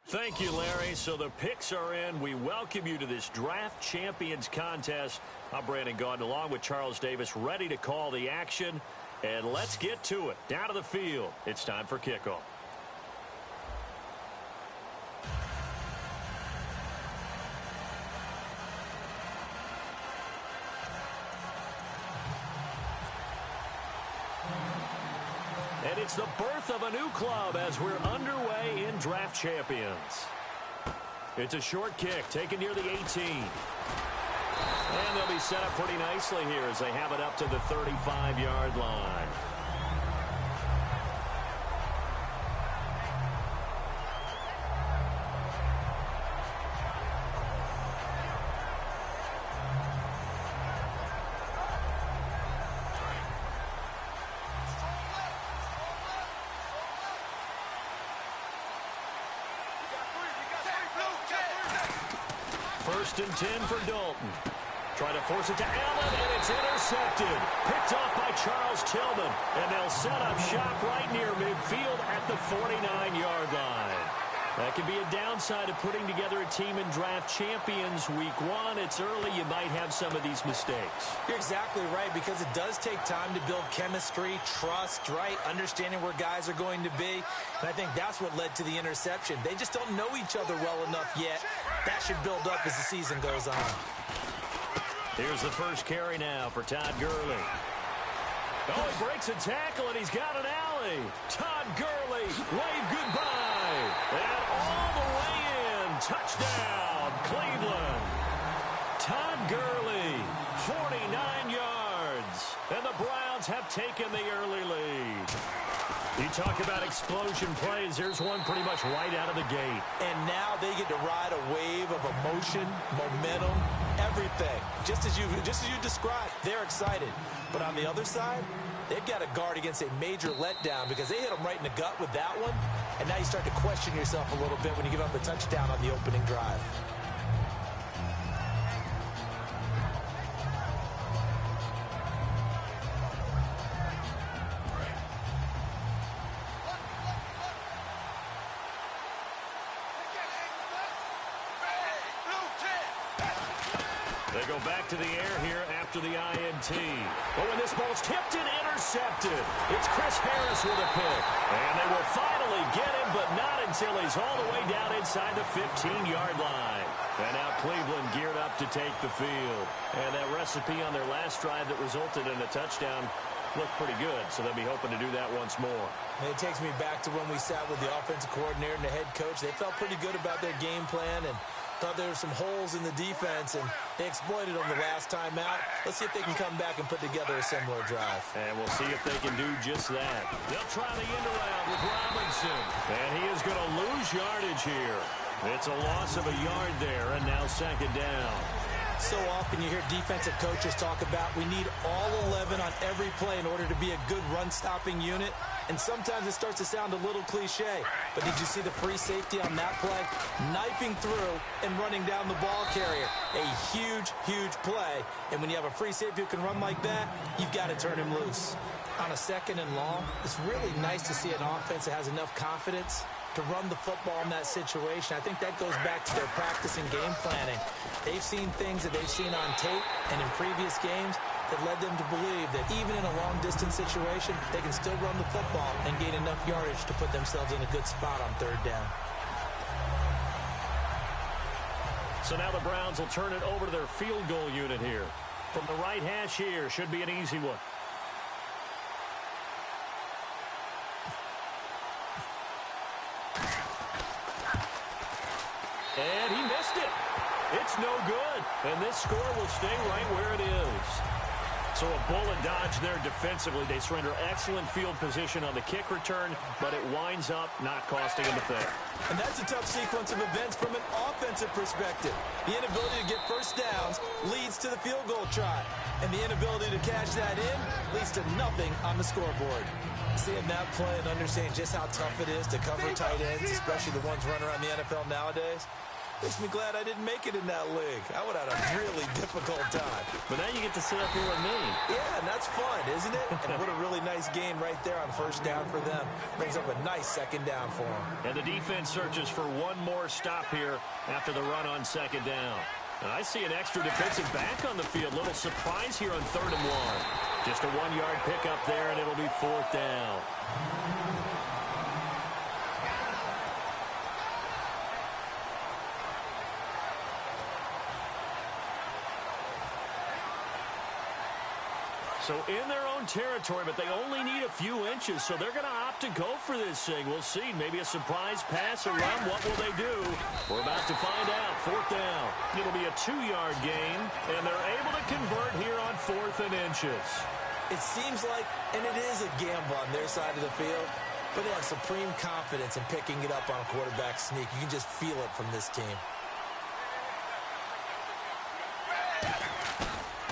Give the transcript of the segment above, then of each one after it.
Thank you, Larry. So the picks are in. We welcome you to this Draft Champions contest. I'm Brandon Gaudin along with Charles Davis, ready to call the action. And let's get to it. Down to the field. It's time for kickoff. And it's the birth of a new club as we're underway in Draft Champions. It's a short kick taken near the 18. And they'll be set up pretty nicely here as they have it up to the 35-yard line. First and 10 for Dalton. Trying to force it to Allen, and it's intercepted. Picked off by Charles Tillman. And they'll set up shop right near midfield at the 49-yard line. That could be a downside of putting together a team in Draft Champions Week 1. It's early. You might have some of these mistakes. You're exactly right, because it does take time to build chemistry, trust, right? Understanding where guys are going to be. And I think that's what led to the interception. They just don't know each other well enough yet. That should build up as the season goes on. Here's the first carry now for Todd Gurley. Oh, he breaks a tackle, and he's got an alley. Todd Gurley, wave goodbye. And all the way in. Touchdown, Cleveland. Todd Gurley, 49 yards. And the Browns have taken the early lead. You talk about explosion plays. Here's one pretty much right out of the gate. And now they get to ride a wave of emotion, momentum, everything. Just as you described, they're excited. But on the other side, they've got to guard against a major letdown because they hit them right in the gut with that one. And now you start to question yourself a little bit when you give up a touchdown on the opening drive. They go back to the air here after the INT. Oh, and this ball's tipped and intercepted. It's Chris Harris with a pick. And they will finally get him, but not until he's all the way down inside the 15-yard line. And now Cleveland geared up to take the field. And that recipe on their last drive that resulted in a touchdown looked pretty good, so they'll be hoping to do that once more. And it takes me back to when we sat with the offensive coordinator and the head coach. They felt pretty good about their game plan and thought there were some holes in the defense, and they exploited them the last time out. Let's see if they can come back and put together a similar drive. And we'll see if they can do just that. They'll try the end around with Robinson. And he is going to lose yardage here. It's a loss of a yard there, and now second down. So often you hear defensive coaches talk about we need all 11 on every play in order to be a good run-stopping unit. And sometimes it starts to sound a little cliche. But did you see the free safety on that play? Knifing through and running down the ball carrier. A huge, huge play. And when you have a free safety who can run like that, you've got to turn him loose. On a second and long, it's really nice to see an offense that has enough confidence to run the football in that situation. I think that goes back to their practice and game planning. They've seen things that they've seen on tape and in previous games that led them to believe that even in a long-distance situation, they can still run the football and gain enough yardage to put themselves in a good spot on third down. So now the Browns will turn it over to their field goal unit here. From the right hash here, should be an easy one. And he missed it. It's no good. And this score will stay right where it is. So a bullet dodge there defensively. They surrender excellent field position on the kick return, but it winds up not costing them a thing. And that's a tough sequence of events from an offensive perspective. The inability to get first downs leads to the field goal try. And the inability to cash that in leads to nothing on the scoreboard. Seeing that play and understanding just how tough it is to cover tight ends, especially the ones running around the NFL nowadays, Makes me glad I didn't make it in that league. I would have had a really difficult time. But now you get to sit up here with me. Yeah, and that's fun, isn't it? And what a really nice game right there on first down for them. Brings up a nice second down for them. And the defense searches for one more stop here after the run on second down. And I see an extra defensive back on the field. Little surprise here on 3rd and 1. Just a 1-yard pickup there, and it'll be 4th down. So in their own territory, but they only need a few inches, so they're going to opt to go for this thing. We'll see. Maybe a surprise pass or run. What will they do? We're about to find out. 4th down. It'll be a 2-yard gain, and they're able to convert here on 4th and inches. It seems like, and it is a gamble on their side of the field, but they have supreme confidence in picking it up on a quarterback sneak. You can just feel it from this team.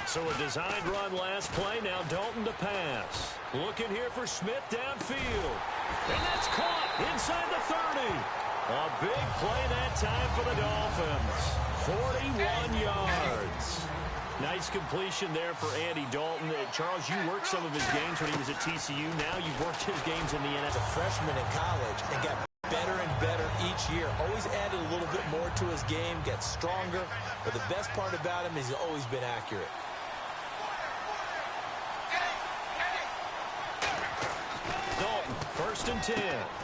So a designed run last play. Now Dalton to pass. Looking here for Smith downfield. And that's caught inside the 30. A big play that time for the Dolphins. 41 yards. Nice completion there for Andy Dalton. Charles, you worked some of his games when he was at TCU. Now you've worked his games in the NFL. As a freshman in college and got better and better each year. Always added a little bit more to his game, gets stronger. But the best part about him is he's always been accurate. Dalton, 1st and 10.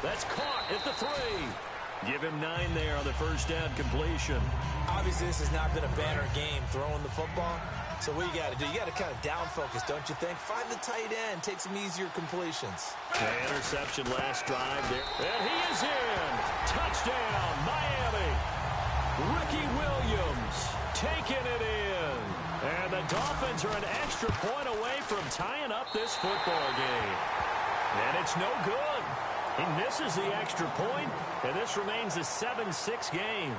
That's caught at the 3. Give him 9 there on the first down completion. Obviously, this has not been a banner game throwing the football. So what you got to do, you got to kind of down focus, don't you think? Find the tight end, take some easier completions. The interception last drive there. And he is in. Touchdown, Miami. Ricky Williams taking it in. And the Dolphins are an extra point away from tying up this football game. And it's no good. He misses the extra point, and this remains a 7-6 game.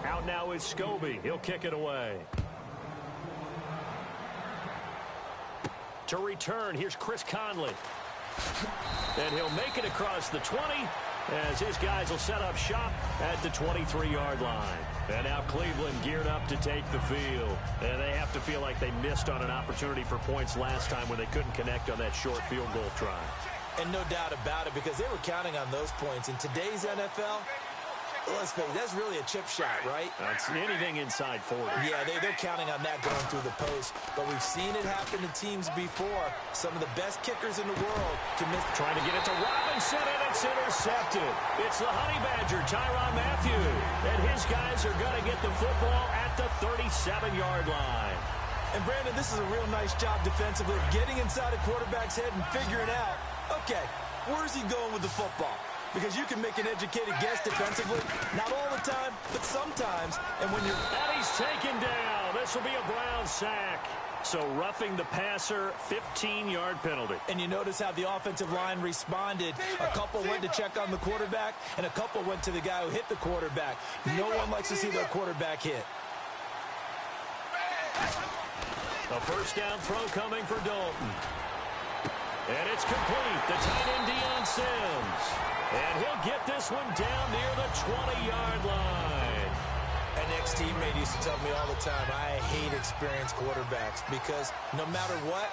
Out now is Scobie. He'll kick it away. To return, here's Chris Conley. And he'll make it across the 20 as his guys will set up shop at the 23-yard line. And now Cleveland geared up to take the field. And they have to feel like they missed on an opportunity for points last time when they couldn't connect on that short field goal try. And no doubt about it, because they were counting on those points. In today's NFL, let's face it, that's really a chip shot, right? That's anything inside 40. Yeah, they're counting on that going through the post. But we've seen it happen to teams before. Some of the best kickers in the world can miss. Trying to get it to Robinson, and it's intercepted. It's the Honey Badger, Tyrann Mathieu. And his guys are going to get the football at the 37-yard line. And, Brandon, this is a real nice job defensively of getting inside a quarterback's head and figuring out, okay, where's he going with the football? Because you can make an educated guess defensively. Not all the time, but sometimes. And when you're... And he's taken down. This will be a Brown sack. So roughing the passer, 15-yard penalty. And you notice how the offensive line responded. A couple went to check on the quarterback, and a couple went to the guy who hit the quarterback. No one likes to see their quarterback hit. A first down throw coming for Dalton. And it's complete. The tight end, Deion Sims. And he'll get this one down near the 20-yard line. An ex-teammate used to tell me all the time, I hate experienced quarterbacks because no matter what,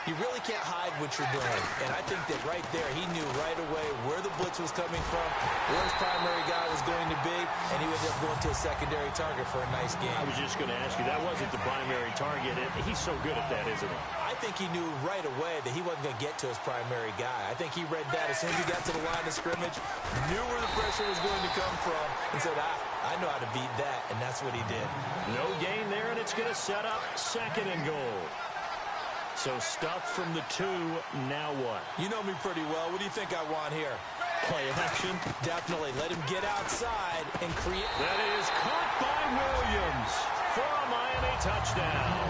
you really can't hide what you're doing. And I think that right there, he knew right away where the blitz was coming from, where his primary guy was going to be, and he ended up going to a secondary target for a nice game. I was just going to ask you, that wasn't the primary target. He's so good at that, isn't he? I think he knew right away that he wasn't going to get to his primary guy. I think he read that as soon as he got to the line of scrimmage, knew where the pressure was going to come from, and said, I know how to beat that, and that's what he did. No gain there, and it's going to set up 2nd and goal. So stuffed from the 2, now what? You know me pretty well. What do you think I want here? Play action? Definitely. Let him get outside and create. That is caught by Williams for a Miami touchdown.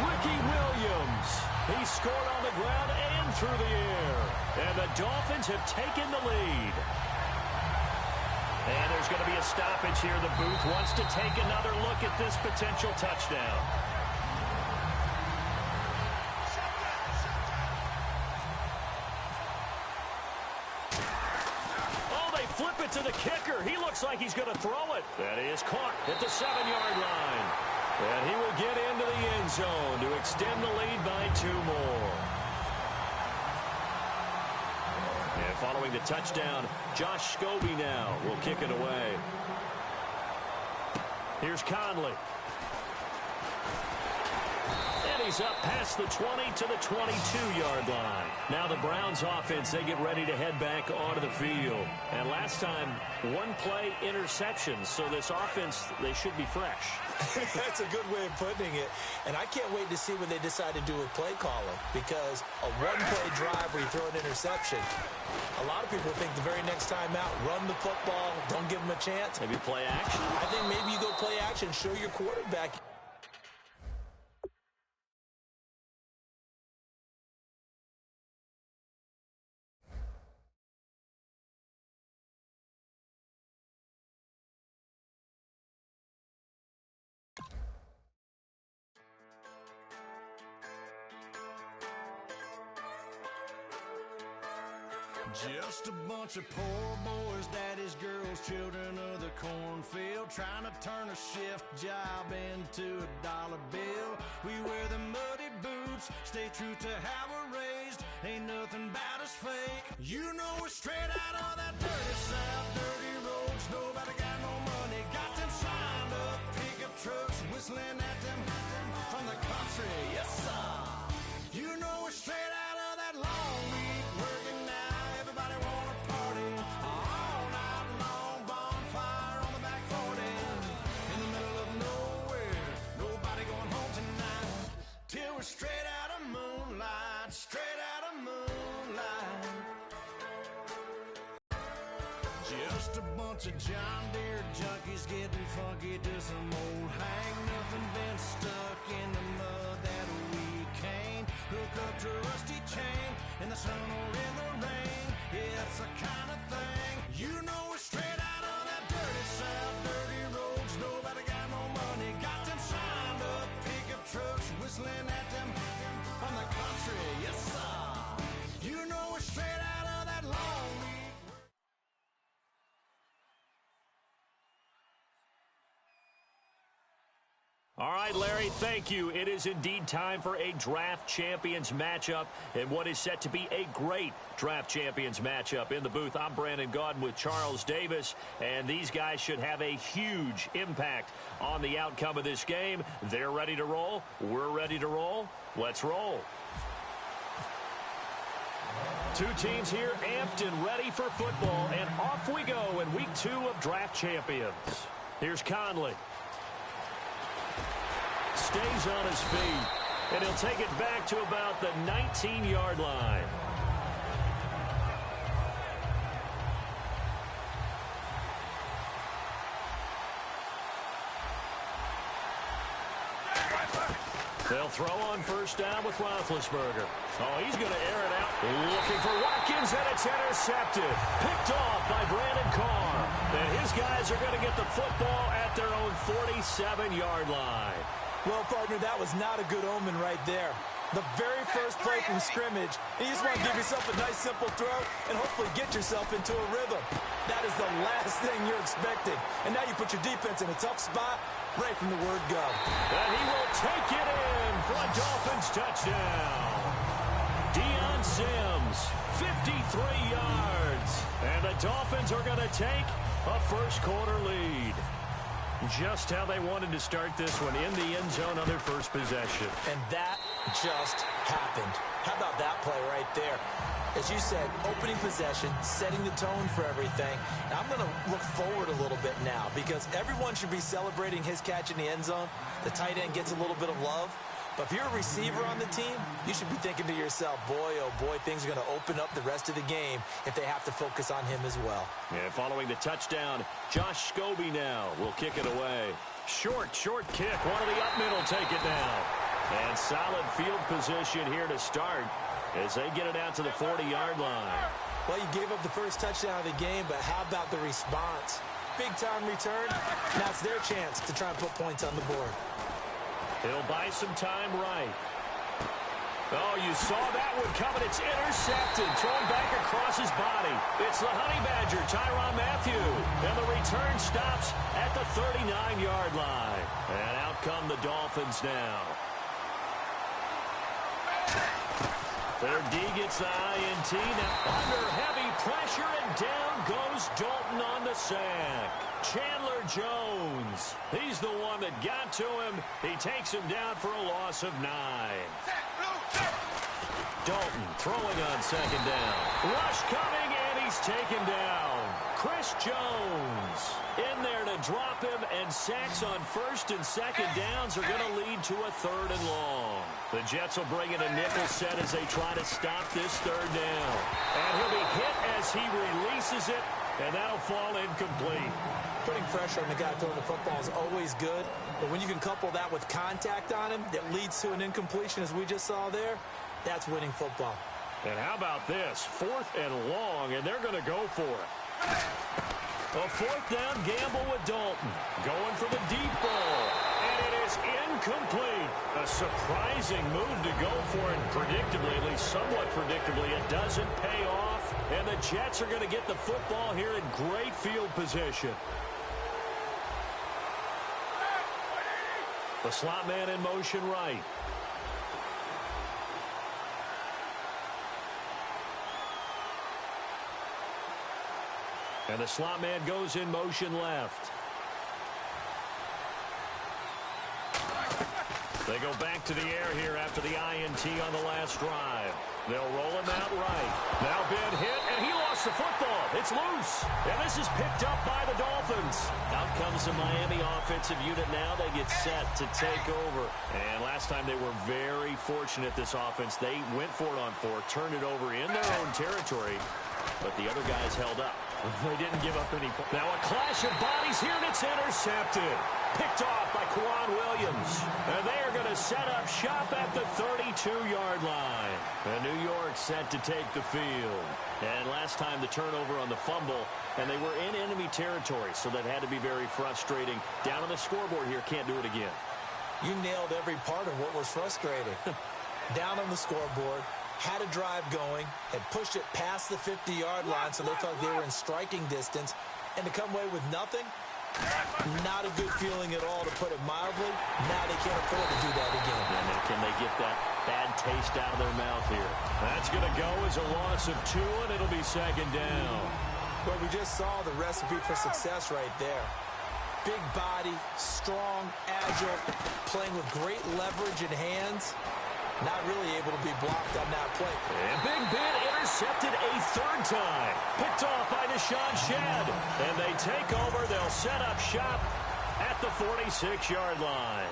Ricky Williams. He scored on the ground and through the air. And the Dolphins have taken the lead. And there's going to be a stoppage here. The booth wants to take another look at this potential touchdown. Oh, they flip it to the kicker. He looks like he's going to throw it. That is caught at the 7-yard line. And he will get into the end zone to extend the lead by 2 more. And following the touchdown, Josh Scobie now will kick it away. Here's Conley. And he's up past the 20 to the 22-yard line. Now the Browns offense, they get ready to head back onto the field. And last time, 1-play interceptions. So this offense, they should be fresh. That's a good way of putting it. And I can't wait to see what they decide to do with play calling, because a 1-play drive where you throw an interception, a lot of people think the very next time out, run the football, don't give them a chance. Maybe play action? I think maybe you go play action, show your quarterback. Just a bunch of poor boys, daddies, girls, children of the cornfield, trying to turn a shift job into a dollar bill. We wear the muddy boots, stay true to how we're raised. Ain't nothing about us fake. You know we're straight out of that dirty south, dirty roads. Nobody got no money, got them signed up pickup trucks, whistling at them from the country. Yes, sir. You know we're straight out of that long week working now. Everybody wanna party all night long, bonfire on the back 40 in the middle of nowhere. Nobody going home tonight till we're straight out of moonlight, straight out of moonlight. Just a bunch of John Deere junkies getting funky to some old hang. Nothing been stuck in the mud that we can't hook up to a rusty chain in the sun or in the rain. It's the kind of thing, you know we're straight out of that dirty south, dirty roads. Nobody got no money, got them signed up pickup trucks, whistling at them from the country. Yes, sir. You know we're straight out of that long week. All right, Larry, thank you. It is indeed time for a Draft Champions matchup and what is set to be a great Draft Champions matchup. In the booth, I'm Brandon Gaudin with Charles Davis, and these guys should have a huge impact on the outcome of this game. They're ready to roll. We're ready to roll. Let's roll. Two teams here amped and ready for football, and off we go in Week 2 of Draft Champions. Here's Conley. Stays on his feet, and he'll take it back to about the 19-yard line. They'll throw on first down with Roethlisberger. Oh, he's going to air it out. Looking for Watkins, and it's intercepted. Picked off by Brandon Carr. And his guys are going to get the football at their own 47-yard line. Well, partner, that was not a good omen right there. The very first play from scrimmage, you just want to give yourself a nice, simple throw and hopefully get yourself into a rhythm. That is the last thing you're expecting. And now you put your defense in a tough spot right from the word go. And he will take it in for a Dolphins touchdown. Deion Sims, 53 yards. And the Dolphins are going to take a first-quarter lead. Just how they wanted to start this one, in the end zone on their first possession. And that just happened. How about that play right there? As you said, opening possession, setting the tone for everything. Now, I'm going to look forward a little bit now because everyone should be celebrating his catch in the end zone. The tight end gets a little bit of love. But if you're a receiver on the team, you should be thinking to yourself, boy, oh boy, things are going to open up the rest of the game if they have to focus on him as well. And following the touchdown, Josh Scobie now will kick it away. Short kick. One of the up middle take it down. And solid field position here to start as they get it out to the 40-yard line. Well, you gave up the first touchdown of the game, but how about the response? Big-time return. Now it's their chance to try and put points on the board. He'll buy some time right. Oh, you saw that one coming. It's intercepted. Thrown back across his body. It's the Honey Badger, Tyrann Mathieu. And the return stops at the 39-yard line. And out come the Dolphins now. Their D gets the INT. Now under heavy pressure, and down goes Dalton on the sack. Chandler Jones. He's the one that got to him. He takes him down for a loss of 9. Dalton throwing on second down. Rush coming, and he's taken down. Chris Jones in there to drop him, and sacks on first and second downs are going to lead to a 3rd and long. The Jets will bring in a nickel set as they try to stop this 3rd down. And he'll be hit as he releases it, and that'll fall incomplete. Putting pressure on the guy throwing the football is always good, but when you can couple that with contact on him that leads to an incompletion, as we just saw there, that's winning football. And how about this? 4th and long, and they're going to go for it. A 4th down gamble with Dalton. Going for the deep ball. And it is incomplete. A surprising move to go for it. Predictably, at least somewhat predictably, it doesn't pay off. And the Jets are going to get the football here in great field position. The slot man in motion right. And the slot man goes in motion left. They go back to the air here after the INT on the last drive. They'll roll him out right. Now Ben hit, and he lost the football. It's loose. And this is picked up by the Dolphins. Out comes the Miami offensive unit now. They get set to take over. And last time they were very fortunate, this offense. They went for it on 4, turned it over in their own territory, but the other guys held up. They didn't give up any points. Now a clash of bodies here, and it's intercepted. Picked off by Kwan Williams. And they are going to set up shop at the 32-yard line. And New York set to take the field. And last time the turnover on the fumble, and they were in enemy territory, so that had to be very frustrating. Down on the scoreboard here, can't do it again. You nailed every part of what was frustrating. Down on the scoreboard, had a drive going, had pushed it past the 50-yard line, so they thought they were in striking distance, and to come away with nothing, not a good feeling at all, to put it mildly. Now they can't afford to do that again. And can they get that bad taste out of their mouth here? That's going to go as a loss of 2, and it'll be second down. But we just saw the recipe for success right there. Big body, strong, agile, playing with great leverage in hands. Not really able to be blocked on that play. And Big Ben intercepted a 3rd time. Picked off by Deshaun Shedd. And they take over. They'll set up shop at the 46-yard line.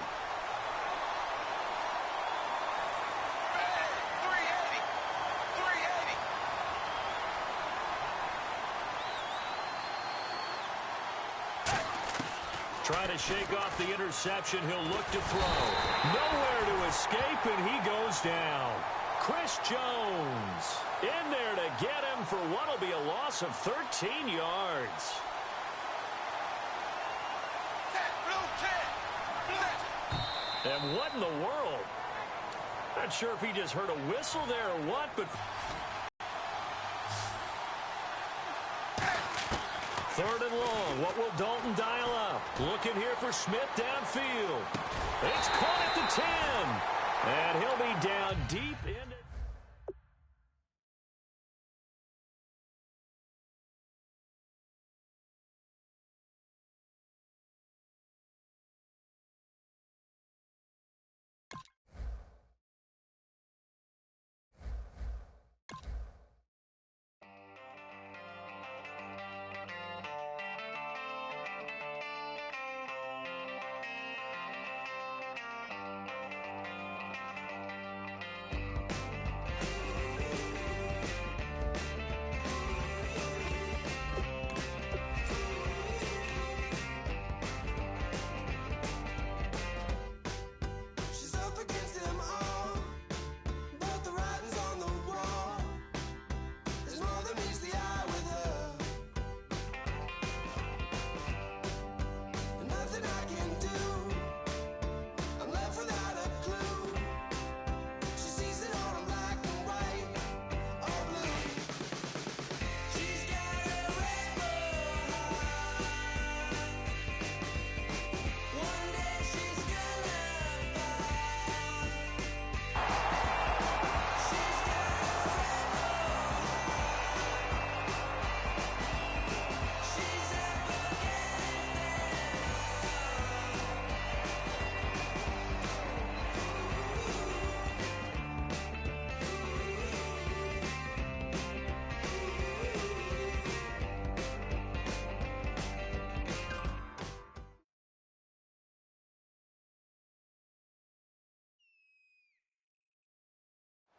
Trying to shake off the interception. He'll look to throw. Nowhere to escape, and he goes down. Chris Jones in there to get him for what will be a loss of 13 yards. And what in the world? Not sure if he just heard a whistle there or what, but 3rd and long. What will Dalton dial up? Looking here for Smith downfield. It's caught at the 10. And he'll be down deep into...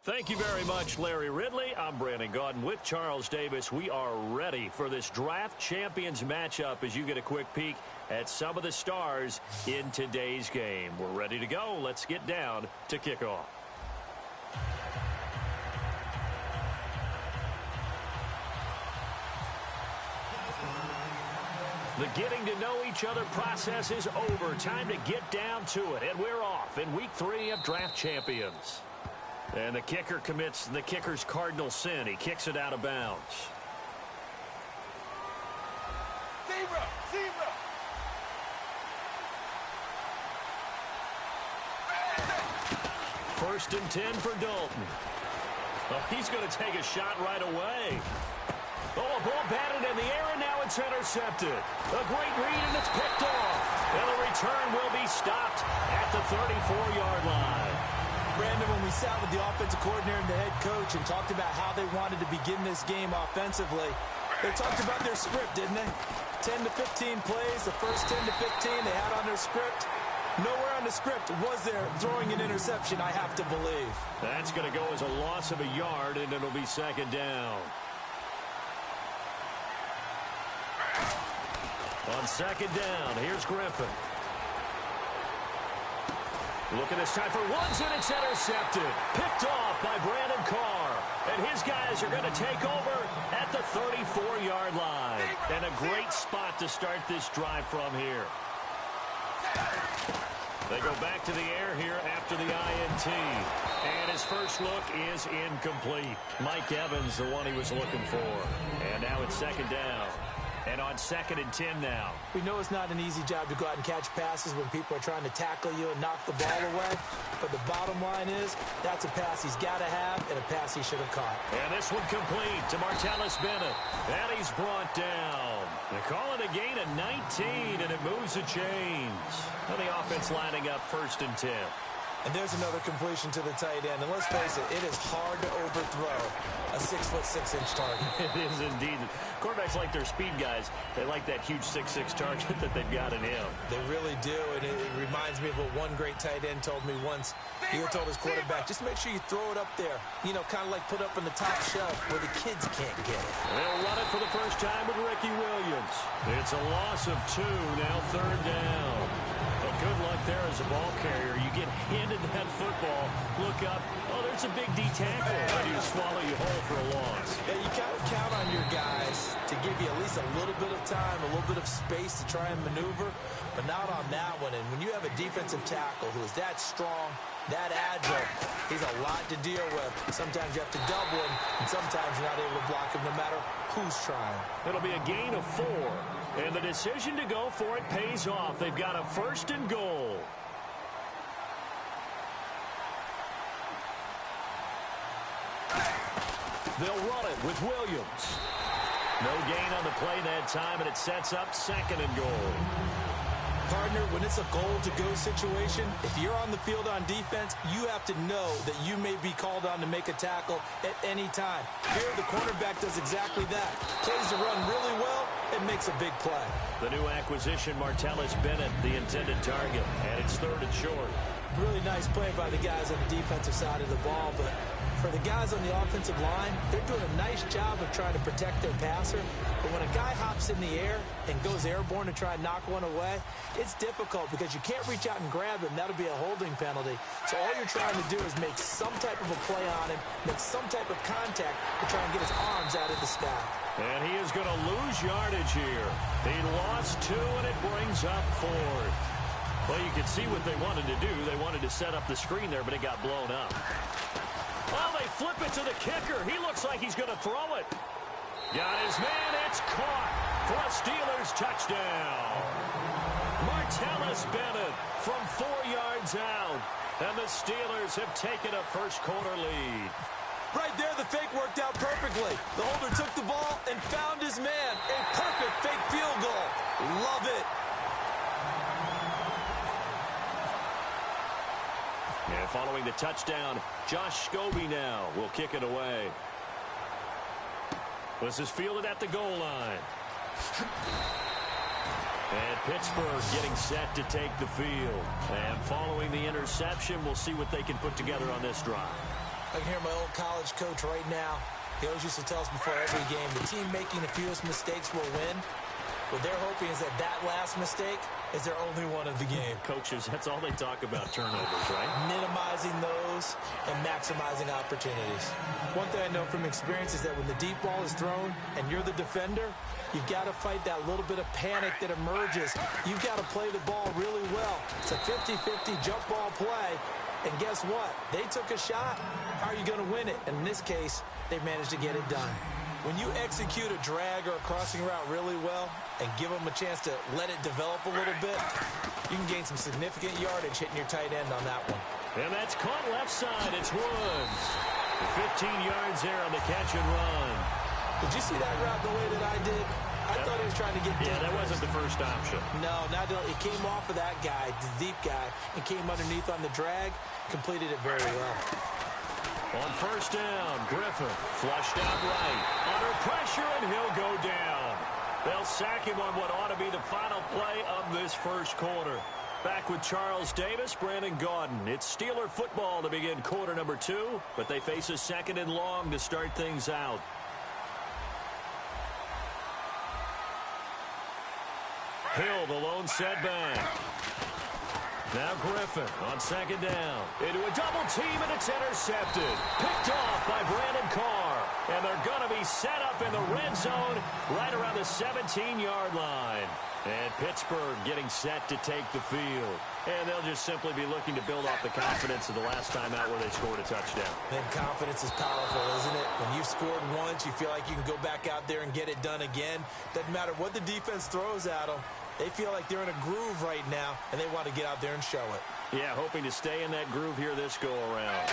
Thank you very much, Larry Ridley. I'm Brandon Gaudin with Charles Davis. We are ready for this draft champions matchup as you get a quick peek at some of the stars in today's game. We're ready to go. Let's get down to kickoff. The getting to know each other process is over. Time to get down to it. And we're off in week 3 of Draft Champions. And the kicker commits the kicker's cardinal sin. He kicks it out of bounds. Zebra! First and 10 for Dalton. Oh, he's going to take a shot right away. Oh, a ball batted in the air, and now it's intercepted. A great read, and it's picked off. And the return will be stopped at the 34-yard line. Brandon, when we sat with the offensive coordinator and the head coach and talked about how they wanted to begin this game offensively, they talked about their script, didn't they? 10 to 15 plays, the first 10 to 15 they had on their script. Nowhere on the script was there throwing an interception, I have to believe. That's going to go as a loss of a yard, and it'll be second down. On second down, here's Griffin. Looking this time for ones, and it's intercepted. Picked off by Brandon Carr. And his guys are going to take over at the 34-yard line. And a great spot to start this drive from here. They go back to the air here after the INT. And his first look is incomplete. Mike Evans, the one he was looking for. And now it's second down. And on second and 10 now. We know it's not an easy job to go out and catch passes when people are trying to tackle you and knock the ball away. But the bottom line is, that's a pass he's got to have and a pass he should have caught. And this one complete to Martellus Bennett. And he's brought down. They call it a gain of 19, and it moves the chains. And the offense lining up first and 10. And there's another completion to the tight end. And let's face it, it is hard to overthrow a 6'6" target. It is indeed. Quarterbacks like their speed guys. They like that huge 6'6" target that they've got in him. They really do, and it reminds me of what one great tight end told me once. He had told his quarterback, just make sure you throw it up there. You know, kind of like put up on the top shelf where the kids can't get it. They'll run it for the first time with Ricky Williams. It's a loss of 2, now third down. But good luck there as a ball carrier. You get handed that football, look up, oh, there's a big D tackle, and you swallow you whole for a loss. Yeah, you got to count on your guys to give you at least a little bit of time, a little bit of space to try and maneuver, but not on that one. And when you have a defensive tackle who is that strong, that agile, he's a lot to deal with. Sometimes you have to double him, and sometimes you're not able to block him no matter who's trying. It'll be a gain of 4. And the decision to go for it pays off. They've got a first and goal. They'll run it with Williams. No gain on the play that time, and it sets up second and goal. Partner, when it's a goal-to-go situation, if you're on the field on defense, you have to know that you may be called on to make a tackle at any time. Here, the cornerback does exactly that. Plays the run really well and makes a big play. The new acquisition, Martellus Bennett, the intended target, and it's third and short. Really nice play by the guys on the defensive side of the ball, but for the guys on the offensive line, they're doing a nice job of trying to protect their passer. But when a guy hops in the air and goes airborne to try and knock one away, it's difficult because you can't reach out and grab him. That'll be a holding penalty. So all you're trying to do is make some type of a play on him, make some type of contact to try and get his arms out of the sky. And he is going to lose yardage here. He lost 2, and it brings up 4th. Well, you can see what they wanted to do. They wanted to set up the screen there, but it got blown up. Oh, they flip it to the kicker. He looks like he's going to throw it. Got his man. It's caught for a Steelers touchdown. Martellus Bennett from 4 yards out. And the Steelers have taken a first-quarter lead. Right there, the fake worked out perfectly. The holder took the ball and found his man. A perfect fake field goal. Love it. And following the touchdown, Josh Scobie now will kick it away. This is fielded at the goal line. And Pittsburgh getting set to take the field. And following the interception, we'll see what they can put together on this drive. I can hear my old college coach right now. He always used to tell us before every game, the team making the fewest mistakes will win. What they're hoping is that that last mistake is their only one of the game. Coaches, that's all they talk about, turnovers, right? Minimizing those and maximizing opportunities. One thing I know from experience is that when the deep ball is thrown and you're the defender, you've got to fight that little bit of panic that emerges. You've got to play the ball really well. It's a 50-50 jump ball play. And guess what? They took a shot. How are you going to win it? And in this case, they managed to get it done. When you execute a drag or a crossing route really well and give them a chance to let it develop a little bit, you can gain some significant yardage hitting your tight end on that one. And that's caught left side. It's Woods. 15 yards there on the catch and run. Did you see that route the way that I did? I thought he was trying to get deep. Yeah, that wasn't the first option. No, it came off of that guy, the deep guy, and came underneath on the drag, completed it very well. On first down, Griffin flushed out right. Under pressure, and he'll go down. They'll sack him on what ought to be the final play of this first quarter. Back with Charles Davis, Brandon Gaudin. It's Steeler football to begin quarter number 2, but they face a second and long to start things out. Hill, the lone setback. Now Griffin on second down. Into a double team, and it's intercepted. Picked off by Brandon Carr. And they're going to be set up in the red zone right around the 17-yard line. And Pittsburgh getting set to take the field. And they'll just simply be looking to build off the confidence of the last time out where they scored a touchdown. And confidence is powerful, isn't it? When you've scored once, you feel like you can go back out there and get it done again. Doesn't matter what the defense throws at them. They feel like they're in a groove right now, and they want to get out there and show it. Yeah, hoping to stay in that groove here this go-around.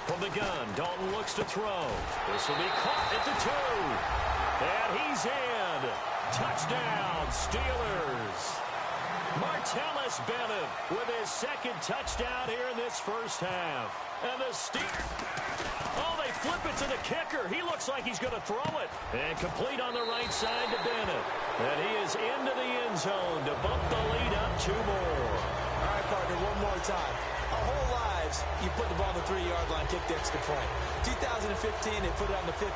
From the gun, Dalton looks to throw. This will be caught at the 2. And he's in. Touchdown, Steelers. Martellus Bennett with his second touchdown here in this first half. And the Steelers... Oh, they flip it to the kicker. He looks like he's going to throw it. And complete on the right side to Bennett. And he is into the end zone to bump the lead up 2 more. All right, partner, one more time. Our whole lives, you put the ball on the 3-yard line, kick the extra point. 2015, they put it on the 15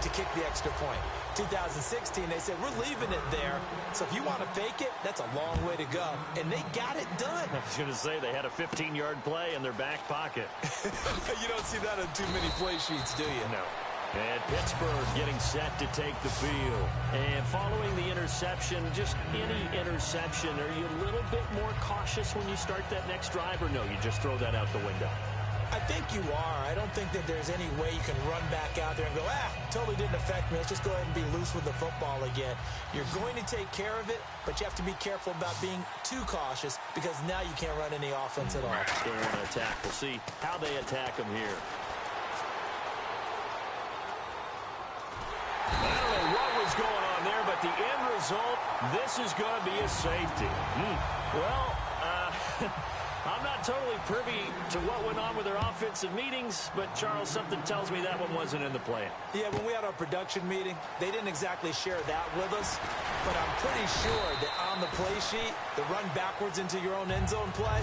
to kick the extra point. 2016, they said, we're leaving it there. So if you want to fake it, that's a long way to go. And they got it done. I was going to say, they had a 15-yard play in their back pocket. You don't see that on too many play sheets, do you? No. And Pittsburgh getting set to take the field. And following the interception, just any interception, are you a little bit more cautious when you start that next drive, or no, you just throw that out the window? I think you are. I don't think that there's any way you can run back out there and go, totally didn't affect me. Let's just go ahead and be loose with the football again. You're going to take care of it, but you have to be careful about being too cautious because now you can't run any offense at all. Still want to attack. We'll see how they attack them here. I don't know what was going on there, but the end result, this is going to be a safety. Well, I'm not totally privy to what went on with their offensive meetings, but, Charles, something tells me that one wasn't in the plan. Yeah, when we had our production meeting, they didn't exactly share that with us, but I'm pretty sure that on the play sheet, the run backwards into your own end zone play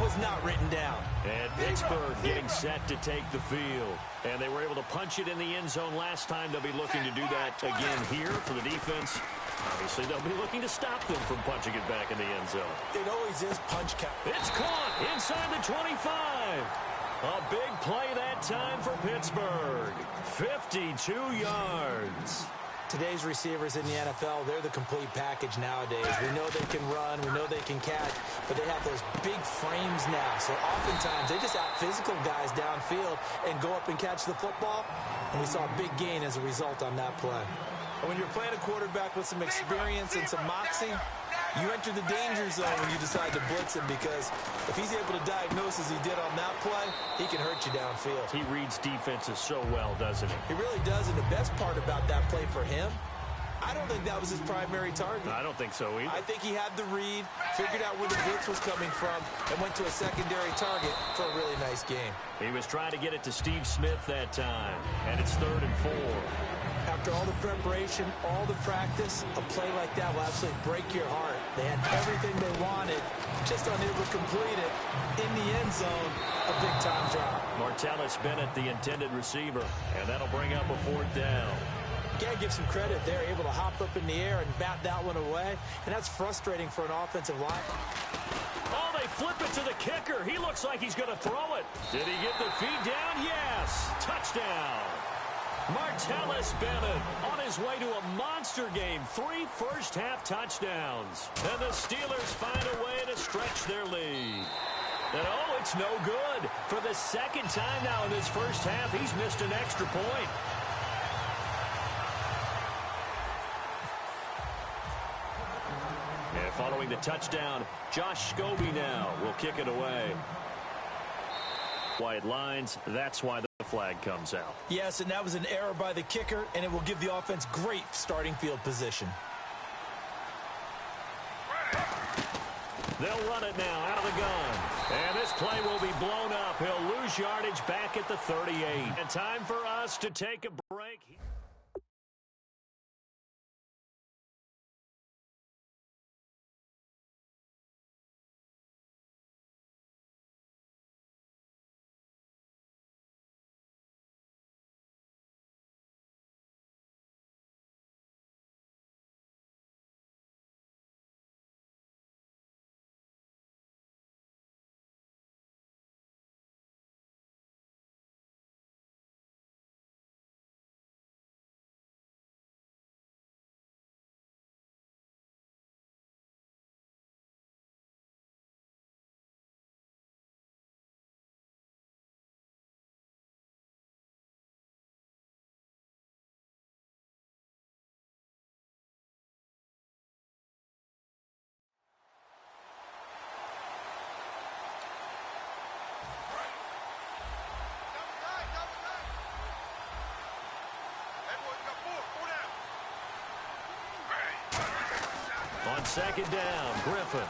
was not written down. And Pittsburgh getting set to take the field. And they were able to punch it in the end zone last time. They'll be looking to do that again here for the defense. Obviously, they'll be looking to stop them from punching it back in the end zone. It always is punch count. It's caught inside the 25. A big play that time for Pittsburgh. 52 yards. Today's receivers in the NFL, they're the complete package nowadays. We know they can run, we know they can catch, but they have those big frames now. So oftentimes, they just out-physical guys downfield and go up and catch the football. And we saw a big gain as a result on that play. And when you're playing a quarterback with some experience and some moxie, you enter the danger zone when you decide to blitz him, because if he's able to diagnose as he did on that play, he can hurt you downfield. He reads defenses so well, doesn't he? He really does, and the best part about that play for him, I don't think that was his primary target. I don't think so either. I think he had the read, figured out where the blitz was coming from, and went to a secondary target for a really nice game. He was trying to get it to Steve Smith that time, and it's 3rd and 4. After all the preparation, all the practice, a play like that will absolutely break your heart They had everything they wanted, just unable to complete it. In the end zone, a big-time drop. Martellus Bennett, the intended receiver, and that'll bring up a 4th down. You gotta give some credit. They're able to hop up in the air and bat that one away, and that's frustrating for an offensive line. Oh, they flip it to the kicker. He looks like he's going to throw it. Did he get the feet down? Yes. Touchdown. Martellus Bennett on his way to a monster game. 3 first-half touchdowns. And the Steelers find a way to stretch their lead. And, oh, it's no good. For the second time now in this first half, he's missed an extra point. And following the touchdown, Josh Scobie now will kick it away. Wide lines, that's why the flag comes out. Yes, and that was an error by the kicker, and it will give the offense great starting field position. They'll run it now out of the gun. And this play will be blown up. He'll lose yardage back at the 38. And time for us to take a break. On 2nd down, Griffin.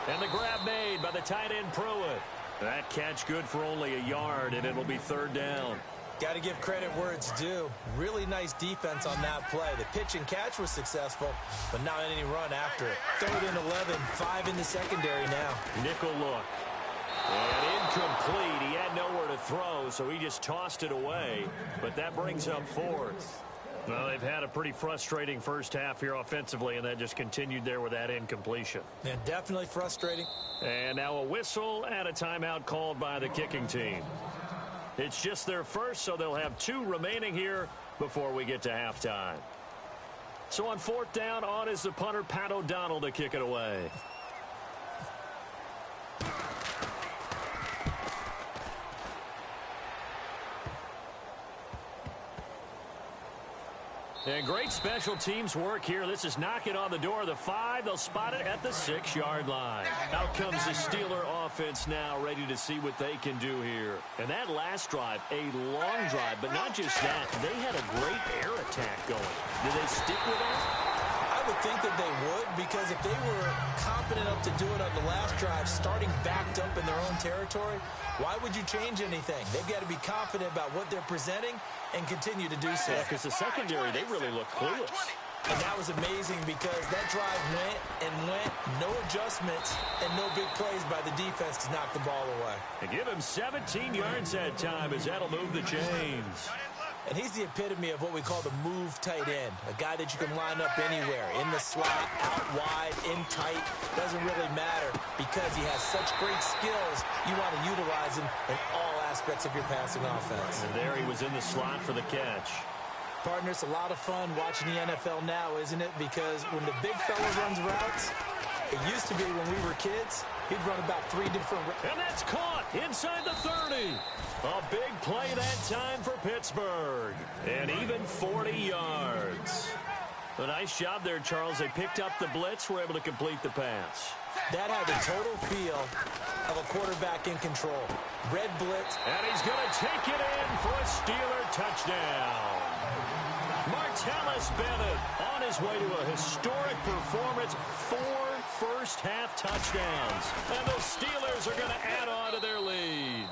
And the grab made by the tight end Pruitt. That catch good for only a yard, and it'll be 3rd down. Got to give credit where it's due. Really nice defense on that play. The pitch and catch was successful, but not any run after it. 3rd and 11, 5 in the secondary now. Nickel look. And incomplete. He had nowhere to throw, so he just tossed it away. But that brings up 4th. Well, they've had a pretty frustrating first half here offensively, and that just continued there with that incompletion. Yeah, definitely frustrating. And now a whistle and a timeout called by the kicking team. It's just their first, so they'll have 2 remaining here before we get to halftime. So on 4th down, on is the punter, Pat O'Donnell, to kick it away. And great special teams work here. This is knocking on the door of the 5. They'll spot it at the 6-yard line. Out comes the Steeler offense now, ready to see what they can do here. And that last drive, a long drive, but not just that. They had a great air attack going. Do they stick with that? I would think that they would, because if they were confident enough to do it on the last drive, starting backed up in their own territory, why would you change anything? They've got to be confident about what they're presenting and continue to do so. Yeah, because the secondary, they really look clueless. And that was amazing because that drive went and went, no adjustments, and no big plays by the defense to knock the ball away. And give him 17 yards that time as that'll move the chains. And he's the epitome of what we call the move tight end, a guy that you can line up anywhere, in the slot, out wide, in tight, doesn't really matter because he has such great skills. You want to utilize him in all aspects of your passing offense. And there he was in the slot for the catch. Partner, it's a lot of fun watching the NFL now, isn't it? Because when the big fella runs routes, it used to be when we were kids, he'd run about 3 different routes. And that's caught inside the 30. A big play that time for Pittsburgh. And even 40 yards. A nice job there, Charles. They picked up the blitz, were able to complete the pass. That had the total feel of a quarterback in control. Red blitz. And he's going to take it in for a Steeler touchdown. Martellus Bennett on his way to a historic performance. 4 first-half touchdowns. And the Steelers are going to add on to their lead.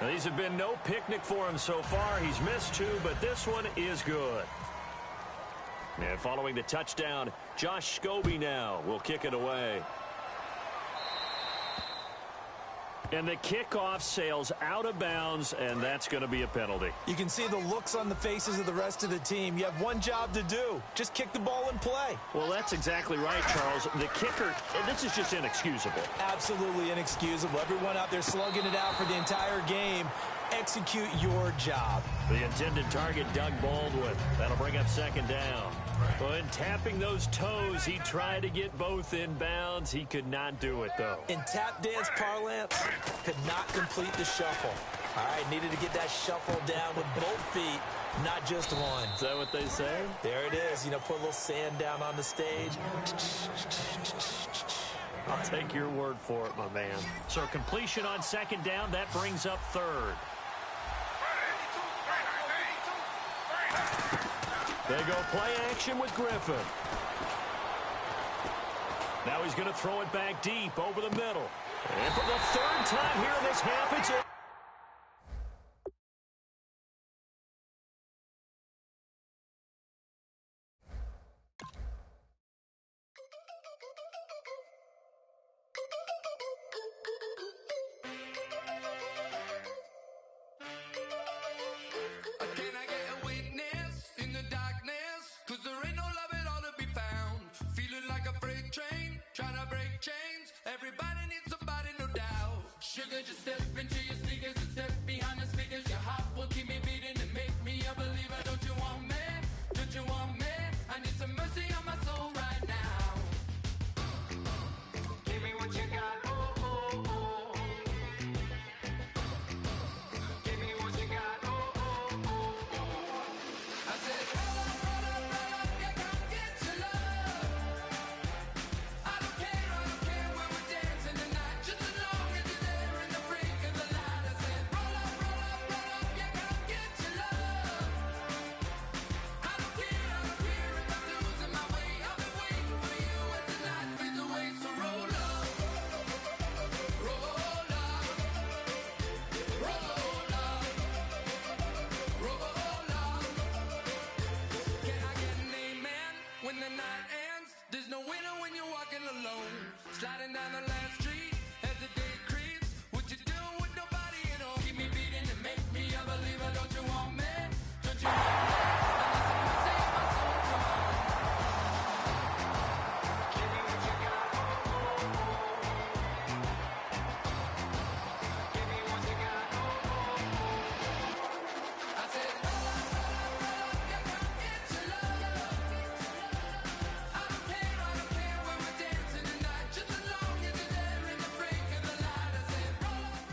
Now, these have been no picnic for him so far. He's missed 2, but this one is good. And following the touchdown, Josh Scobie now will kick it away. And the kickoff sails out of bounds, and that's going to be a penalty. You can see the looks on the faces of the rest of the team. You have one job to do. Just kick the ball and play. Well, that's exactly right, Charles. The kicker, this is just inexcusable. Absolutely inexcusable. Everyone out there slugging it out for the entire game. Execute your job. The intended target, Doug Baldwin. That'll bring up second down. When tapping those toes, he tried to get both in bounds. He could not do it, though. In tap dance parlance, could not complete the shuffle. All right, needed to get that shuffle down with both feet, not just one. Is that what they say? There it is. You know, put a little sand down on the stage. I'll take your word for it, my man. So completion on second down, that brings up third. They go play action with Griffin. Now he's going to throw it back deep over the middle. And for the third time here in this half, it's just step into your sneakers and step behind the speakers. Your heart will keep me beating and make me a believer. Don't you want me? Don't you want me? I need some mercy on my soul right now. Give me what you got. Oh, oh, oh. Give me what you got. Oh, oh, oh, oh. I said, roll up, yeah, come get your love. I don't care when we're dancing tonight. Just as long as you're there. Sliding down the last street as the day creeps. What you doing with nobody at all? Keep me beating and make me a believer. Don't you want me? Don't you want me? I need some mercy in my soul. Come on. Give me what you got. Oh, oh, oh. Give me what you got. Oh, oh, oh. I said, roll up, yeah, come get your love. I don't care when we're dancing tonight. Just as long as you're there in the break of the light. I said, roll up.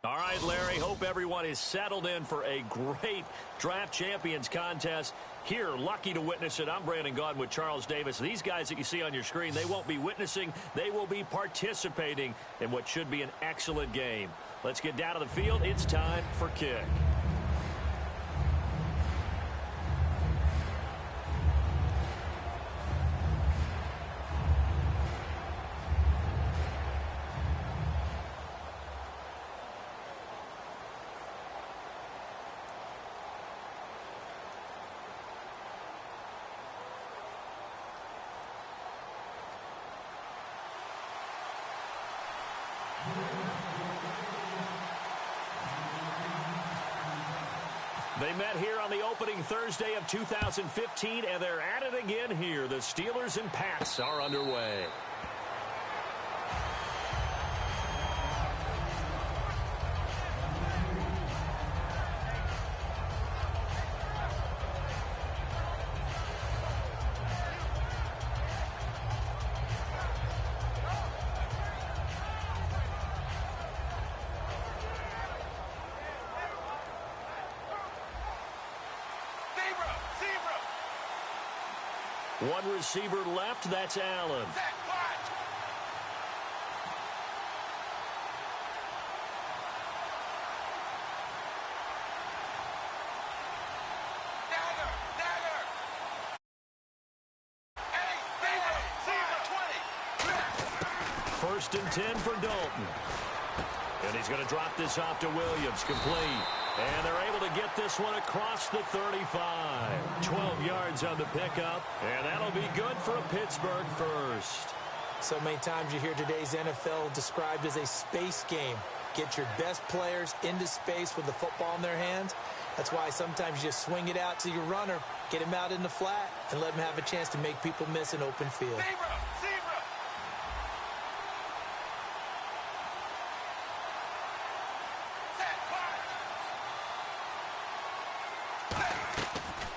All right, Larry, hope everyone is settled in for a great Draft Champions contest. Here, lucky to witness it, I'm Brandon Gaudin with Charles Davis. These guys that you see on your screen, they won't be witnessing. They will be participating in what should be an excellent game. Let's get down to the field. It's time for kick. They met here on the opening Thursday of 2015, and they're at it again here. The Steelers and Pats are underway. One receiver left, that's Allen. First and 10 for Dalton. And he's going to drop this off to Williams, complete. And they're able to get this one across the 35. 12 yards on the pickup, and that'll be good for a Pittsburgh first. So many times you hear today's NFL described as a space game. Get your best players into space with the football in their hands. That's why sometimes you just swing it out to your runner, get him out in the flat, and let him have a chance to make people miss an open field.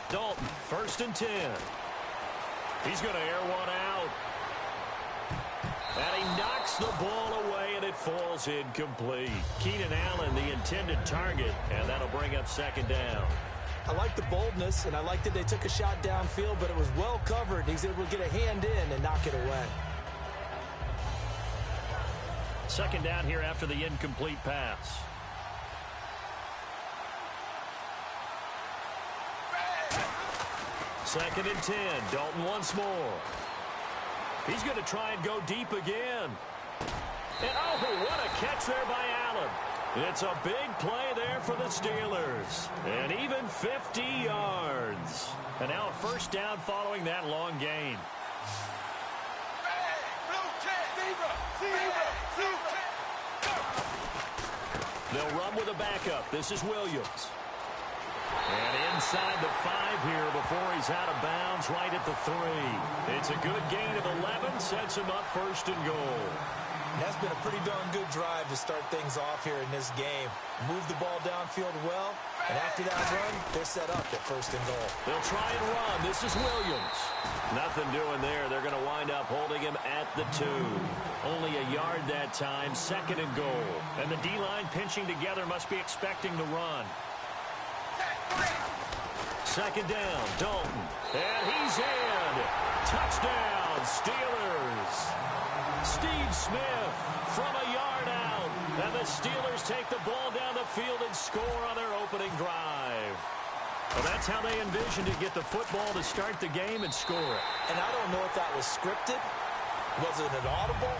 Dalton, 1st and 10. He's going to air one out. And he knocks the ball away, and it falls incomplete. Keenan Allen, the intended target, and that'll bring up 2nd down. I like the boldness, and I like that they took a shot downfield, but it was well covered. He's able to get a hand in and knock it away. 2nd down here after the incomplete pass. Second and 10. Dalton once more. He's going to try and go deep again. And oh, what a catch there by Allen. It's a big play there for the Steelers. And even 50 yards. And now a 1st down following that long gain. They'll run with a backup. This is Williams. And inside the 5 here before he's out of bounds right at the 3. It's a good gain of 11, sets him up 1st and goal. That's been a pretty darn good drive to start things off here in this game. Move the ball downfield well, and after that run, they're set up at 1st and goal. They'll try and run. This is Williams. Nothing doing there. They're going to wind up holding him at the 2. Only a yard that time, 2nd and goal. And the D-line pinching together must be expecting the run. 2nd down, Dalton. And he's in. Touchdown, Steelers. Steve Smith from a yard out. And the Steelers take the ball down the field and score on their opening drive. Well, that's how they envisioned to get the football to start the game and score it. And I don't know if that was scripted. Was it an audible?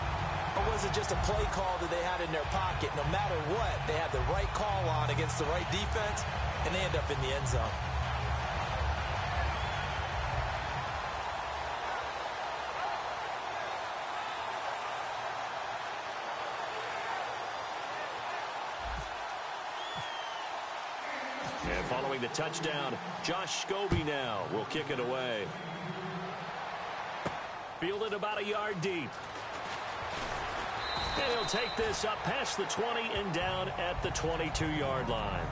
Or was it just a play call that they had in their pocket? No matter what, they had the right call on against the right defense, and they end up in the end zone. And following the touchdown, Josh Scobie now will kick it away. Fielded about a yard deep. And he'll take this up past the 20 and down at the 22-yard line.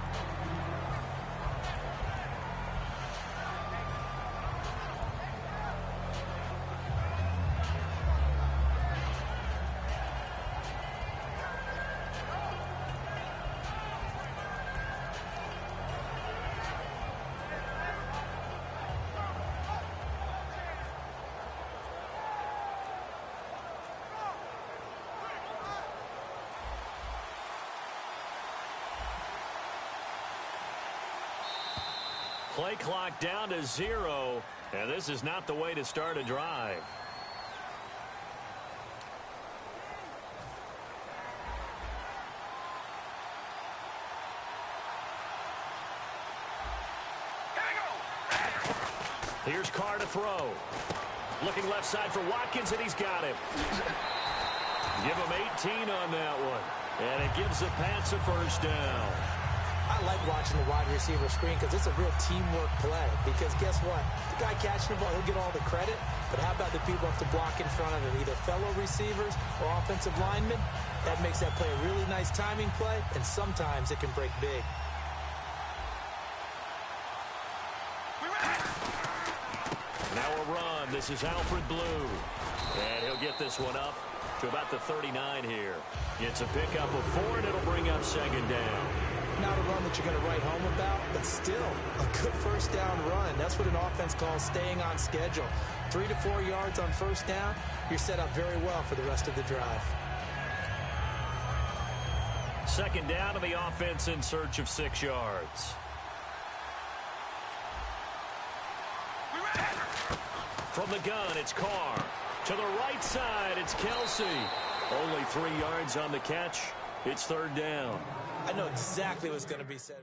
Play clock down to 0, and this is not the way to start a drive. Here's Carr to throw. Looking left side for Watkins, and he's got him. Give him 18 on that one, and it gives the Pats a 1st down. I like watching the wide receiver screen because it's a real teamwork play. Because guess what? The guy catching the ball, he'll get all the credit. But how about the people who have to block in front of him, either fellow receivers or offensive linemen? That makes that play a really nice timing play, and sometimes it can break big. Now a run. This is Alfred Blue. And he'll get this one up to about the 39 here. It's a pickup of 4, and it'll bring up 2nd down. Not a run that you're going to write home about, but still a good 1st down run. That's what an offense calls staying on schedule. 3 to 4 yards on 1st down, you're set up very well for the rest of the drive. 2nd down, and the offense in search of 6 yards. From the gun, it's Carr. To the right side, it's Kelsey. Only 3 yards on the catch. It's third down. I know exactly what's going to be said.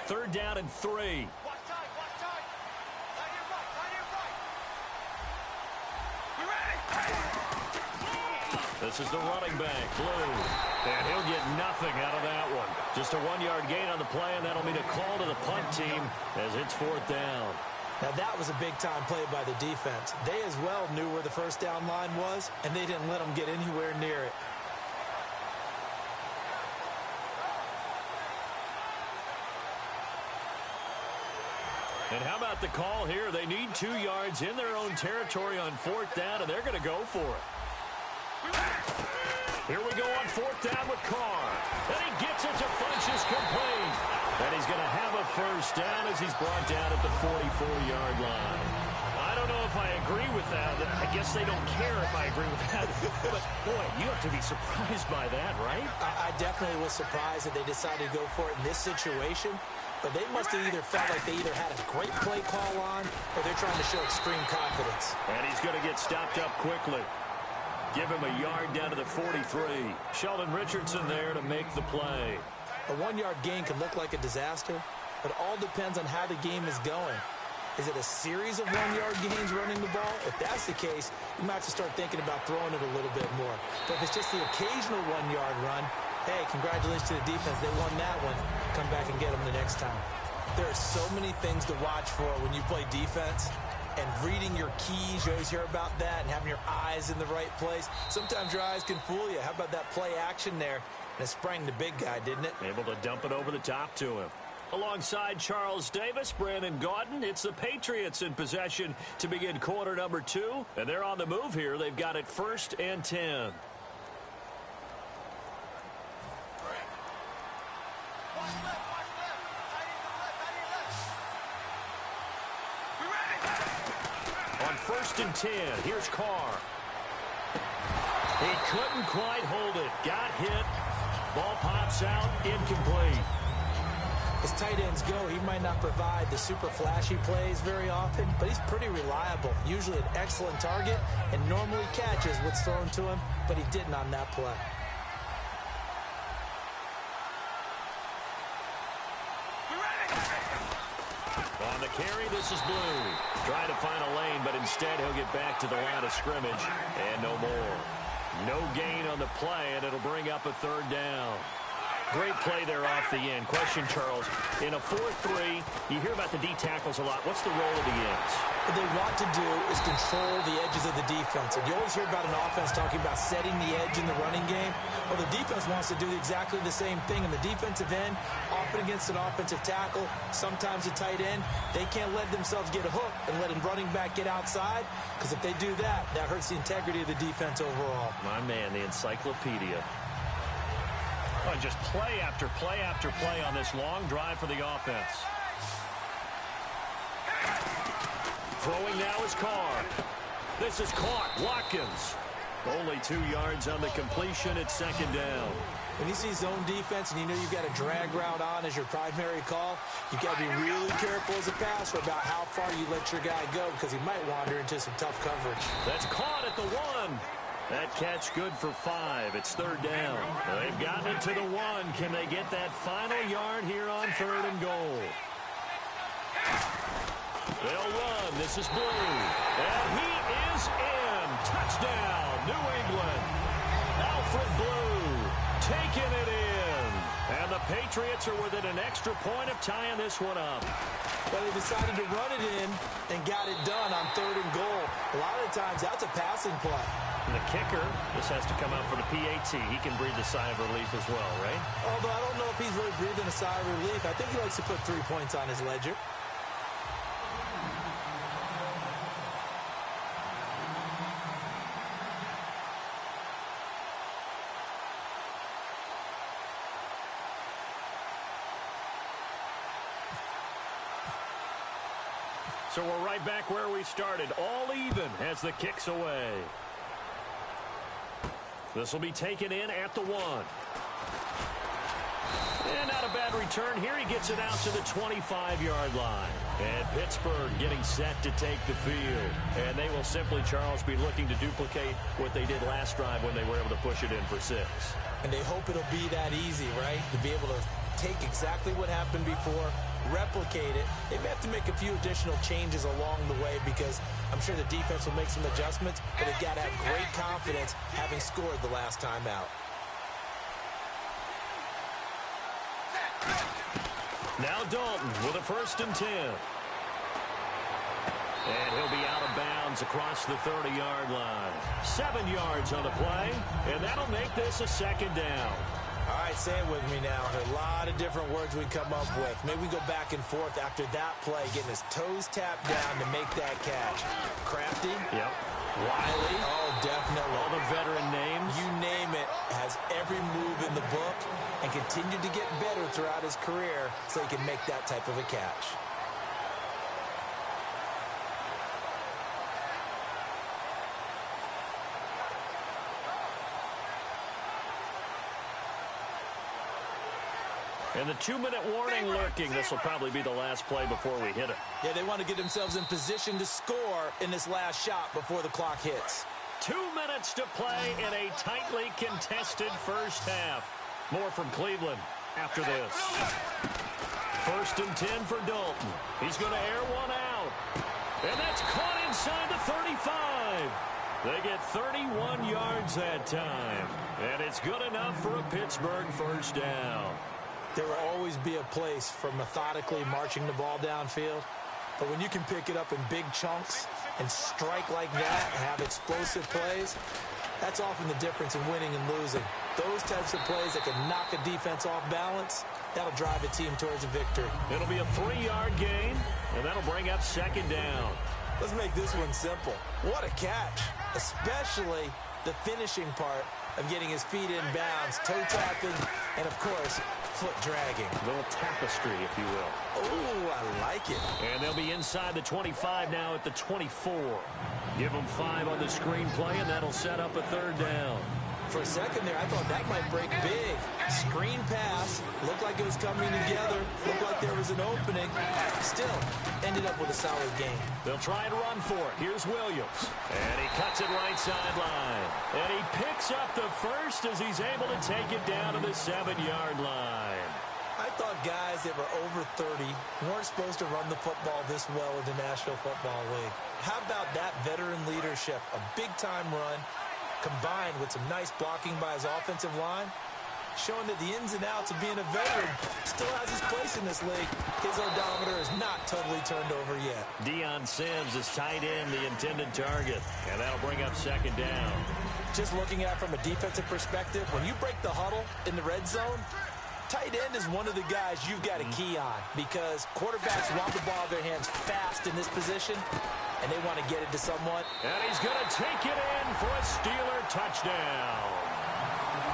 Third down and 3. This is the running back, Blue. And he'll get nothing out of that one. Just a 1-yard gain on the play, and that'll mean a call to the punt team as it's fourth down. Now, that was a big-time play by the defense. They as well knew where the first down line was, and they didn't let them get anywhere near it. And how about the call here? They need 2 yards in their own territory on fourth down, and they're going to go for it. Here we go on fourth down with Carr. And he gets it to Funchess complete. And he's going to have a first down as he's brought down at the 44-yard line. I don't know if I agree with that. I guess they don't care if I agree with that. But, boy, you have to be surprised by that, right? I definitely was surprised that they decided to go for it in this situation. But they must have either felt like they either had a great play call on or they're trying to show extreme confidence. And he's going to get stopped up quickly. Give him a yard down to the 43. Sheldon Richardson there to make the play. A 1-yard gain can look like a disaster, but it all depends on how the game is going. Is it a series of 1-yard gains running the ball? If that's the case, you might have to start thinking about throwing it a little bit more. But if it's just the occasional 1-yard run, hey, congratulations to the defense. They won that one. Come back and get them the next time. There are so many things to watch for when you play defense. And reading your keys, you always hear about that, and having your eyes in the right place. Sometimes your eyes can fool you. How about that play action there? And it sprang the big guy, didn't it? Able to dump it over the top to him. Alongside Charles Davis, Brandon Gaudin, it's the Patriots in possession to begin quarter number 2. And they're on the move here. They've got it 1st and 10. On 1st and 10, here's Carr. He couldn't quite hold it. Got hit. Ball pops out, incomplete. As tight ends go, he might not provide the super flashy plays very often, but he's pretty reliable. Usually an excellent target and normally catches what's thrown to him, but he didn't on that play. On the carry, this is Blue. Trying to find a lane, but instead he'll get back to the line of scrimmage. And no more. No gain on the play, and it'll bring up a 3rd down. Great play there off the end. Question, Charles. In a 4-3, you hear about the D tackles a lot. What's the role of the ends? What they want to do is control the edges of the defense. And you always hear about an offense talking about setting the edge in the running game. Well, the defense wants to do exactly the same thing. In the defensive end, often against an offensive tackle, sometimes a tight end, they can't let themselves get a hook and let a running back get outside. Because if they do that, that hurts the integrity of the defense overall. My man, the encyclopedia. Oh, just play after play after play on this long drive for the offense. Throwing now is Carr. This is caught. Watkins. Only 2 yards on the completion at 2nd down. When you see zone defense and you know you've got a drag route on as your primary call, you've got to be really careful as a passer about how far you let your guy go because he might wander into some tough coverage. That's caught at the 1. That catch good for 5. It's 3rd down. They've gotten it to the 1. Can they get that final yard here on 3rd and goal? They'll run. This is Blue. And he is in. Touchdown, New England. Alfred Blue taking it in. And the Patriots are within an extra point of tying this one up. But they decided to run it in and got it done on 3rd and goal. A lot of the times, that's a passing play. And the kicker, this has to come out for the PAT. He can breathe a sigh of relief as well, right? Although I don't know if he's really breathing a sigh of relief. I think he likes to put 3 points on his ledger. So we're right back where we started, all even as the kick's away. This will be taken in at the 1. And not a bad return here. He gets it out to the 25-yard line. And Pittsburgh getting set to take the field. And they will simply, Charles, be looking to duplicate what they did last drive when they were able to push it in for 6. And they hope it'll be that easy, right? To be able to take exactly what happened before, replicate it. They may have to make a few additional changes along the way because I'm sure the defense will make some adjustments, but they've got to have great confidence having scored the last time out. Now Dalton with a 1st and 10. And he'll be out of bounds across the 30-yard line. 7 yards on the play, and that'll make this a 2nd down. All right, say it with me now. There are a lot of different words we come up with. Maybe we go back and forth after that play, getting his toes tapped down to make that catch. Crafty? Yep. Wiley? Oh, definitely. All the veteran names. You name it, has every move in the book and continued to get better throughout his career so he can make that type of a catch. And the 2-minute warning lurking. This will probably be the last play before we hit it. Yeah, they want to get themselves in position to score in this last shot before the clock hits. 2 minutes to play in a tightly contested first half. More from Cleveland after this. 1st and 10 for Dalton. He's going to air one out. And that's caught inside the 35. They get 31 yards that time. And it's good enough for a Pittsburgh 1st down. There will always be a place for methodically marching the ball downfield. But when you can pick it up in big chunks and strike like that and have explosive plays, that's often the difference in winning and losing. Those types of plays that can knock a defense off balance, that'll drive a team towards a victory. It'll be a 3-yard gain, and that'll bring up 2nd down. Let's make this one simple. What a catch, especially the finishing part of getting his feet in bounds, toe tapping, and of course, foot dragging. A little tapestry, if you will. Oh, I like it. And they'll be inside the 25 now at the 24. Give them 5 on the screenplay, and that'll set up a 3rd down. For a second there, I thought that might break big. Screen pass. Looked like it was coming together. Looked like there was an opening. Still, ended up with a solid game. They'll try and run for it. Here's Williams. And he cuts it right sideline. And he picks up the 1st as he's able to take it down to the 7-yard line. I thought guys that were over 30 weren't supposed to run the football this well in the National Football League. How about that veteran leadership? A big-time run, combined with some nice blocking by his offensive line, showing that the ins and outs of being a veteran still has his place in this league. His odometer is not totally turned over yet. Deion Sims is tight end, the intended target, and that'll bring up 2nd down. Just looking at it from a defensive perspective, when you break the huddle in the red zone, tight end is one of the guys you've got to key on because quarterbacks want the ball in their hands fast in this position, and they want to get it to someone. And he's going to take it in for a Steeler touchdown.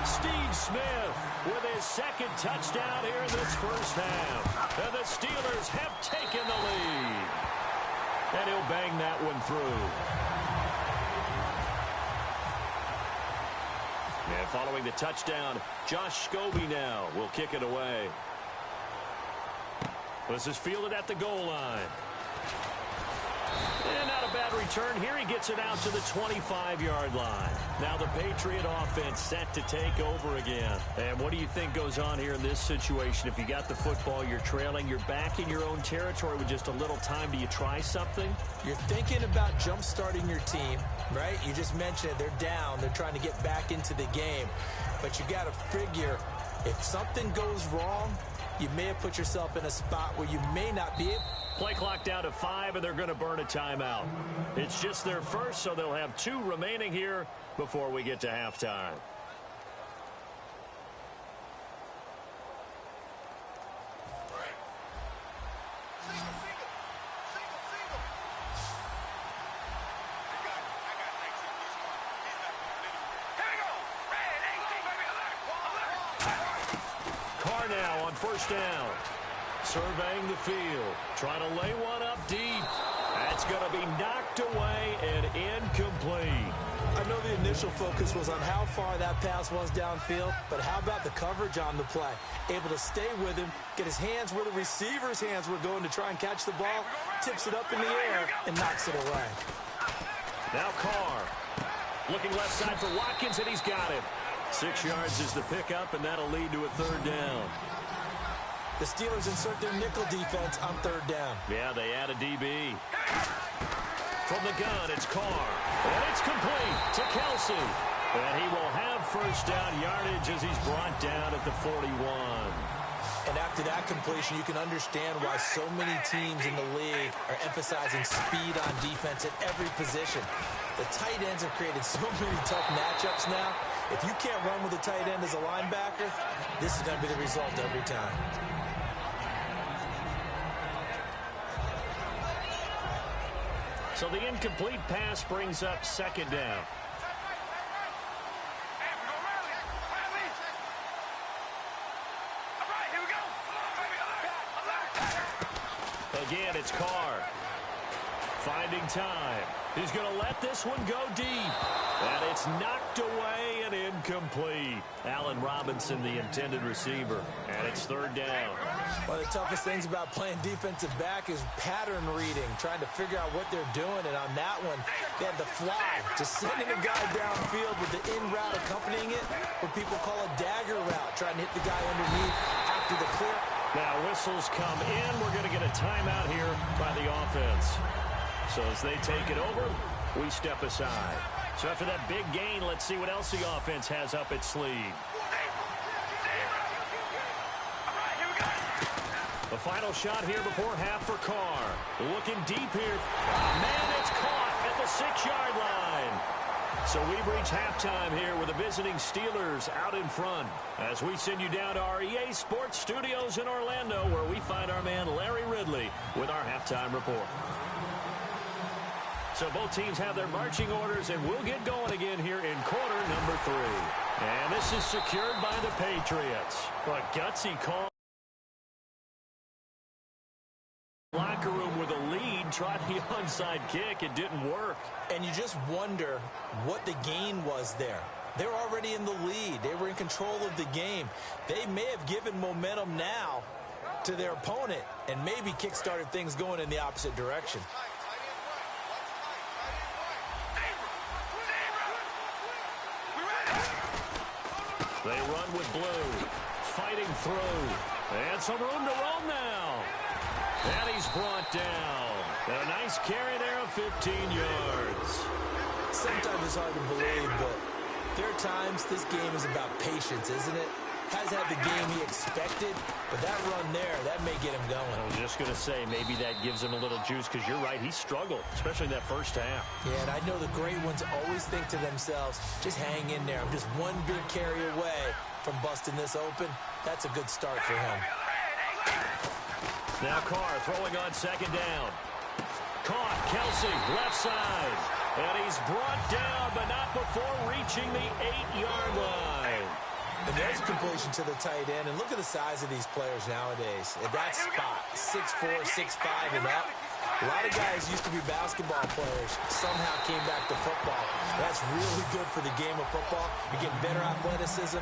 Steve Smith with his 2nd touchdown here in this first half. And the Steelers have taken the lead. And he'll bang that one through. And following the touchdown, Josh Scobie now will kick it away. This is fielded at the goal line. And not a bad return here. He gets it out to the 25-yard line. Now the Patriot offense set to take over again. And what do you think goes on here in this situation? If you got the football, you're trailing, you're back in your own territory with just a little time. Do you try something? You're thinking about jump-starting your team, right? You just mentioned it. They're down. They're trying to get back into the game. But you got to figure If something goes wrong, you may have put yourself in a spot where you may not be able. Play clock down to 5, and they're going to burn a timeout. It's just their first, so they'll have 2 remaining here before we get to halftime. Carr now on first down. Surveying the field, trying to lay one up deep. That's going to be knocked away and incomplete. I know the initial focus was on how far that pass was downfield, but how about the coverage on the play? Able to stay with him, get his hands where the receiver's hands were going to try and catch the ball, tips it up in the air, and knocks it away. Now Carr, looking left side for Watkins, and he's got him. 6 yards is the pickup, and that'll lead to a third down. The Steelers insert their nickel defense on third down. Yeah, they add a DB. From the gun, it's Carr. And it's complete to Kelsey. And he will have first down yardage as he's brought down at the 41. And after that completion, you can understand why so many teams in the league are emphasizing speed on defense at every position. The tight ends have created so many tough matchups now. If you can't run with a tight end as a linebacker, this is going to be the result every time. So the incomplete pass brings up second down. Again, it's Carr. Finding time. He's going to let this one go deep. And it's knocked away and incomplete. Allen Robinson, the intended receiver. And it's third down. One of the toughest things about playing defensive back is pattern reading, trying to figure out what they're doing. And on that one, they had the fly, just sending a guy downfield with the in route accompanying it, what people call a dagger route, trying to hit the guy underneath after the clear. Now whistles come in. We're going to get a timeout here by the offense. So as they take it over, we step aside. So after that big gain, let's see what else the offense has up its sleeve. The final shot here before half for Carr. Looking deep here. Man, it's caught at the 6-yard line. So we've reached halftime here with the visiting Steelers out in front as we send you down to our EA Sports Studios in Orlando, where we find our man Larry Ridley with our halftime report. So both teams have their marching orders, and we'll get going again here in quarter number 3. And this is secured by the Patriots. A gutsy call. Locker room with a lead, tried the onside kick. It didn't work. And you just wonder what the gain was there. They're already in the lead. They were in control of the game. They may have given momentum now to their opponent and maybe kick-started things going in the opposite direction. They run with blue, fighting through, and some room to roam now. And he's brought down. A nice carry there of 15 yards. Sometimes it's hard to believe, but there are times this game is about patience, isn't it? Has had the game he expected, but that run there, that may get him going. I was just going to say, maybe that gives him a little juice, because you're right, he struggled, especially in that first half. Yeah, and I know the great ones always think to themselves, just hang in there. I'm just one big carry away from busting this open. That's a good start for him. Now Carr throwing on second down. Caught, Kelsey, left side. And he's brought down, but not before reaching the 8-yard line. And there's a completion to the tight end. And look at the size of these players nowadays. At that spot, 6'4", 6'5", and up. A lot of guys used to be basketball players, somehow came back to football. That's really good for the game of football. You're getting better athleticism,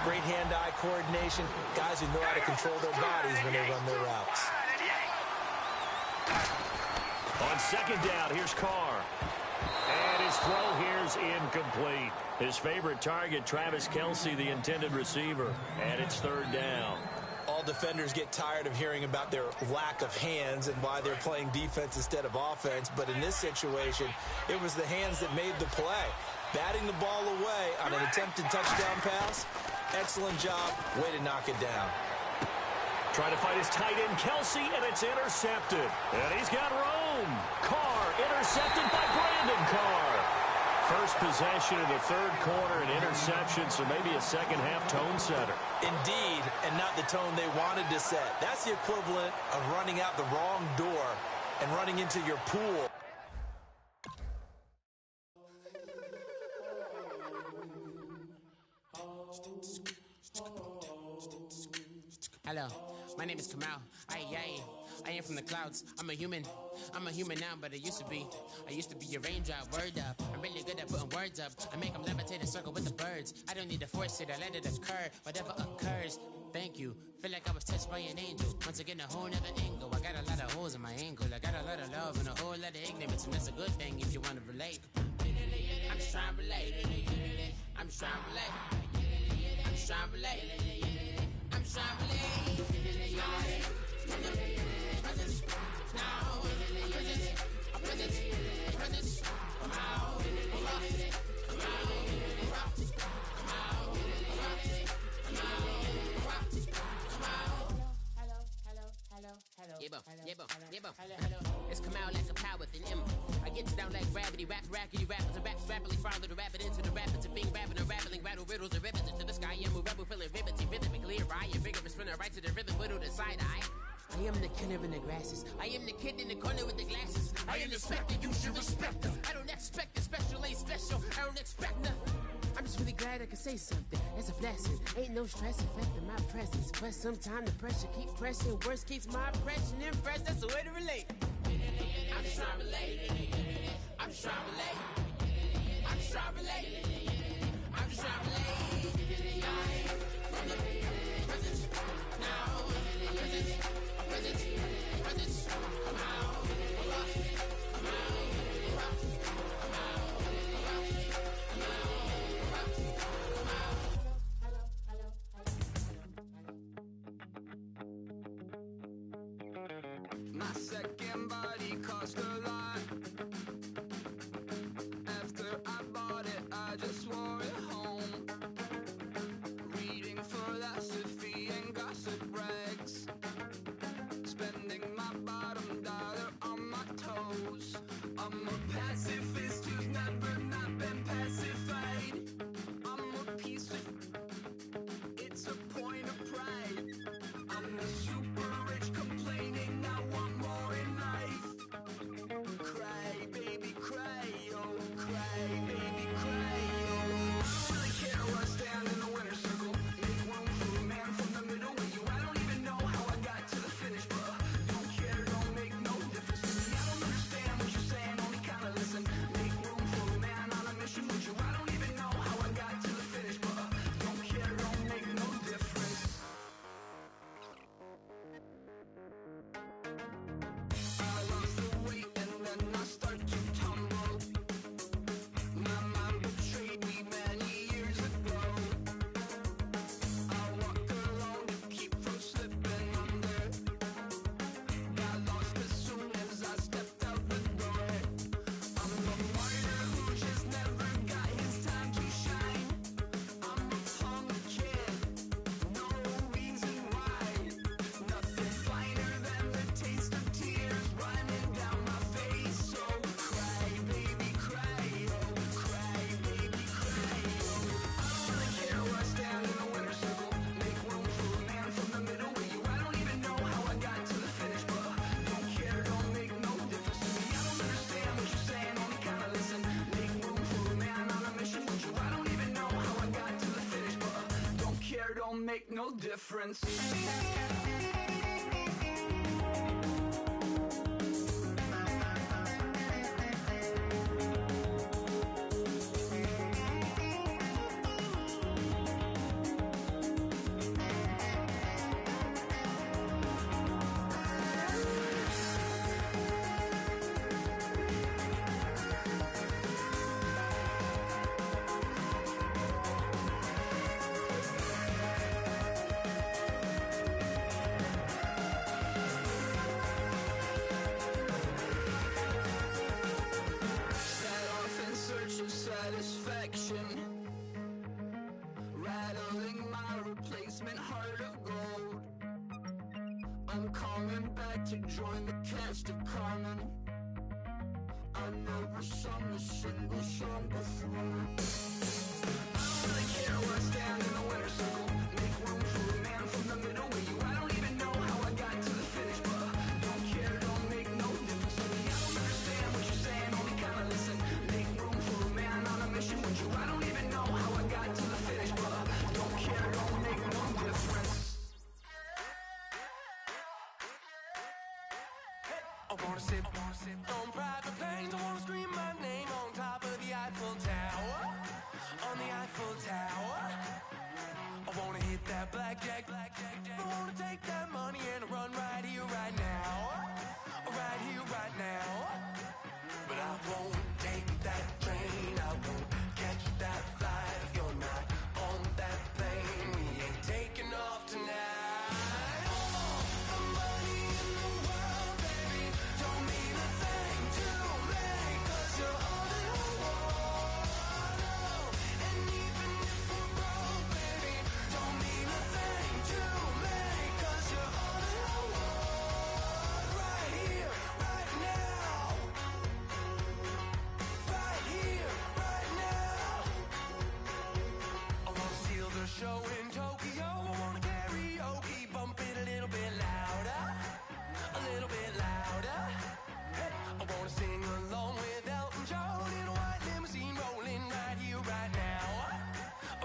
great hand-eye coordination, guys who know how to control their bodies when they run their routes. On second down, here's Carr. And his throw here's incomplete. His favorite target, Travis Kelsey, the intended receiver. And it's third down. All defenders get tired of hearing about their lack of hands and why they're playing defense instead of offense. But in this situation, it was the hands that made the play. Batting the ball away on an attempted touchdown pass, Excellent job. Way to knock it down. Trying to fight his tight end, Kelsey, and it's intercepted. And he's got Rome. Carr intercepted by Brandon Carr. First possession of the third quarter, an interception, so maybe a second-half tone setter. Indeed, and not the tone they wanted to set. That's the equivalent of running out the wrong door and running into your pool. Hello, my name is Kamal. I am from the clouds. I'm a human now, but I used to be a raindrop. Word up, I'm really good at putting words up. I make them levitate and circle with the birds. I don't need to force it, I let it occur. Whatever occurs, thank you. Feel like I was touched by an angel. Once again, a whole nother angle. I got a lot of holes in my ankle. I got a lot of love and a whole lot of ignorance, and that's a good thing if you want to relate. I'm just trying to relate. I'm just trying to relate. I'm just trying to relate. I'm just trying to relate. It's come out like a power with an M. I get you down like gravity, rackety rappers and raps rapidly follow the rapid into the rapids of being rapping and rattling, rattle riddles and rivets into the sky. I'm a rebel, feeling riveting, rhythmically right, and vigorous, spinner right to the rhythm, widow to side eye. I am the killer in the grasses. I am the kid in the corner with the glasses. I am the specter, you should respect her. I don't expect the special, ain't special. I don't expect nothing. I'm just really glad I can say something. It's a blessing. Ain't no stress affecting my presence. But sometimes the pressure keeps pressing. Worst keeps my impression impressed. That's the way to relate. I'm just trying to relate. I'm just trying to relate. I'm just trying to relate. I'm just trying to relate. From the presence now. Presence. Come out. Come out. My second body cost a lot. After I bought it, I just wore it home. Reading philosophy and gossip rags. Spending my bottom dollar on my toes. I'm a pacifist who's never not been pacified. I'm a piece of... It's a point of pride. I'm the super rich complaining I want more in life. Cry, baby, cry, oh, cry, baby, cry, oh. I don't really care where I stand in the winner's circle. Make room for a man from the middle with you. I don't even know how I got to the finish, but don't care, don't make no difference to me. I don't understand what you're saying, only kinda listen. Make room for a man on a mission with you. I don't even know how I got to the finish, but don't care, don't make no difference. I lost the weight and then I start to tumble. My mind betrayed me many years ago. I walk alone to keep from slipping under. Got lost as soon as I stepped out the door. I'm a martyr who just never got his time to shine. I'm a punk kid, no reason why. Nothing finer than the taste of tears running down my face. So cry, baby, cry, oh, cry, baby, cry, oh. I don't really care where I stand in the winner's circle. Make room for a man from the middle with you. I don't even know how I got to the finish, but don't care, don't make no difference to me. I don't understand what you're saying, only kinda listen. Make room for a man on a mission with you. I don't even know how I got to the finish, but don't care, don't make no difference. to join the cast of Carmen. I never sung a single song before. I don't really care where I stand in the winner's circle. Make room for a man from the middle with you. I don't even know how I got to the finish, but don't care, don't make no difference to me. I don't understand what you're saying, only kinda listen. Make room for a man on a mission with you. I don't even know how I got to the finish, but don't care, don't make no difference. I wanna sit on private planes. I wanna scream my name on top of the Eiffel Tower. On the Eiffel Tower. I wanna hit that blackjack. I wanna take that money and run right here, right now. Right here, right now. But I won't take that train. I won't catch that flight if you're not on that plane. We ain't taking off tonight. All the money in the world, baby, don't mean a thing to me, 'cause you're all that I want. And even if we're broke, baby, don't mean a thing to me, 'cause you're all that I want. Right here, right now. Right here, right now. I wanna steal the show in Tokyo. I wanna karaoke, bump it a little bit louder. A little bit louder. Hey, I wanna sing along with Elton John in a white limousine rolling right here, right now.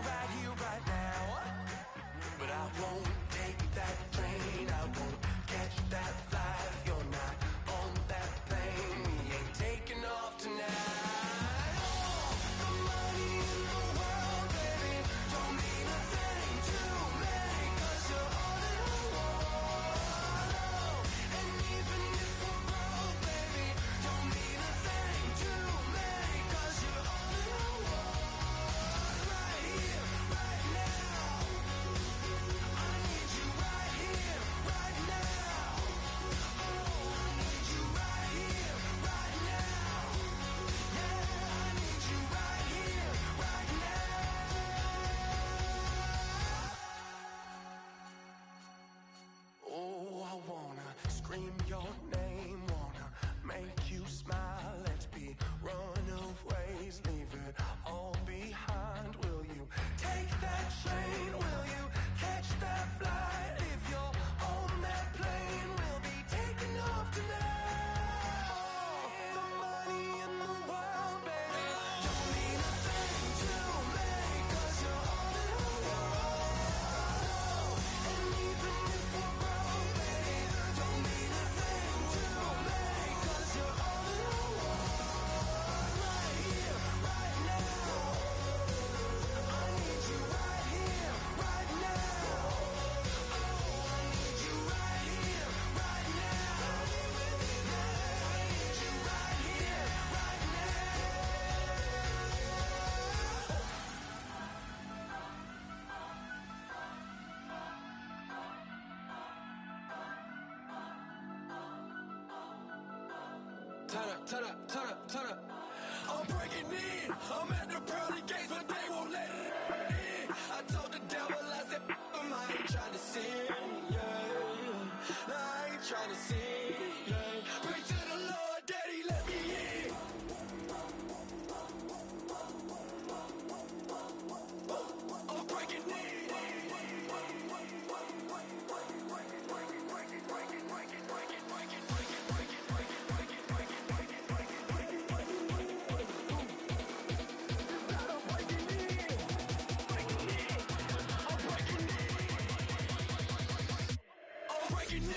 Right here, right now. But I won't take that train. I won't catch that flight if you're not on that plane. We ain't taking off tonight. All the money in the world, baby, don't mean a thing to me, 'cause you're all that I want. And even if we're broke, baby, don't mean a thing to me, 'cause you're all that I want. Right here, right now. I need you right here, right now. Oh, I need you right here, right now. Yeah, I need you right here, right now. Oh, I wanna scream your name, wanna make you smile. Let's be runaways, leave it all behind. Will you take that train? Will you catch that flight? If you're on that plane, we'll be taking off tonight. The money in the world, baby, don't mean a thing to me, 'cause you're all that I want. And even if we're broke, baby, don't mean a thing to me, 'cause you're all that I want. Right here, right now. I need you right here, right now. Oh, I need you right here, right now. Yeah, I need you right here, right now. Turn up. I'm breaking in. I'm at the pearly gates, but they won't let it in. I told the devil, I said, I ain't trying to sin, yeah. No, I ain't trying to sin, yeah. Pray to the Lord, Daddy, let me in. I'm breaking in. I'm breaking in.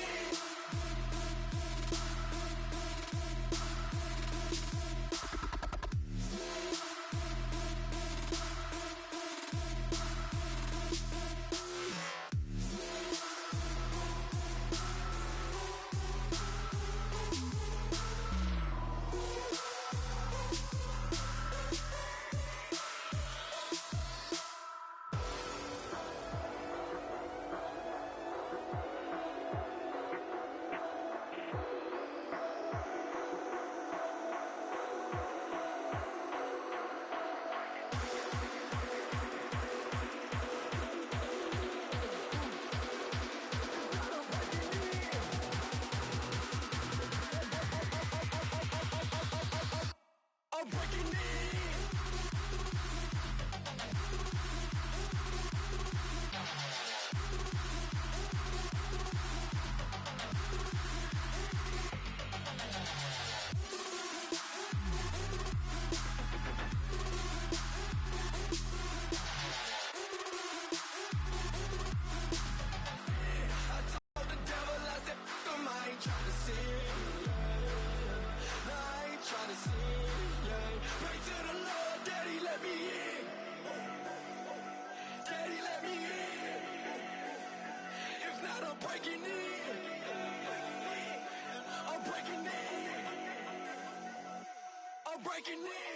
breaking news.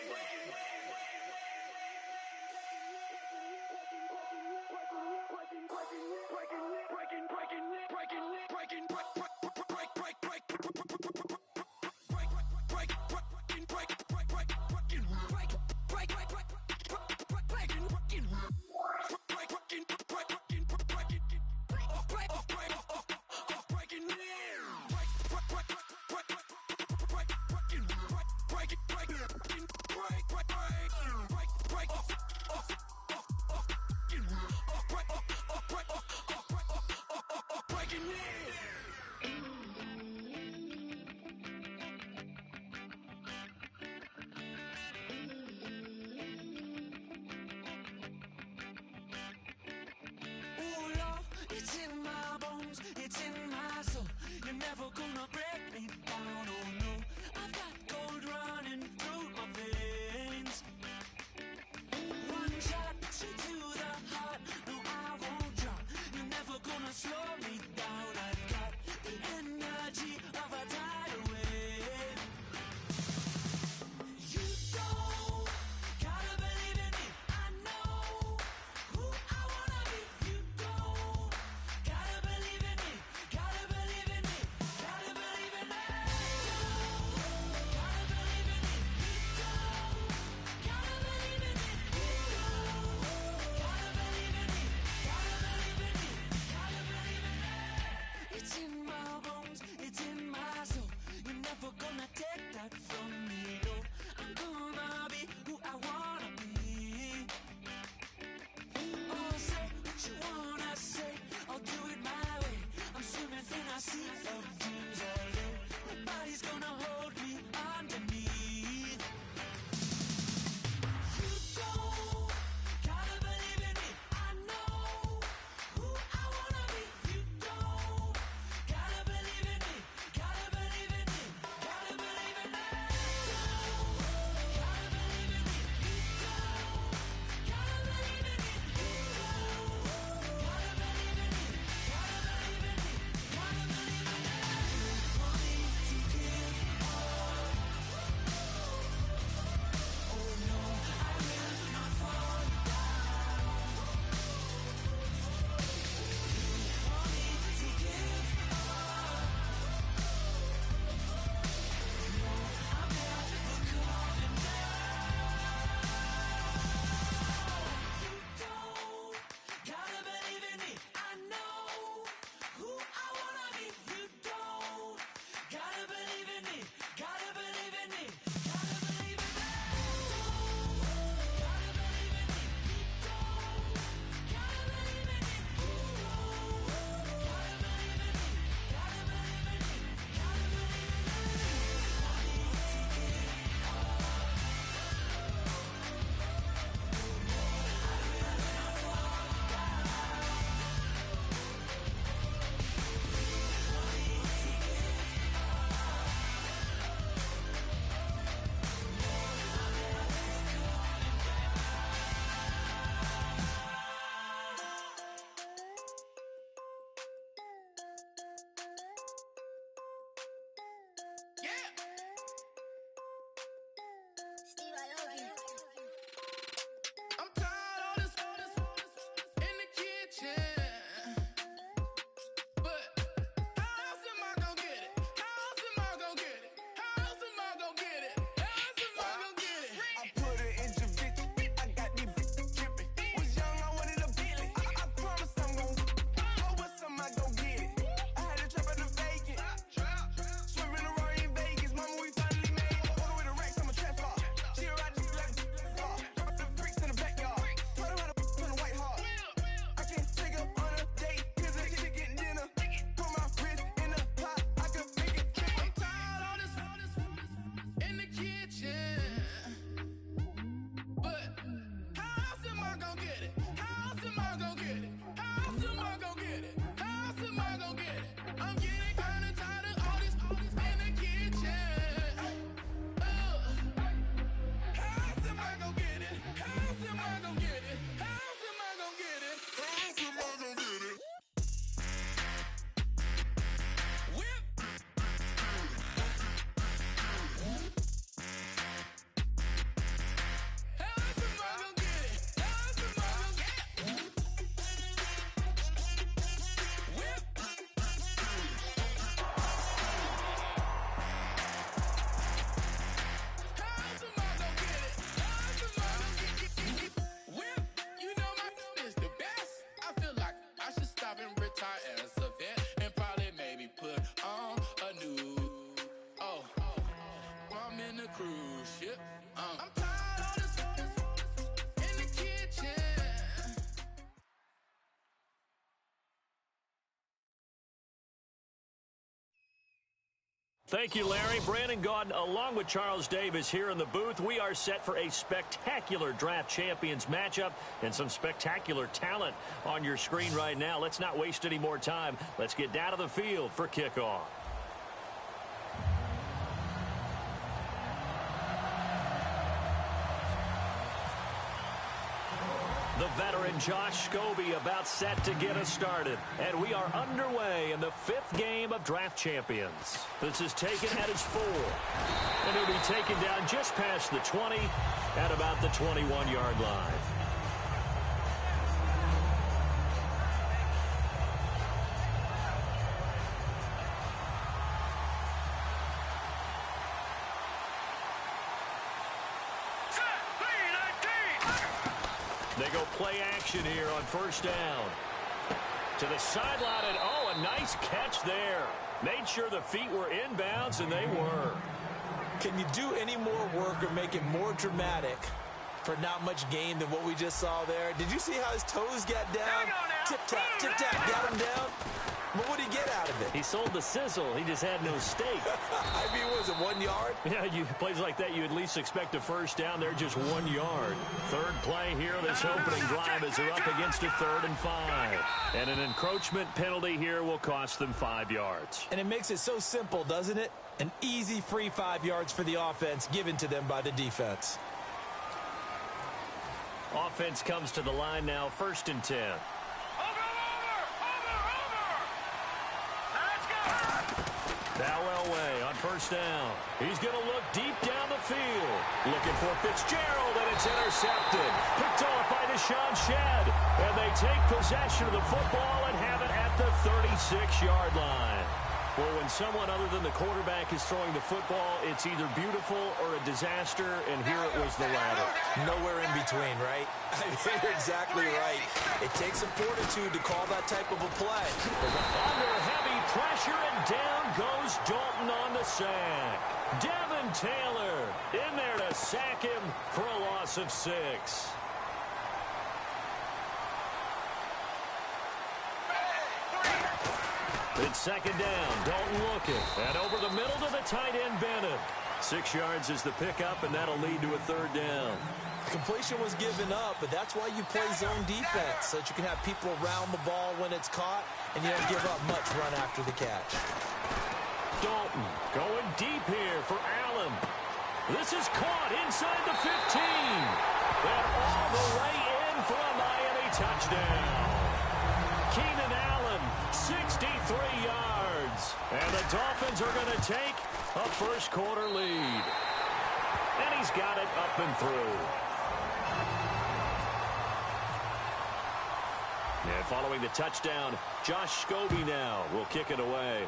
I'm tired of this in the kitchen. Thank you, Larry. Brandon Gaudin, along with Charles Davis here in the booth. We are set for a spectacular Draft Champions matchup and some spectacular talent on your screen right now. Let's not waste any more time. Let's get down to the field for kickoff. The veteran Josh Scobee about set to get us started. And we are underway in the 5th game of Draft Champions. This is taken at his 4. And he'll be taken down just past the 20 at about the 21-yard line. They go play action here on first down. To the sideline, and a nice catch there. Made sure the feet were inbounds, and they were. Can you do any more work or make it more dramatic for not much gain than what we just saw there? Did you see how his toes got down? Tip-tap, got him down. But what did he get out of it? He sold the sizzle. He just had no steak. I mean, was it 1 yard? Yeah, plays like that, you at least expect a first down. They're just 1 yard. Third play here, this opening drive as they're up against a 3rd and 5. And an encroachment penalty here will cost them 5 yards. And it makes it so simple, doesn't it? An easy free 5 yards for the offense given to them by the defense. Offense comes to the line now, 1st and 10. Now Elway on first down. He's going to look deep down the field. Looking for Fitzgerald, and it's intercepted. Picked off by Deshaun Shedd. And they take possession of the football and have it at the 36-yard line. Well, when someone other than the quarterback is throwing the football, it's either beautiful or a disaster, and here it was the latter. Nowhere in between, right? I mean, you're exactly right. It takes some fortitude to call that type of a play. Under heavy pressure, and down goes Dalton on the sack. Devin Taylor in there to sack him for a loss of 6. It's 2nd down. Dalton looking. And over the middle to the tight end, Bennett. 6 yards is the pickup, and that'll lead to a 3rd down. Completion was given up, but that's why you play zone defense, so that you can have people around the ball when it's caught, and you don't give up much run after the catch. Dalton going deep here for Allen. This is caught inside the 15. And all the way in for a Miami touchdown. Keenan Allen, 63 yards. And the Dolphins are going to take a first-quarter lead. And he's got it up and through. And following the touchdown, Josh Scobee now will kick it away.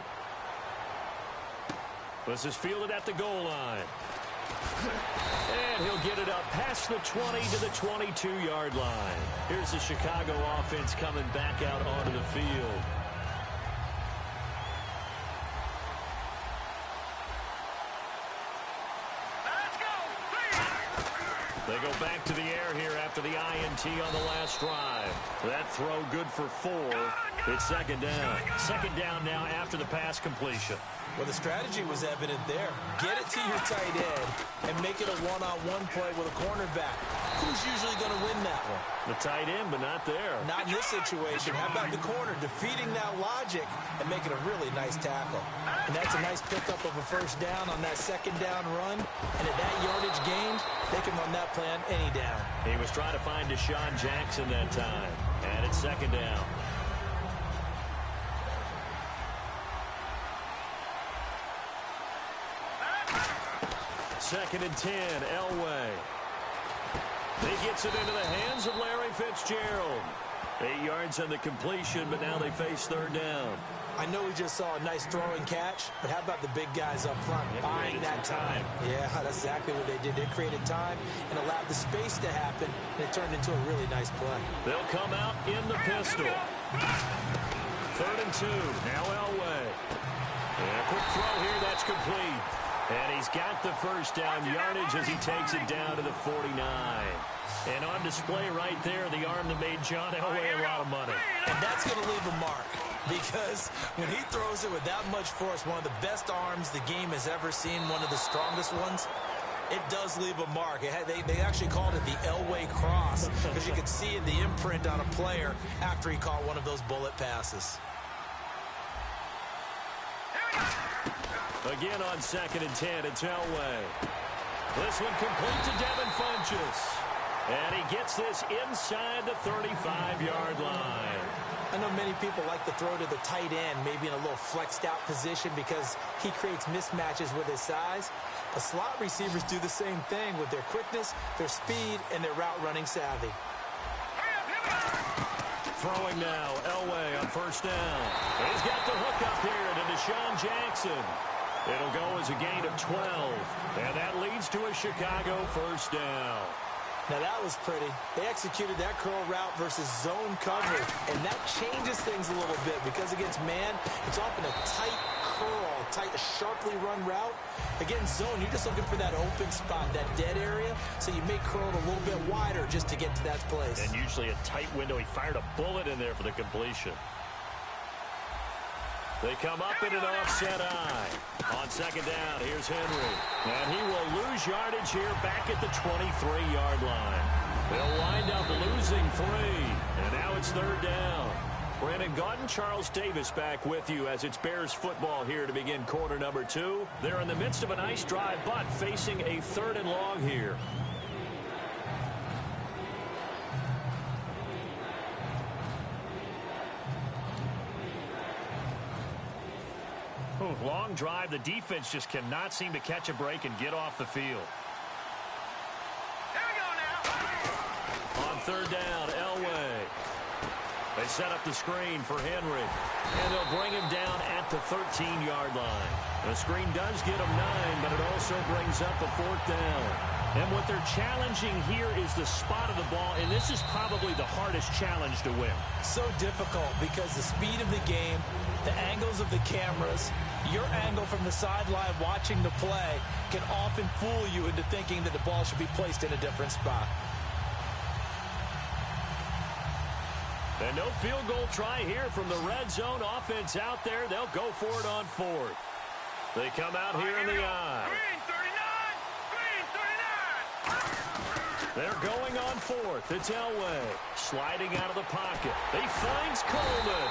This is fielded at the goal line. And he'll get it up past the 20 to the 22-yard line. Here's the Chicago offense coming back out onto the field. They go back to the air here after the INT on the last drive. That throw good for 4. It's 2nd down. 2nd down now after the pass completion. Well, the strategy was evident there. Get it to your tight end and make it a one-on-one play with a cornerback. Who's usually going to win that one? The tight end, but not there. Not in this situation. How about the corner defeating that logic and making a really nice tackle? And that's a nice pickup of a first down on that 2nd down run. And at that yardage gained, they can run that play on any down. He was trying to find Deshaun Jackson that time. And it's 2nd down. Second and 10, Elway. He gets it into the hands of Larry Fitzgerald. 8 yards on the completion, but now they face 3rd down. I know we just saw a nice throwing catch, but how about the big guys up front buying that time? Yeah, that's exactly what they did. They created time and allowed the space to happen, and it turned into a really nice play. They'll come out in the pistol. 3rd and 2, now Elway. And a quick throw here, that's complete. And he's got the first down yardage as he takes it down to the 49. And on display right there, the arm that made John Elway a lot of money. And that's going to leave a mark because when he throws it with that much force, one of the best arms the game has ever seen, one of the strongest ones, it does leave a mark. They actually called it the Elway cross because you could see the imprint on a player after he caught one of those bullet passes. Again on 2nd and 10, it's Elway. This one complete to Devin Funchess. And he gets this inside the 35-yard line. I know many people like to throw to the tight end, maybe in a little flexed out position because he creates mismatches with his size. But slot receivers do the same thing with their quickness, their speed, and their route running savvy. Throwing now, Elway on 1st down. He's got the hook up here to Deshaun Jackson. It'll go as a gain of 12. And that leads to a Chicago 1st down. Now that was pretty. They executed that curl route versus zone coverage, and that changes things a little bit because against man, it's often a tight curl, a sharply run route. Against zone, you're just looking for that open spot, that dead area, so you may curl it a little bit wider just to get to that place. And usually a tight window. He fired a bullet in there for the completion. They come up in an offset eye. On 2nd down, here's Henry. And he will lose yardage here back at the 23-yard line. They'll wind up losing 3. And now it's 3rd down. Brandon Gaudin, Charles Davis back with you as it's Bears football here to begin quarter number 2. They're in the midst of a nice drive, but facing a 3rd and long here. Long drive. The defense just cannot seem to catch a break and get off the field. Here we go now. On 3rd down, Elway. They set up the screen for Henry. And they'll bring him down at the 13-yard line. The screen does get him 9, but it also brings up a 4th down. And what they're challenging here is the spot of the ball, and this is probably the hardest challenge to win. So difficult because the speed of the game, the angles of the cameras, your angle from the sideline watching the play can often fool you into thinking that the ball should be placed in a different spot. And no field goal try here from the red zone. Offense out there. They'll go for it on 4th. They come out here in the eye. Green 39. They're going on 4th. It's Elway sliding out of the pocket. He finds Coleman.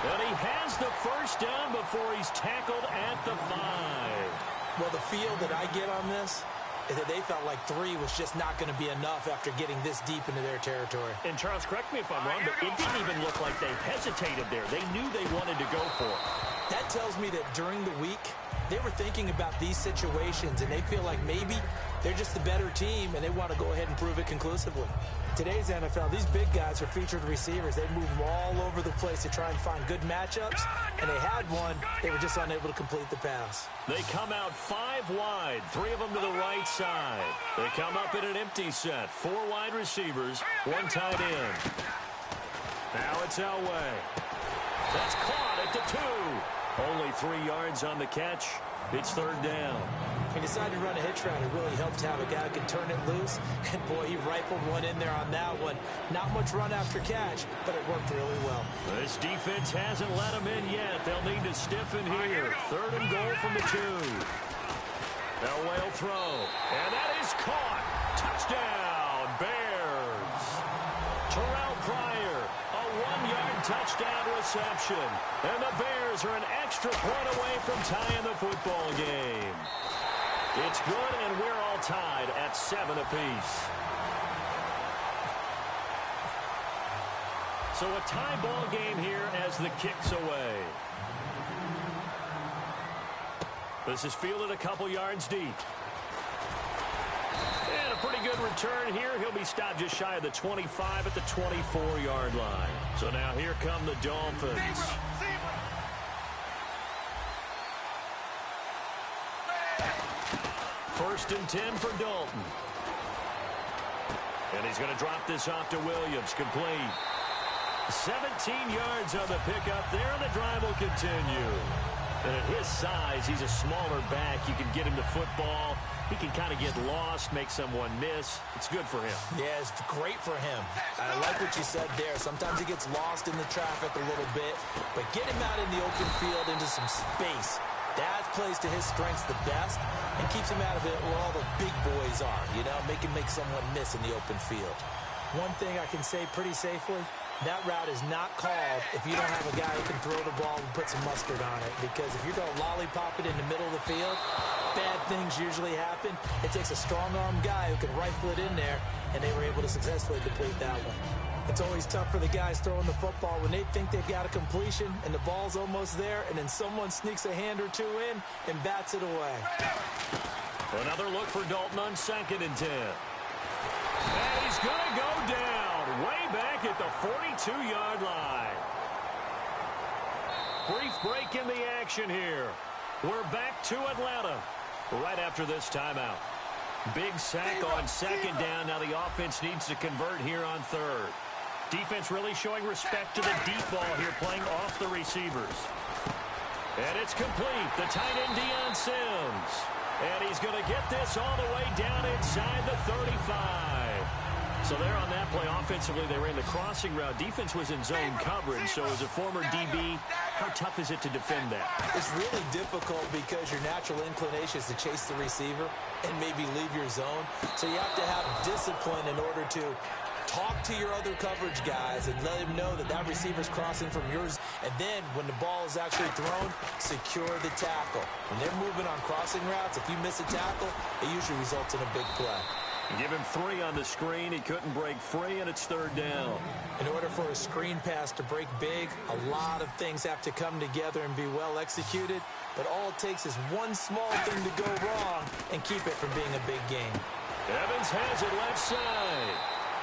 And he has the first down before he's tackled at the 5. Well, the feel that I get on this is that they felt like 3 was just not going to be enough after getting this deep into their territory. And Charles, correct me if I'm wrong, but it didn't even look like they hesitated there. They knew they wanted to go for it. That tells me that during the week, they were thinking about these situations, and they feel like maybe they're just the better team, and they want to go ahead and prove it conclusively. Today's NFL, these big guys are featured receivers. They move them all over the place to try and find good matchups, and they had one. They were just unable to complete the pass. They come out 5 wide, 3 of them to the right side. They come up in an empty set, 4 wide receivers, 1 tight end. Now it's Elway. That's caught at the 2. Only 3 yards on the catch. It's 3rd down. He decided to run a hitch route. It really helped to have a guy who can turn it loose. And, boy, he rifled one in there on that one. Not much run after catch, but it worked really well. This defense hasn't let him in yet. They'll need to stiffen here. 3rd and goal from the 2. Elway will throw. And that is caught. Touchdown, Bears. Terrell Pryor, a 1-yard touchdown reception. And the Bears are an extra point away from tying the football game. It's good, and we're all tied at 7 apiece. So a tie ball game here as the kick's away. This is fielded a couple yards deep. And a pretty good return here. He'll be stopped just shy of the 25 at the 24-yard line. So now here come the Dolphins. First and 10 for Dalton. And he's going to drop this off to Williams. Complete. 17 yards on the pickup there, and the drive will continue. And at his size, he's a smaller back. You can get him the football. He can kind of get lost, make someone miss. It's good for him. Yeah, it's great for him. I like what you said there. Sometimes he gets lost in the traffic a little bit, but get him out in the open field into some space. That plays to his strengths the best and keeps him out of it where all the big boys are, you know, make someone miss in the open field. One thing I can say pretty safely, that route is not called if you don't have a guy who can throw the ball and put some mustard on it. Because if you're going to lollipop it in the middle of the field, bad things usually happen. It takes a strong-arm guy who can rifle it in there, and they were able to successfully complete that one. It's always tough for the guys throwing the football when they think they've got a completion and the ball's almost there, and then someone sneaks a hand or two in and bats it away. Another look for Dalton on 2nd and 10. And he's going to go down way back at the 42-yard line. Brief break in the action here. We're back to Atlanta right after this timeout. Big sack on 2nd down. Now the offense needs to convert here on 3rd. Defense really showing respect to the deep ball here, playing off the receivers. And it's complete. The tight end, Deion Sims. And he's going to get this all the way down inside the 35. So there on that play, offensively, they ran the crossing route. Defense was in zone coverage, so as a former DB, how tough is it to defend that? It's really difficult because your natural inclination is to chase the receiver and maybe leave your zone. So you have to have discipline in order to talk to your other coverage guys and let them know that that receiver's crossing from yours. And then when the ball is actually thrown, secure the tackle. When they're moving on crossing routes, if you miss a tackle, it usually results in a big play. Give him 3 on the screen. He couldn't break free, and it's 3rd down. In order for a screen pass to break big, a lot of things have to come together and be well executed. But all it takes is one small thing to go wrong and keep it from being a big game. Evans has it left side.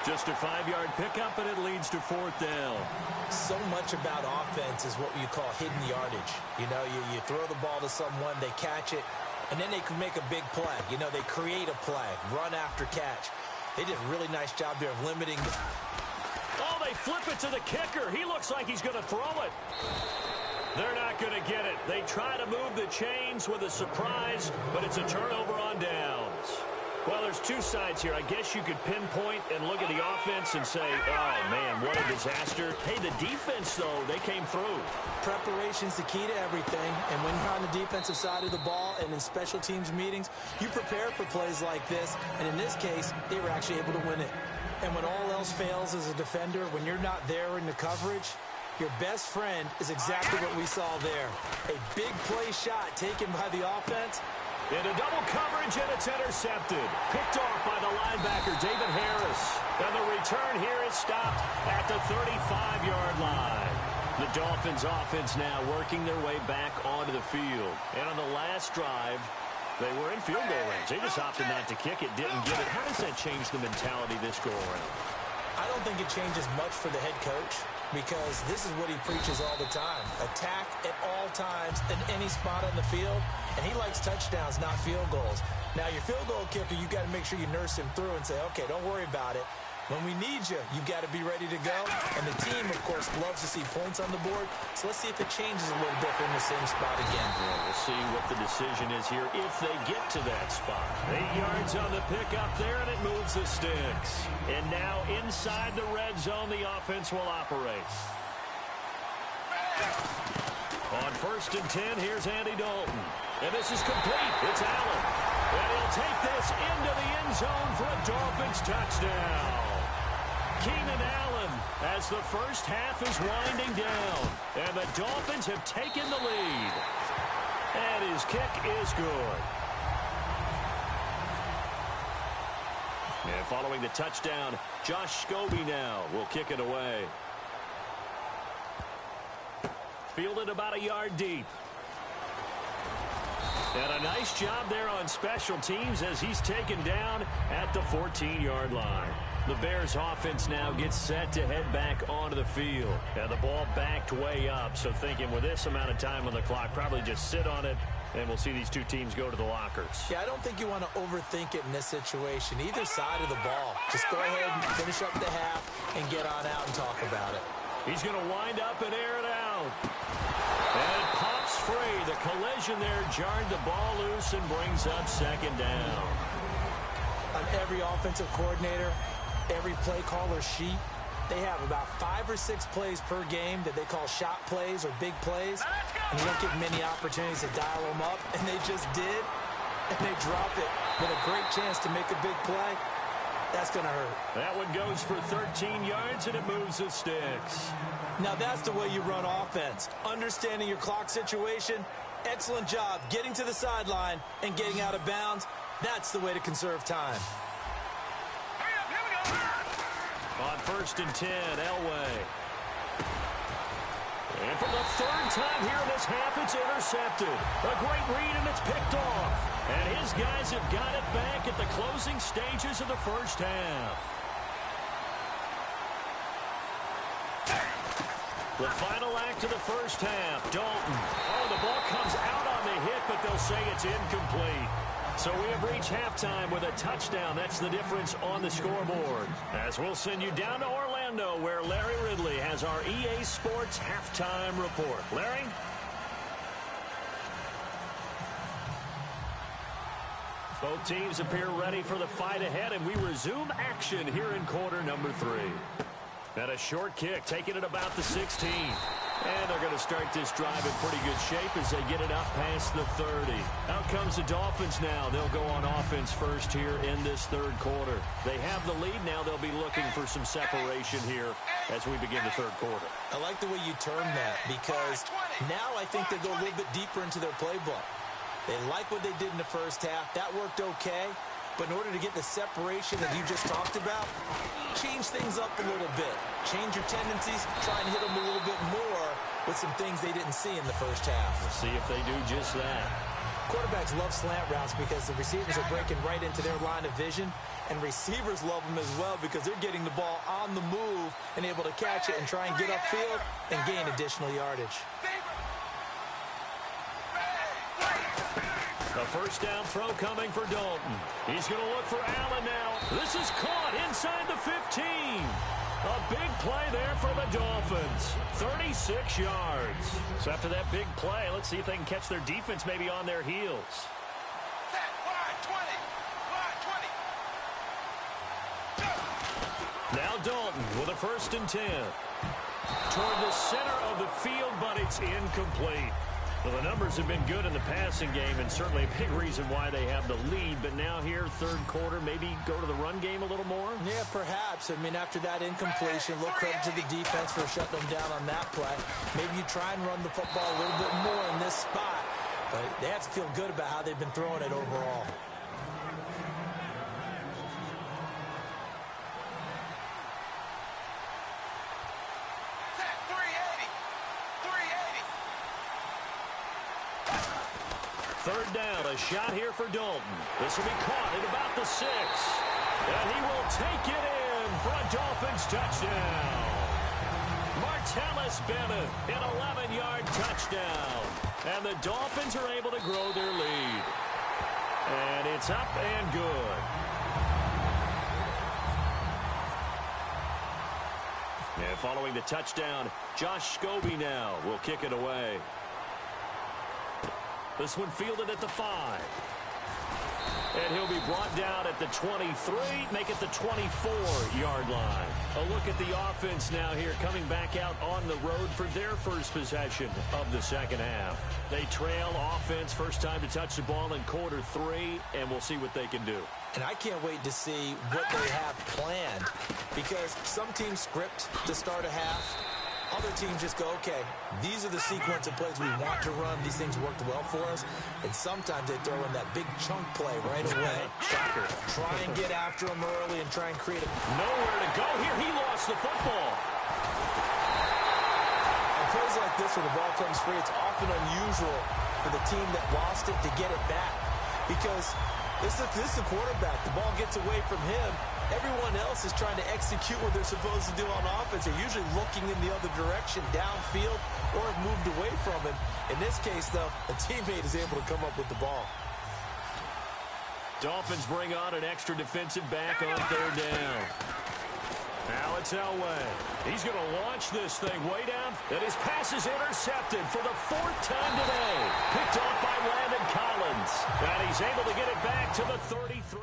Just a 5-yard pickup, and it leads to 4th down. So much about offense is what you call hidden yardage. You know, you throw the ball to someone, they catch it, and then they can make a big play. You know, they create a play, run after catch. They did a really nice job there of limiting. Oh, they flip it to the kicker. He looks like he's going to throw it. They're not going to get it. They try to move the chains with a surprise, but it's a turnover on downs. Well, there's two sides here. I guess you could pinpoint and look at the offense and say, oh, man, what a disaster. Hey, the defense, though, they came through. Preparation's the key to everything, and when you're on the defensive side of the ball and in special teams meetings, you prepare for plays like this, and in this case, they were actually able to win it. And when all else fails as a defender, when you're not there in the coverage, your best friend is exactly what we saw there. A big play shot taken by the offense. Into double coverage, and it's intercepted. Picked off by the linebacker, David Harris. And the return here is stopped at the 35-yard line. The Dolphins offense now working their way back onto the field. And on the last drive, they were in field goal range. They just opted not to kick it, didn't get it. How does that change the mentality this go around? I don't think it changes much for the head coach, because this is what he preaches all the time. Attack at all times in any spot on the field, and he likes touchdowns, not field goals. Now, your field goal kicker, you got to make sure you nurse him through and say, okay, don't worry about it. When we need you, you've got to be ready to go. And the team, of course, loves to see points on the board. So let's see if it changes a little bit from the same spot again. Well, we'll see what the decision is here if they get to that spot. 8 yards on the pickup there, and it moves the sticks. And now inside the red zone, the offense will operate. On 1st and 10, here's Andy Dalton. And this is complete. It's Allen. And he'll take this into the end zone for a Dolphins touchdown. Keenan Allen as the first half is winding down. And the Dolphins have taken the lead. And his kick is good. And following the touchdown, Josh Scobie now will kick it away. Fielded about a yard deep. And a nice job there on special teams as he's taken down at the 14-yard line. The Bears offense now gets set to head back onto the field. And the ball backed way up, so thinking with this amount of time on the clock, probably just sit on it, and we'll see these two teams go to the lockers. Yeah, I don't think you want to overthink it in this situation. Either side of the ball. Just go ahead and finish up the half and get on out and talk about it. He's going to wind up and air it out. And it pops free. The collision there jarred the ball loose and brings up second down. On every offensive coordinator, every play caller sheet, they have about 5 or 6 plays per game that they call shot plays or big plays. And you don't get many opportunities to dial them up, and they just did. And they drop it with a great chance to make a big play. That's going to hurt. That one goes for 13 yards, and it moves the sticks. Now that's the way you run offense. Understanding your clock situation. Excellent job getting to the sideline and getting out of bounds. That's the way to conserve time. On 1st and 10, Elway. And for the 3rd time here in this half, it's intercepted. A great read, and it's picked off. And his guys have got it back at the closing stages of the first half. The final act of the first half, Dalton. Oh, the ball comes out on the hit, but they'll say it's incomplete. So we have reached halftime with a touchdown. That's the difference on the scoreboard. As we'll send you down to Orlando, where Larry Ridley has our EA Sports halftime report. Larry? Both teams appear ready for the fight ahead, and we resume action here in quarter number 3. And a short kick, taking it about the 16. And they're going to start this drive in pretty good shape as they get it up past the 30. Out comes the Dolphins now. They'll go on offense first here in this 3rd quarter. They have the lead now. They'll be looking for some separation here as we begin the 3rd quarter. I like the way you term that, because now I think they go a little bit deeper into their playbook. They like what they did in the first half. That worked okay. But in order to get the separation that you just talked about, change things up a little bit. Change your tendencies, try and hit them a little bit more with some things they didn't see in the first half. We'll see if they do just that. Quarterbacks love slant routes because the receivers are breaking right into their line of vision, and receivers love them as well because they're getting the ball on the move and able to catch it and try and get upfield and gain additional yardage. A 1st down throw coming for Dalton. He's going to look for Allen now. This is caught inside the 15. A big play there for the Dolphins. 36 yards. So after that big play, let's see if they can catch their defense maybe on their heels. Now Dalton with a 1st and 10. Toward the center of the field, but it's incomplete. Well, the numbers have been good in the passing game, and certainly a big reason why they have the lead. But now here, 3rd quarter, maybe go to the run game a little more? Yeah, perhaps. I mean, after that incompletion, a little credit to the defense for shutting them down on that play. Maybe you try and run the football a little bit more in this spot. But they have to feel good about how they've been throwing it overall. Third down, a shot here for Dalton. This will be caught at about the 6. And he will take it in for a Dolphins touchdown. Martellus Bennett, an 11-yard touchdown. And the Dolphins are able to grow their lead. And it's up and good. And following the touchdown, Josh Scobie now will kick it away. This one fielded at the 5. And he'll be brought down at the 23, make it the 24-yard line. A look at the offense now here, coming back out on the road for their first possession of the 2nd half. They trail offense, first time to touch the ball in quarter 3, and we'll see what they can do. And I can't wait to see what they have planned, because some teams script to start a half. Other teams just go, okay, these are the sequence of plays we want to run. These things worked well for us. And sometimes they throw in that big chunk play right away. Shocker. Try and get after them early and try and create a... Nowhere to go here. He lost the football. On plays like this where the ball comes free, it's often unusual for the team that lost it to get it back. Because this is the quarterback. The ball gets away from him. Everyone else is trying to execute what they're supposed to do on offense. They're usually looking in the other direction, downfield, or have moved away from him. In this case, though, a teammate is able to come up with the ball. Dolphins bring on an extra defensive back on 3rd down. Now it's Elway. He's going to launch this thing way down, and his pass is intercepted for the 4th time today. Picked off by Landon Collins, and he's able to get it back to the 33.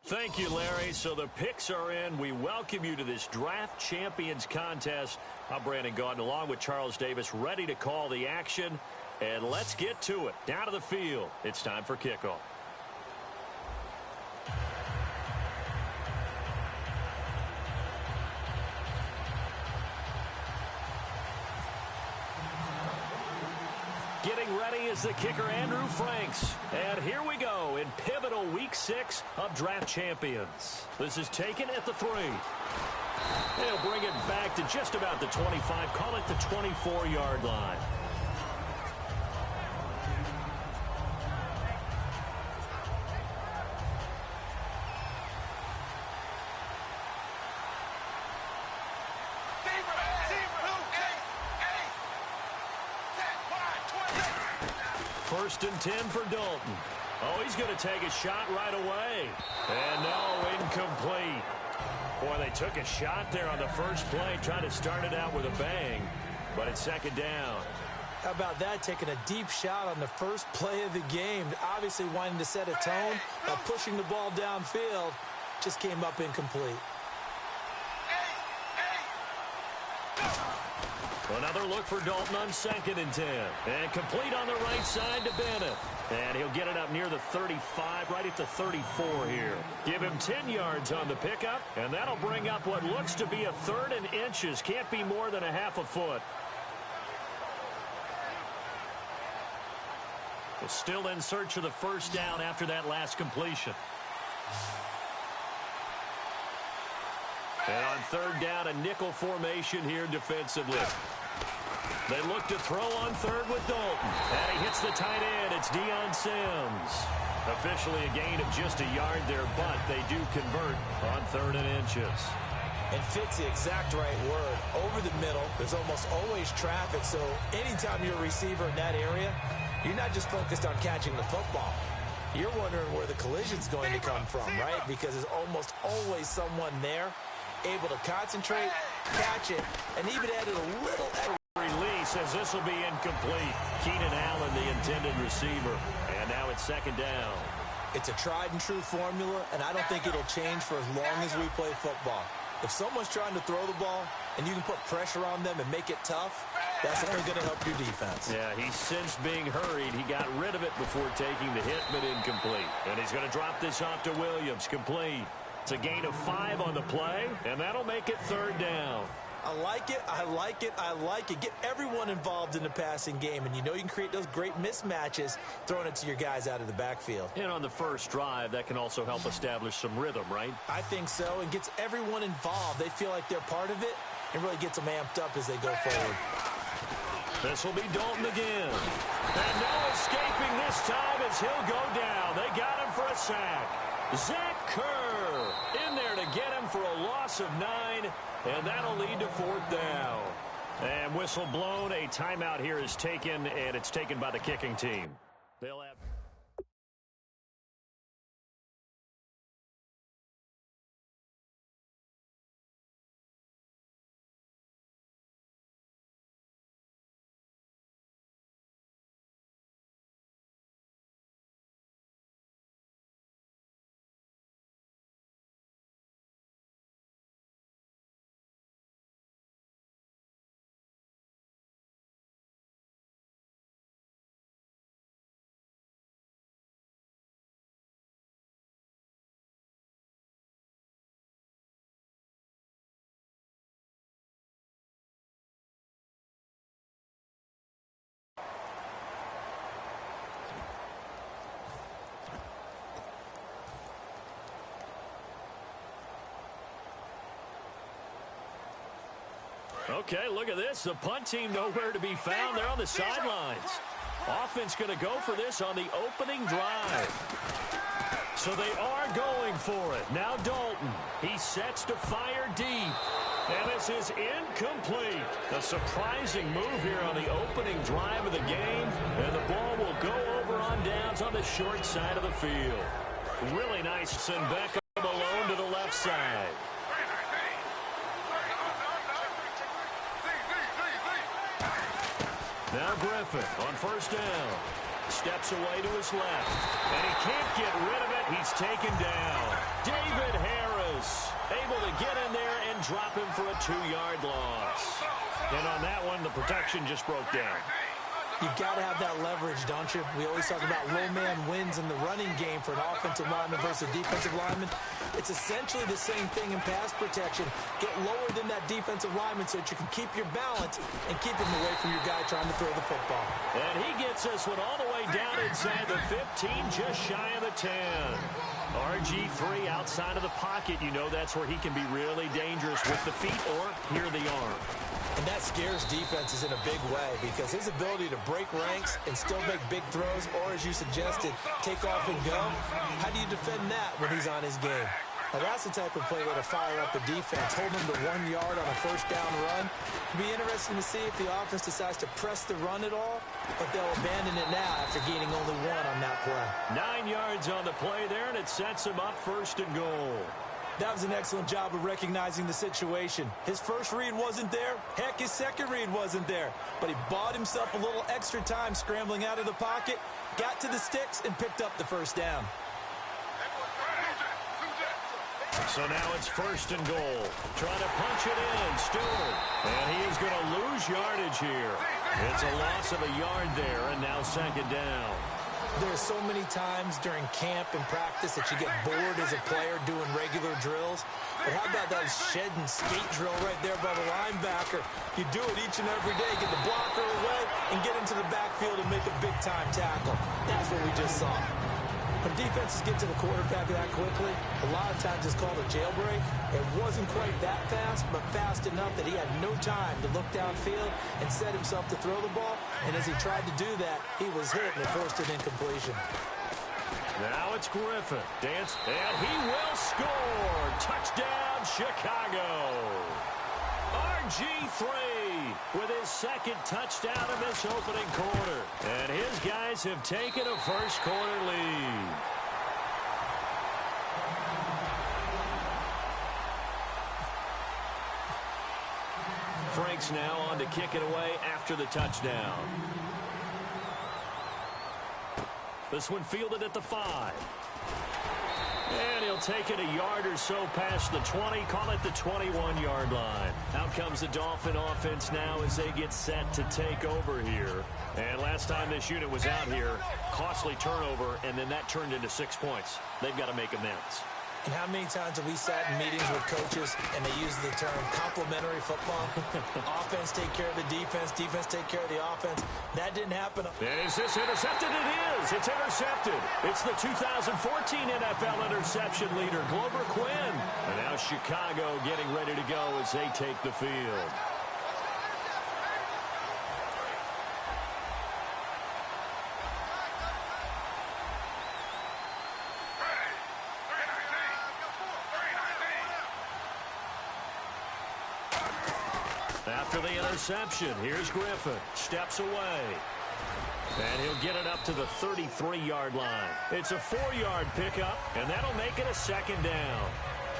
Thank you, Larry. So the picks are in. We welcome you to this Draft Champions contest. I'm Brandon Gaudin along with Charles Davis, ready to call the action. And let's get to it. Down to the field. It's time for kickoff. Getting ready is the kicker, Andrew Franks. And here we go in pivotal Week 6 of Draft Champions. This is taken at the 3. They'll bring it back to just about the 25. Call it the 24-yard line. First and 10 for Dalton. Oh, he's going to take a shot right away. And no, incomplete. Boy, they took a shot there on the first play, trying to start it out with a bang. But it's second down. How about that, taking a deep shot on the first play of the game. Obviously wanting to set a tone by pushing the ball downfield. Just came up incomplete. Another look for Dalton on 2nd and 10. And complete on the right side to Bennett. And he'll get it up near the 35, right at the 34 here. Give him 10 yards on the pickup, and that'll bring up what looks to be a 3rd and inches. Can't be more than a half a foot. Well, still in search of the first down after that last completion. And on 3rd down, a nickel formation here defensively. They look to throw on 3rd with Dalton. And he hits the tight end. It's Deion Sims. Officially a gain of just a yard there, but they do convert on 3rd and inches. And fits the exact right word. Over the middle, there's almost always traffic, so anytime you're a receiver in that area, you're not just focused on catching the football. You're wondering where the collision's going to come from, right? Because there's almost always someone there able to concentrate, catch it, and even added a little extra. Release as this will be incomplete. Keenan Allen, the intended receiver. And now it's 2nd down. It's a tried and true formula, and I don't think it'll change for as long as we play football. If someone's trying to throw the ball and you can put pressure on them and make it tough, that's only going to help your defense. Yeah, he's since being hurried. He got rid of it before taking the hit, but incomplete. And he's going to drop this off to Williams. Complete. It's a gain of 5 on the play, and that'll make it 3rd down. I like it, I like it, I like it. Get everyone involved in the passing game, and you know you can create those great mismatches throwing it to your guys out of the backfield. And on the first drive, that can also help establish some rhythm, right? I think so, and gets everyone involved. They feel like they're part of it and really gets them amped up as they go forward. This will be Dalton again. And no escaping this time as he'll go down. They got him for a sack. Zach Kerr in there to get him for a loss of 9, and that'll lead to 4th down. And whistle blown. A timeout here is taken, and it's taken by the kicking team. They'll have... Okay, look at this. The punt team nowhere to be found. They're on the sidelines. Offense going to go for this on the opening drive. So they are going for it. Now Dalton. He sets to fire deep. And this is incomplete. A surprising move here on the opening drive of the game. And the ball will go over on downs on the short side of the field. Really nice. Send Beckham alone to the left side. Now Griffin on first down. Steps away to his left. And he can't get rid of it. He's taken down. David Harris able to get in there and drop him for a 2-yard loss. And on that one, the protection just broke down. You've got to have that leverage, don't you? We always talk about low man wins in the running game for an offensive lineman versus a defensive lineman. It's essentially the same thing in pass protection. Get lower than that defensive lineman so that you can keep your balance and keep him away from your guy trying to throw the football. And he gets this one all the way down inside the 15, just shy of the 10. RG3 outside of the pocket. You know that's where he can be really dangerous with the feet or near the arm. And that scares defenses in a big way because his ability to break ranks and still make big throws or, as you suggested, take off and go, how do you defend that when he's on his game? Now, that's the type of play that'll fire up the defense, hold them to 1 yard on a first down run. It'll be interesting to see if the offense decides to press the run at all, but they'll abandon it now after gaining only 1 on that play. 9 yards on the play there, and it sets him up 1st and goal. That was an excellent job of recognizing the situation. His first read wasn't there. Heck, his second read wasn't there. But he bought himself a little extra time scrambling out of the pocket, got to the sticks, and picked up the first down. So now it's 1st and goal. Trying to punch it in, Stewart. And he is going to lose yardage here. It's a loss of a yard there, and now 2nd down. There are so many times during camp and practice that you get bored as a player doing regular drills. But how about that shed and skate drill right there by the linebacker? You do it each and every day, get the blocker away, and get into the backfield and make a big-time tackle. That's what we just saw. When defenses get to the quarterback that quickly, a lot of times it's called a jailbreak. It wasn't quite that fast, but fast enough that he had no time to look downfield and set himself to throw the ball. And as he tried to do that, he was hit and it forced an incompletion. Now it's Griffin. Dance, and he will score. Touchdown, Chicago. RG3 with his 2nd touchdown in this opening quarter. And his guys have taken a first-quarter lead. Franks now on to kick it away after the touchdown. This one fielded at the 5. And he'll take it a yard or so past the 20, call it the 21-yard line. Out comes the Dolphin offense now as they get set to take over here. And last time this unit was out here, costly turnover, and then that turned into 6 points. They've got to make amends. And how many times have we sat in meetings with coaches and they use the term complementary football? Offense take care of the defense, defense take care of the offense. That didn't happen. And is this intercepted? It is. It's intercepted. It's the 2014 NFL interception leader, Glover Quinn. And now Chicago getting ready to go as they take the field. After the interception, here's Griffin. Steps away. And he'll get it up to the 33-yard line. It's a 4-yard pickup, and that'll make it a second down.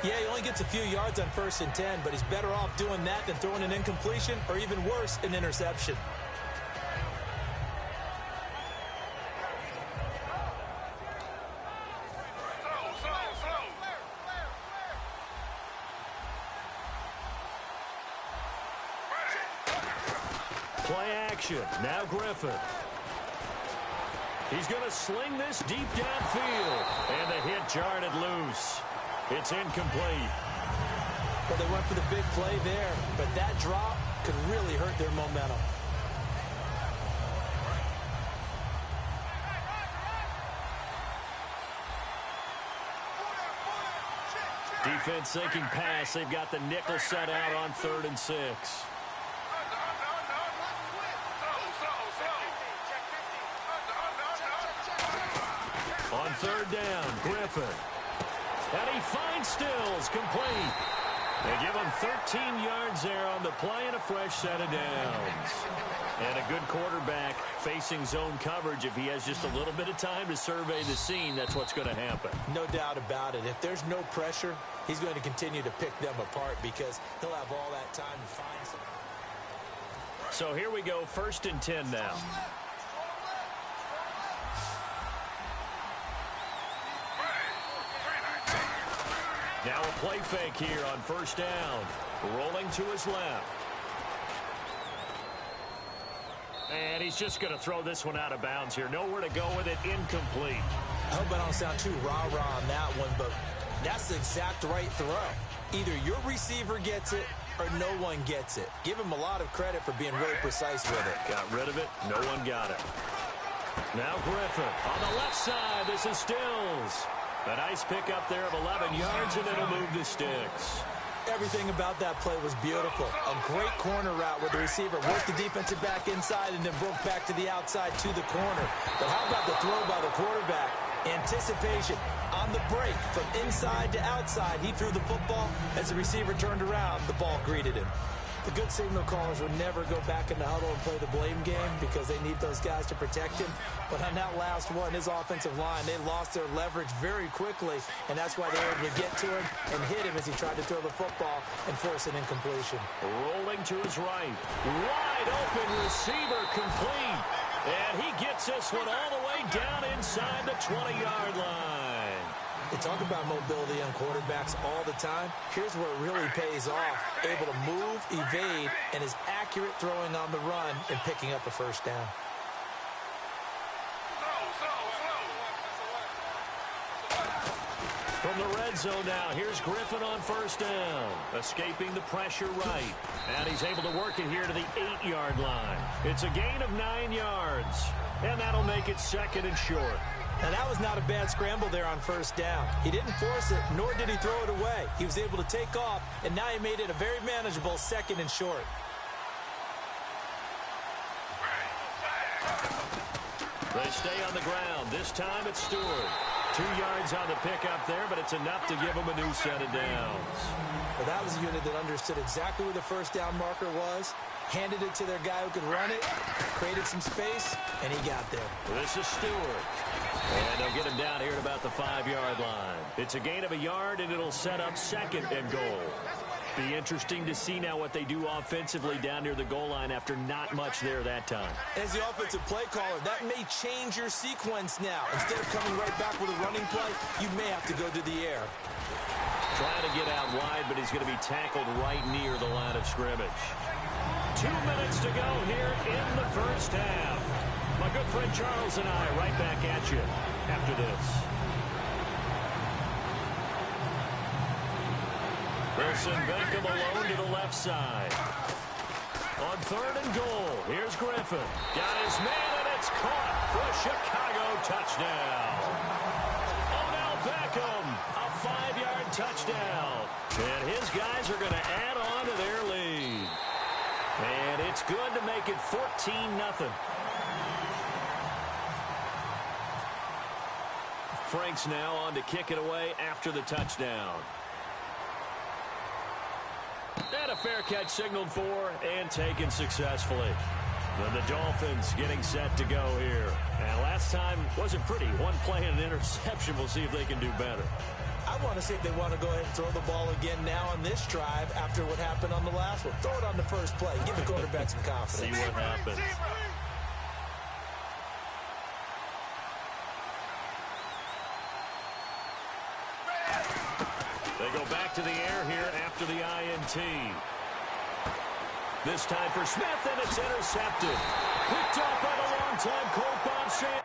Yeah, he only gets a few yards on 1st and 10, but he's better off doing that than throwing an incompletion or even worse, an interception. Play action. Now Griffin. He's going to sling this deep downfield. And the hit jarred it loose. It's incomplete. Well, they went for the big play there, but that drop could really hurt their momentum. Defense thinking pass. They've got the nickel set out on 3rd and 6. On 3rd down, Griffin. And he finds Stills, complete. They give him 13 yards there on the play and a fresh set of downs. And a good quarterback facing zone coverage. If he has just a little bit of time to survey the scene, that's what's going to happen. No doubt about it. If there's no pressure, he's going to continue to pick them apart because he'll have all that time to find something. So here we go, 1st and 10 now. Now a play fake here on 1st down. Rolling to his left. And he's just going to throw this one out of bounds here. Nowhere to go with it. Incomplete. I hope I don't sound too rah-rah on that one, but that's the exact right throw. Either your receiver gets it or no one gets it. Give him a lot of credit for being really precise with it. Got rid of it. No one got it. Now Griffin on the left side. This is Stills. A nice pickup there of 11 yards, and it'll move the sticks. Everything about that play was beautiful. A great corner route where the receiver worked the defensive back inside and then broke back to the outside to the corner. But how about the throw by the quarterback? Anticipation on the break from inside to outside. He threw the football. As the receiver turned around, the ball greeted him. The good signal callers would never go back in the huddle and play the blame game because they need those guys to protect him. But on that last one, his offensive line, they lost their leverage very quickly, and that's why they were able to get to him and hit him as he tried to throw the football and force an incompletion. Rolling to his right. Wide open receiver complete. And he gets this one all the way down inside the 20-yard line. They talk about mobility on quarterbacks all the time. Here's where it really pays off. Able to move, evade, and is accurate throwing on the run and picking up a 1st down. From the red zone now, here's Griffin on 1st down. Escaping the pressure right. And he's able to work it here to the 8-yard line. It's a gain of 9 yards. And that'll make it 2nd and short. Now, that was not a bad scramble there on 1st down. He didn't force it, nor did he throw it away. He was able to take off, and now he made it a very manageable 2nd and short. They stay on the ground. This time it's Stewart. 2 yards on the pickup there, but it's enough to give him a new set of downs. Well, that was a unit that understood exactly where the 1st down marker was, handed it to their guy who could run it, created some space, and he got there. This is Stewart. And they'll get him down here at about the 5-yard line. It's a gain of a yard, and it'll set up 2nd and goal. Be interesting to see now what they do offensively down near the goal line after not much there that time. As the offensive play caller, that may change your sequence now. Instead of coming right back with a running play, you may have to go to the air. Trying to get out wide, but he's going to be tackled right near the line of scrimmage. 2 minutes to go here in the 1st half. My good friend Charles and I right back at you after this. Wilson Beckham alone to the left side. On 3rd and goal, here's Griffin. Got his man, and it's caught for a Chicago touchdown. Odell Beckham, a 5-yard touchdown. And his guys are going to add on to their lead. And it's good to make it 14-0. Franks now on to kick it away after the touchdown. And a fair catch signaled for and taken successfully. Then the Dolphins getting set to go here. And last time wasn't pretty. One play and an interception. We'll see if they can do better. I want to see if they want to go ahead and throw the ball again now on this drive after what happened on the last one. Throw it on the first play. Give the quarterback some confidence. See what happens. They go back to the air here after the INT. This time for Smith, and it's intercepted. Picked off by the long-time Colt Bob Sanders.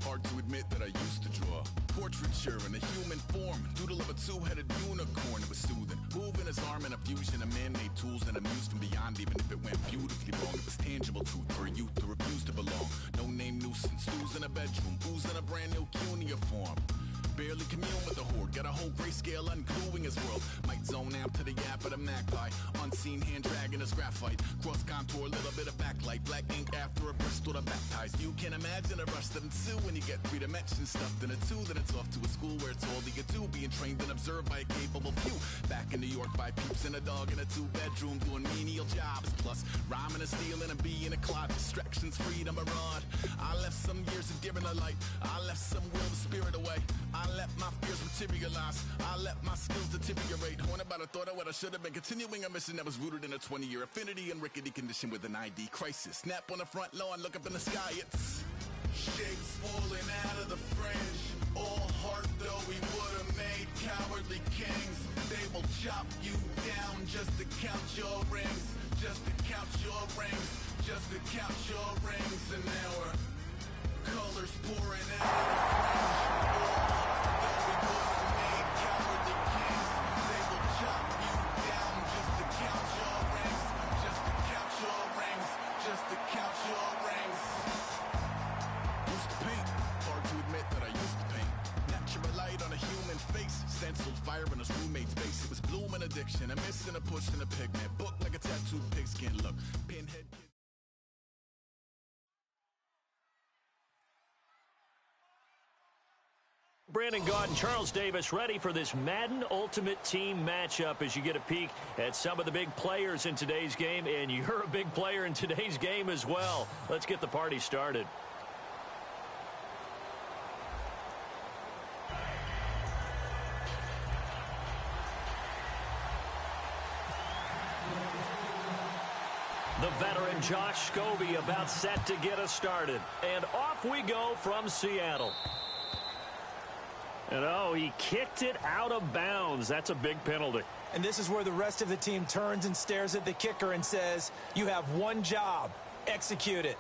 Hard to admit that I used to draw portraiture in a human form, doodle of a two-headed unicorn. It was soothing, moving his arm in a fusion of man-made tools and amused from beyond. Even if it went beautifully wrong, it was tangible truth for a youth to refuse to belong. No name nuisance, who's in a bedroom, who's in a brand new cuneiform. Barely commune with the horde, got a whole grayscale ungluing his world. Might zone out to the yap of the magpie, unseen hand dragging his graphite. Cross contour, little bit of backlight, black ink after a Bristol to baptize. You can imagine a rush that ensue when you get 3 dimensions stuffed in a 2. Then it's off to a school where it's all that you do, being trained and observed by a capable few. Back in New York by peeps and a dog in a 2-bedroom doing menial jobs. Plus rhyming and stealing a bee in a cloud, distractions, freedom, a rod. I left some years of giving a light, I left some will the spirit away. I let my fears materialize, I let my skills deteriorate. Haunted by the thought of what I should have been, continuing a mission that was rooted in a 20-year affinity and rickety condition with an ID crisis. Snap on the front lawn, look up in the sky, it's shapes falling out of the fringe. All heart though we would have made cowardly kings. They will chop you down just to count your rings, just to count your rings, just to count your rings. And now we're colors pouring out of the fringe. Stenciled fire in his roommate's face. It was bloom and addiction, a miss and a push and a pigment. Book like a tattooed pigskin look. Pinhead. Brandon Gaudin and Charles Davis ready for this Madden Ultimate Team matchup as you get a peek at some of the big players in today's game, and you're a big player in today's game as well. Let's get the party started. The veteran Josh Scobie about set to get us started. And off we go from Seattle. And oh, he kicked it out of bounds. That's a big penalty. And this is where the rest of the team turns and stares at the kicker and says, you have one job, execute it.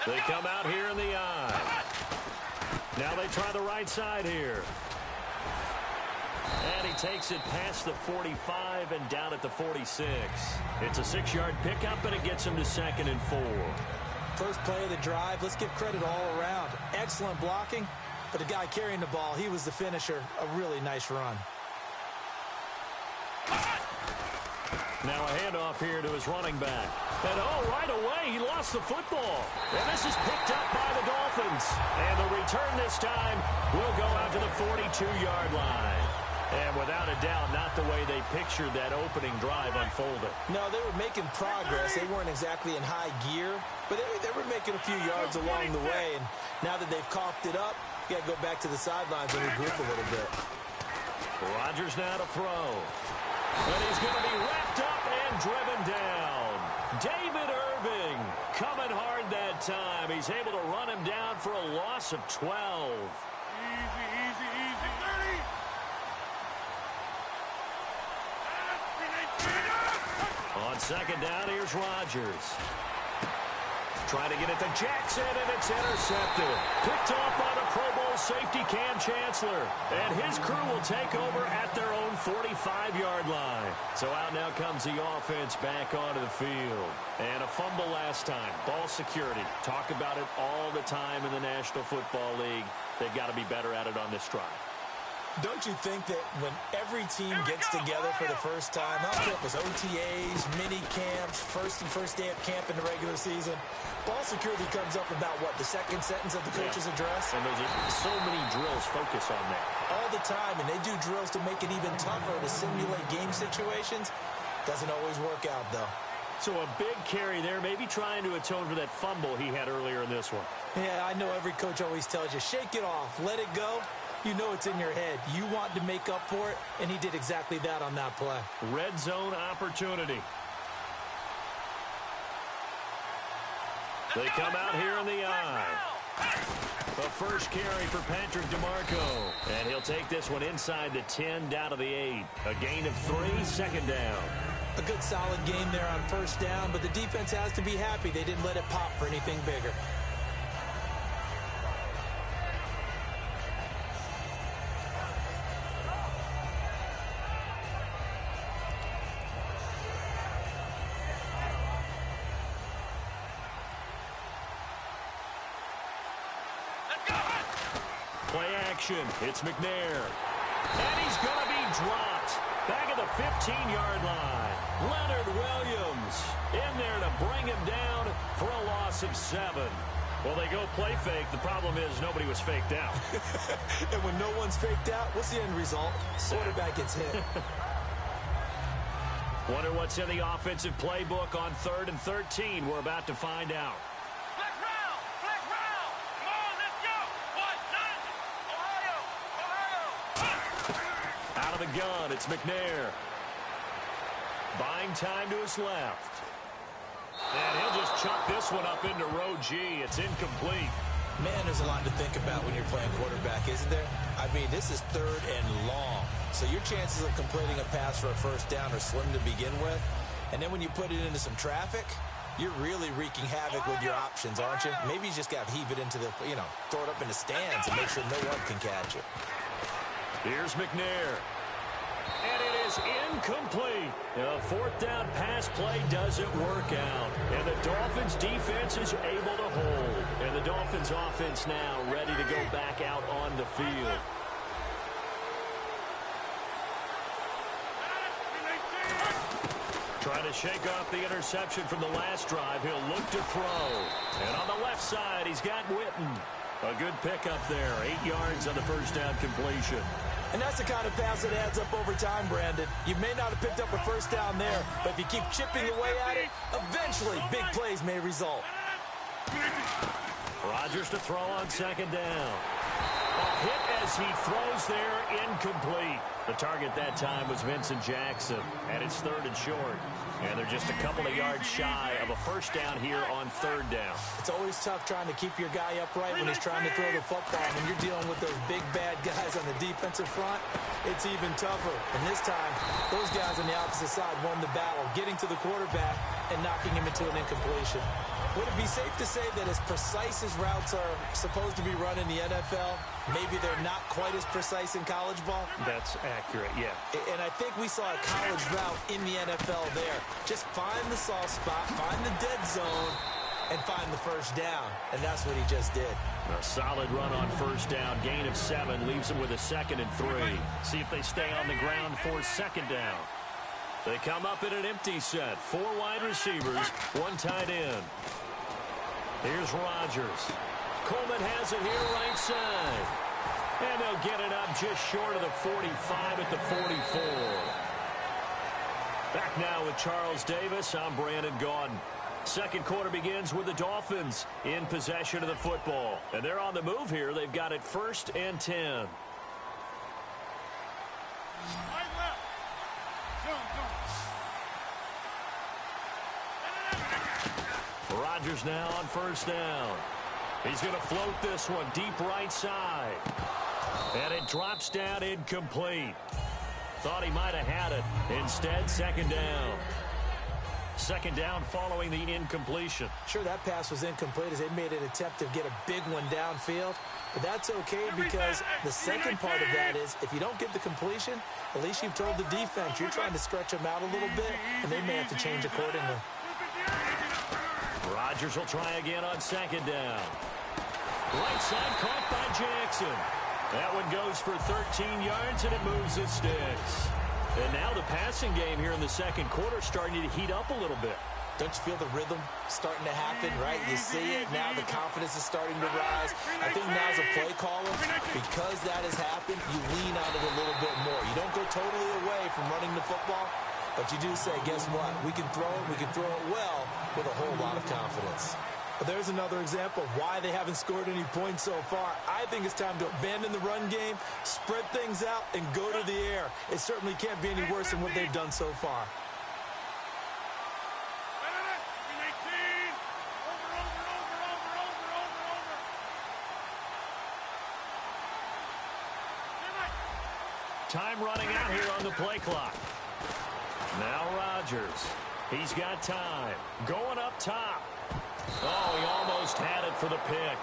They come out here in the eye. Now they try the right side here. And he takes it past the 45 and down at the 46. It's a 6-yard pickup, and it gets him to 2nd and 4. First play of the drive, let's give credit all around. Excellent blocking, but the guy carrying the ball, he was the finisher. A really nice run. Now a handoff here to his running back. And oh, right away, he lost the football. And this is picked up by the Dolphins. And the return this time will go out to the 42-yard line. And without a doubt, not the way they pictured that opening drive unfolded. No, they were making progress. They weren't exactly in high gear, but they were making a few yards along the way. And now that they've coughed it up, you got to go back to the sidelines and regroup a little bit. Rodgers now to throw. And he's going to be wrapped up and driven down. David Irving coming hard that time. He's able to run him down for a loss of 12. Easy, 30. On second down, here's Rodgers. Trying to get it to Jackson, and it's intercepted. Picked off by the Pro Bowl safety Cam Chancellor. And his crew will take over at their own 45-yard line. So out now comes the offense back onto the field. And a fumble last time. Ball security. Talk about it all the time in the National Football League. They've got to be better at it on this drive. Don't you think that when every team gets together for the first time, I don't care if it's OTAs, mini camps, first day of camp in the regular season, ball security comes up about, what, the second sentence of the coach's address? And there's so many drills focus on that. All the time, and they do drills to make it even tougher to simulate game situations. Doesn't always work out, though. So a big carry there, maybe trying to atone for that fumble he had earlier in this one. Yeah, I know every coach always tells you, shake it off, let it go. You know it's in your head. You want to make up for it, and he did exactly that on that play. Red zone opportunity. They come out here in the eye. The first carry for Patrick DeMarco. And he'll take this one inside the 10, down to the 8. A gain of 3, second down. A good solid game there on first down, but the defense has to be happy they didn't let it pop for anything bigger. Play action. It's McNair. And he's going to be dropped. Back at the 15-yard line. Leonard Williams in there to bring him down for a loss of 7. Well, they go play fake. The problem is nobody was faked out. And when no one's faked out, what's the end result? Quarterback gets hit. Wonder what's in the offensive playbook on 3rd and 13. We're about to find out. Flex round. Come on, let's go. 1-9. Ohio. Out of the gun, it's McNair. Buying time to his left. And he'll just chuck this one up into row G. It's incomplete. Man, there's a lot to think about when you're playing quarterback, isn't there? I mean, this is 3rd and long. So your chances of completing a pass for a first down are slim to begin with. And then when you put it into some traffic, you're really wreaking havoc with your options, aren't you? Maybe you just got to heave it into the, throw it up in the stands and make sure no one can catch it. Here's McNair. And it is incomplete. A 4th down pass play doesn't work out. And the Dolphins defense is able to hold. And the Dolphins offense now ready to go back out on the field. Trying to shake off the interception from the last drive. He'll look to throw. And on the left side, he's got Witten. A good pickup there. 8 yards on the first down completion. And that's the kind of pass that adds up over time, Brandon. You may not have picked up a first down there, but if you keep chipping away at it, eventually big plays may result. Rodgers to throw on second down. A hit as he throws there, incomplete. The target that time was Vincent Jackson, and it's 3rd and short. And they're just a couple of yards shy of a first down here on 3rd down. It's always tough trying to keep your guy upright when he's trying to throw the football. When you're dealing with those big, bad guys on the defensive front, it's even tougher. And this time, those guys on the opposite side won the battle, getting to the quarterback and knocking him into an incompletion. Would it be safe to say that as precise as routes are supposed to be run in the NFL, maybe they're not quite as precise in college ball? That's accurate, yeah. And I think we saw a college route in the NFL there. Just find the soft spot, find the dead zone, and find the first down. And that's what he just did. A solid run on first down. Gain of 7 leaves them with a 2nd and 3. See if they stay on the ground for second down. They come up in an empty set. 4 wide receivers, 1 tight end. Here's Rodgers. Coleman has it here right side. And they'll get it up just short of the 45 at the 44. Back now with Charles Davis. I'm Brandon Gaudin. Second quarter begins with the Dolphins in possession of the football. And they're on the move here. They've got it 1st and 10. Right left. Jones. Rodgers now on first down. He's going to float this one deep right side. And it drops down incomplete. Thought he might have had it. Instead, second down. Second down following the incompletion. Sure, that pass was incomplete as they made an attempt to get a big one downfield. But that's okay because the second part of that is if you don't get the completion, at least you've told the defense you're trying to stretch them out a little bit, and they may have to change accordingly. Rodgers will try again on second down. Right side caught by Jackson. That one goes for 13 yards, and it moves the sticks. And now the passing game here in the second quarter starting to heat up a little bit. Don't you feel the rhythm starting to happen, right? You see it. Now the confidence is starting to rise. I think now as a play caller, because that has happened, you lean on it a little bit more. You don't go totally away from running the football, but you do say, guess what? We can throw it well with a whole lot of confidence. But there's another example of why they haven't scored any points so far. I think it's time to abandon the run game, spread things out, and go to the air. It certainly can't be any worse than what they've done so far. Time running out here on the play clock. Now Rodgers. He's got time. Going up top. Oh, he almost had it for the pick.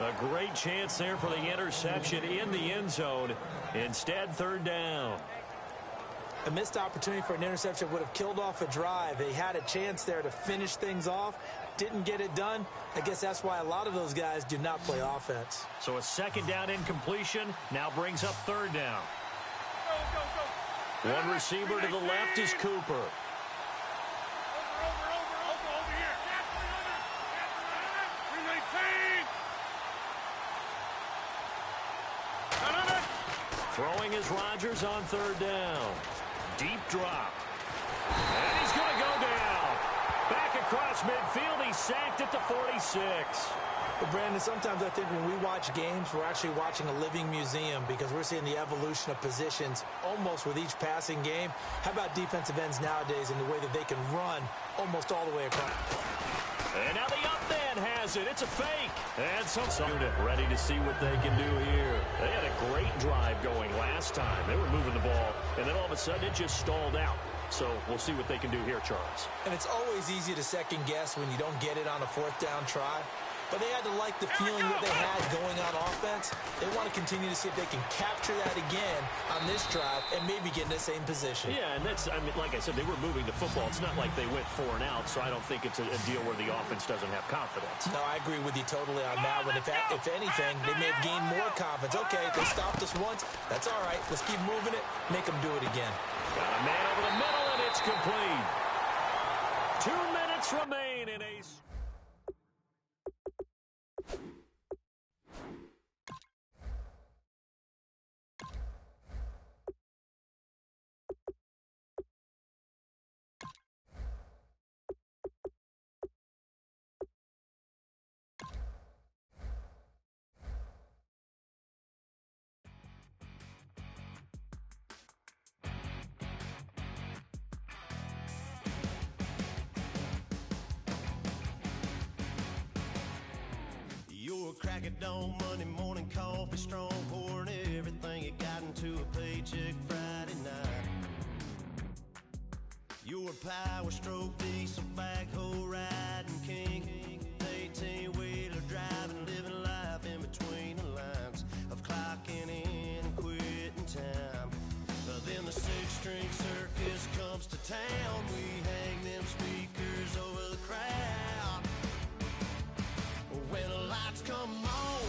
A great chance there for the interception in the end zone. Instead, third down. A missed opportunity for an interception would have killed off a drive. They had a chance there to finish things off. Didn't get it done. I guess that's why a lot of those guys do not play offense. So a second down incompletion now brings up third down. One receiver to the left is Cooper. Throwing is Rodgers on third down. Deep drop. And he's going to go down. Back across midfield. He's sacked at the 46. But Brandon, sometimes I think when we watch games, we're actually watching a living museum because we're seeing the evolution of positions almost with each passing game. How about defensive ends nowadays and the way that they can run almost all the way across? And now the up man has it. It's a fake. And some unit ready to see what they can do here. They had a great drive going last time. They were moving the ball, and then all of a sudden it just stalled out. So we'll see what they can do here, Charles. And it's always easy to second guess when you don't get it on a fourth down try. But they had to like the feeling that they had going on offense. They want to continue to see if they can capture that again on this drive and maybe get in the same position. Yeah, and that's, I mean, like I said, they were moving the football. It's not like they went 4 and out, so I don't think it's a deal where the offense doesn't have confidence. No, I agree with you totally on that one. If anything, they may have gained more confidence. Okay, they stopped us once. That's all right. Let's keep moving it. Make them do it again. Got a man over the middle, and it's complete. 2 minutes remain in a... Crack it dawn, Monday morning coffee, strong pouring everything you got into a paycheck Friday night. You're a power stroke, diesel backhoe riding king, 18-wheeler driving, living life in between the lines of clocking in and quitting time. Then the six-string circus comes to town. We hang them speakers over the crowd. When the lights come on,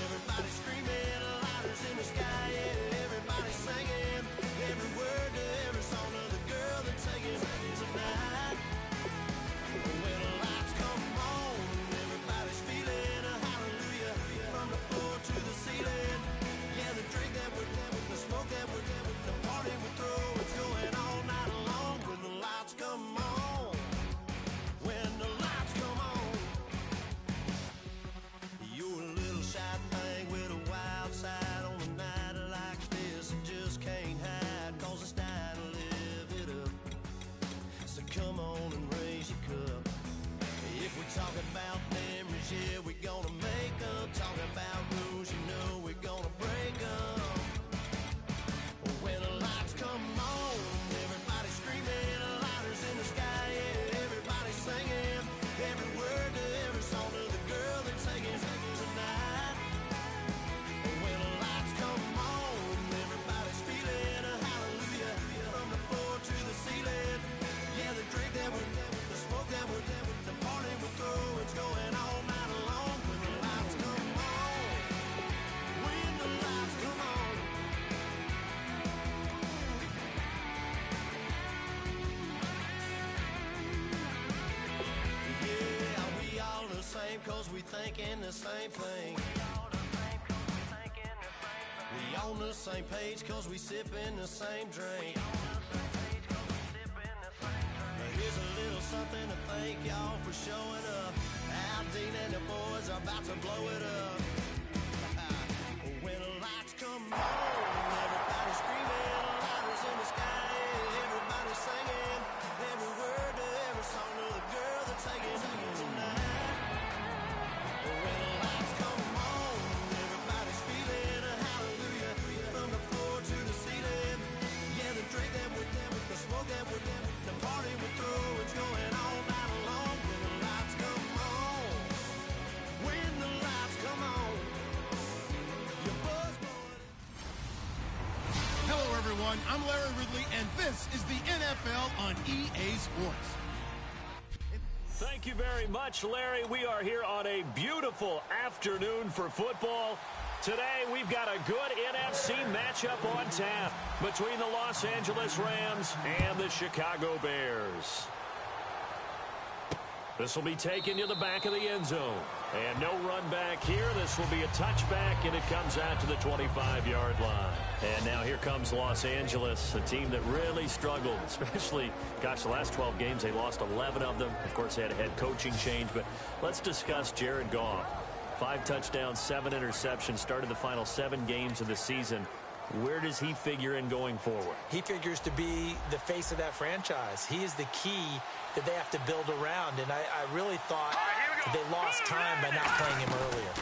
everybody screaming, lighters in the sky, yeah, everybody singing every word to every song of the girl that's taking tonight. about memories, yeah, we're gonna make them. Talking about rules, you know we're gonna break them. When the lights come on, everybody screaming, lighters in the sky, yeah, everybody singing. Every word to every song to the girl that's singing tonight. When the lights come on, everybody's feeling a hallelujah. From the floor to the ceiling, yeah, the drink that we're, the smoke that we're, the party we're through, it's going all night long. When the lights come on, when the lights come on. Yeah, we all the same cause we thinking the same thing. We on the same page cause we sipping the same drink. Now here's a little something to thank y'all for showing up. Al Dean and the boys are about to blow it up. When the lights come on, everybody screaming, lighters in the sky, everybody singing. Every word to every song to the girl that's singing tonight. When the lights come on, everybody's feeling a hallelujah. From the floor to the ceiling, yeah, the drink that we're the smoke that we're the party we're through, it's going all night long. When the lights come on, when the lights come on, your buzz blowing. Hello, everyone. I'm Larry Ridley, and this is the NFL on EA Sports. Thank you very much, Larry. We are here on a beautiful afternoon for football. Today, we've got a good NFC matchup on tap between the Los Angeles Rams and the Chicago Bears. This will be taken to the back of the end zone. And no run back here. This will be a touchback, and it comes out to the 25-yard line. And now here comes Los Angeles, a team that really struggled, especially, gosh, the last 12 games, they lost 11 of them. Of course, they had a head coaching change, but let's discuss Jared Goff. 5 touchdowns, 7 interceptions, started the final 7 games of the season. Where does he figure in going forward? He figures to be the face of that franchise. He is the key that they have to build around, and I really thought that they lost time by not playing him earlier.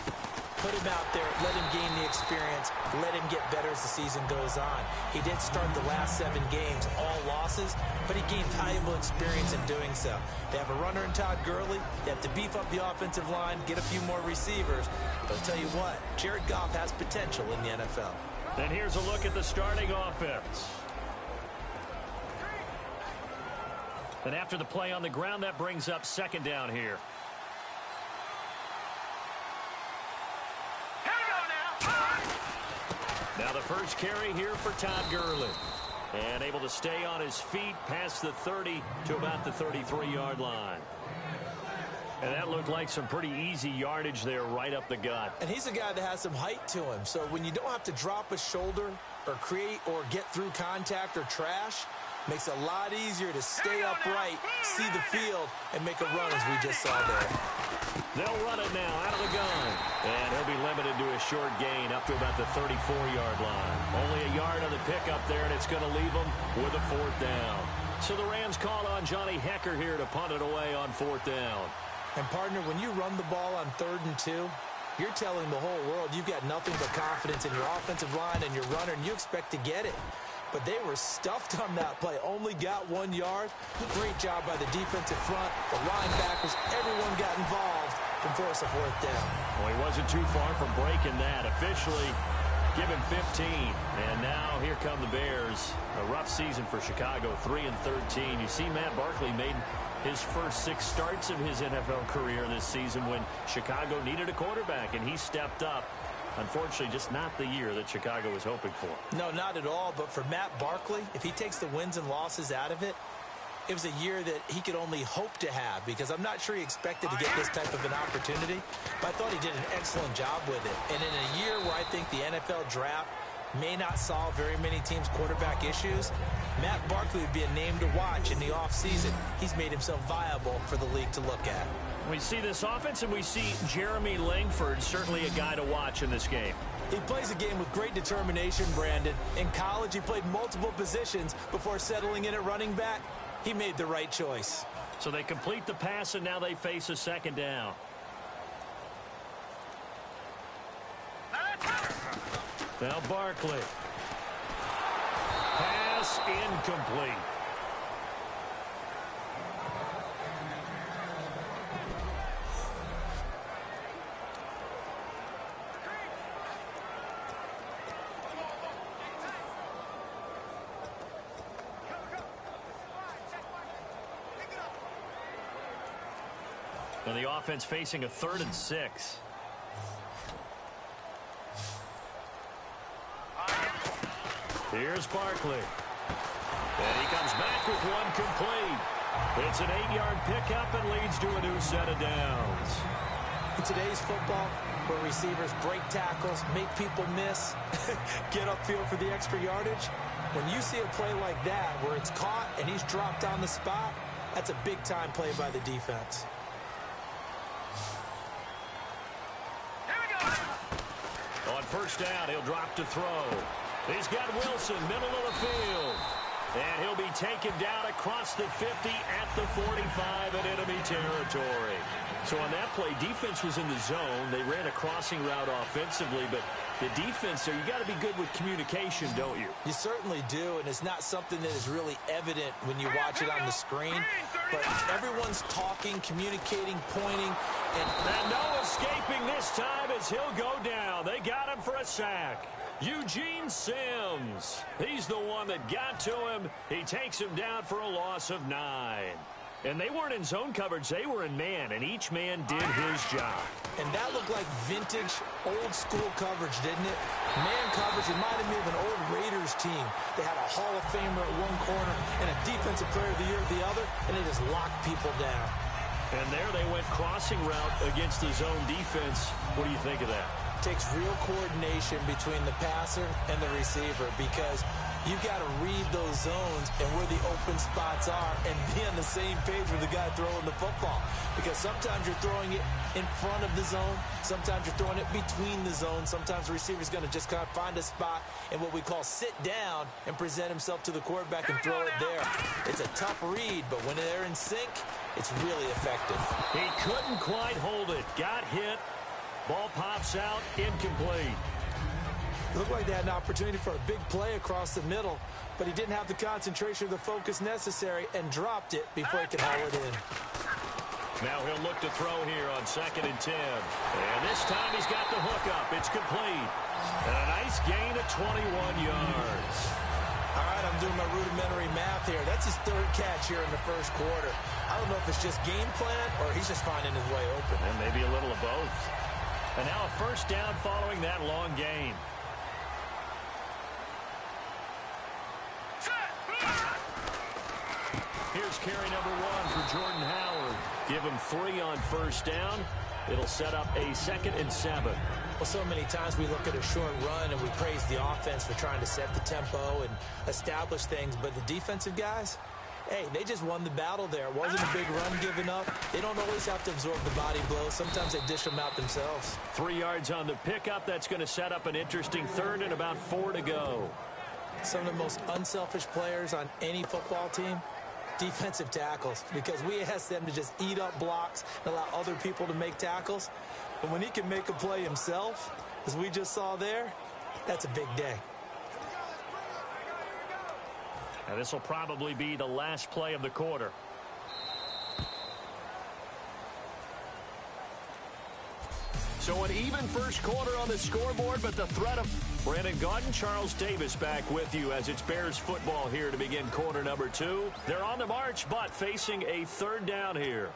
Put him out there, let him gain the experience, let him get better as the season goes on. He did start the last 7 games, all losses, but he gained valuable experience in doing so. They have a runner in Todd Gurley. They have to beef up the offensive line, get a few more receivers. But I'll tell you what, Jared Goff has potential in the NFL. And here's a look at the starting offense. And after the play on the ground, that brings up second down here. Now the first carry here for Todd Gurley. And able to stay on his feet past the 30 to about the 33-yard line. And that looked like some pretty easy yardage there right up the gut. And he's a guy that has some height to him. So when you don't have to drop a shoulder or create or get through contact or trash, makes it a lot easier to stay upright, see the field, and make a run as we just saw there. They'll run it now out of the gun. And he'll be limited to a short gain up to about the 34-yard line. Only a yard on the pickup there, and it's going to leave them with a 4th down. So the Rams call on Johnny Hekker here to punt it away on 4th down. And, partner, when you run the ball on 3rd and 2, you're telling the whole world you've got nothing but confidence in your offensive line and your runner, and you expect to get it. But they were stuffed on that play, only got 1 yard. Great job by the defensive front, the linebackers, everyone got involved and forced a 4th down. Well, he wasn't too far from breaking that. Officially given 15. And now here come the Bears. A rough season for Chicago, 3-13. You see Matt Barkley made his first 6 starts of his NFL career this season when Chicago needed a quarterback, and he stepped up. Unfortunately, just not the year that Chicago was hoping for. No, not at all. But for Matt Barkley, if he takes the wins and losses out of it, it was a year that he could only hope to have, because I'm not sure he expected to get this type of an opportunity. But I thought he did an excellent job with it. And in a year where I think the NFL draft may not solve very many teams' quarterback issues, Matt Barkley would be a name to watch in the offseason. He's made himself viable for the league to look at. We see this offense, and we see Jeremy Langford, certainly a guy to watch in this game. He plays a game with great determination, Brandon. In college, he played multiple positions before settling in at running back. He made the right choice. So they complete the pass, and now they face a 2nd down. Now Barkley. Pass incomplete. And the offense facing a 3rd and 6. Here's Barkley. And he comes back with one complete. It's an 8-yard pickup and leads to a new set of downs. In today's football, where receivers break tackles, make people miss, get upfield for the extra yardage, when you see a play like that where it's caught and he's dropped on the spot, that's a big-time play by the defense. On first down, he'll drop to throw. He's got Wilson, middle of the field. And he'll be taken down across the 50 at the 45 in enemy territory. So on that play, defense was in the zone. They ran a crossing route offensively, but the defense there, you got to be good with communication, don't you? You certainly do, and it's not something that is really evident when you watch it on the screen. But everyone's talking, communicating, pointing. And no escaping this time as he'll go down. They got him for a sack. Eugene Sims. He's the one that got to him. He takes him down for a loss of 9. And they weren't in zone coverage. They were in man, and each man did his job. And that looked like vintage, old-school coverage, didn't it? Man coverage reminded me of an old Raiders team. They had a Hall of Famer at one corner and a Defensive Player of the Year at the other, and they just locked people down. And there they went crossing route against the zone defense. What do you think of that? Takes real coordination between the passer and the receiver because you've got to read those zones and where the open spots are and be on the same page with the guy throwing the football. Because sometimes you're throwing it in front of the zone. Sometimes you're throwing it between the zones. Sometimes the receiver's going to just kind of find a spot and what we call sit down and present himself to the quarterback and throw it there. It's a tough read, but when they're in sync, it's really effective. He couldn't quite hold it. Got hit. Ball pops out, incomplete. Looked like they had an opportunity for a big play across the middle, but he didn't have the concentration or the focus necessary and dropped it before he could haul it in. Now he'll look to throw here on 2nd and 10. And this time he's got the hook up. It's complete. And a nice gain of 21 yards. All right, I'm doing my rudimentary math here. That's his 3rd catch here in the first quarter. I don't know if it's just game plan or he's just finding his way open. And maybe a little of both. And now a first down following that long gain. Here's carry number 1 for Jordan Howard. Give him 3 on first down. It'll set up a 2nd and 7. Well, so many times we look at a short run and we praise the offense for trying to set the tempo and establish things, but the defensive guys, hey, they just won the battle there. It wasn't a big run given up. They don't always have to absorb the body blows. Sometimes they dish them out themselves. 3 yards on the pickup. That's going to set up an interesting 3rd and about 4 to go. Some of the most unselfish players on any football team, defensive tackles, because we ask them to just eat up blocks and allow other people to make tackles. But when he can make a play himself, as we just saw there, that's a big day. And this will probably be the last play of the quarter. So an even first quarter on the scoreboard, but the threat of Brandon Gaudin, Charles Davis back with you as it's Bears football here to begin quarter number 2. They're on the march, but facing a 3rd down here.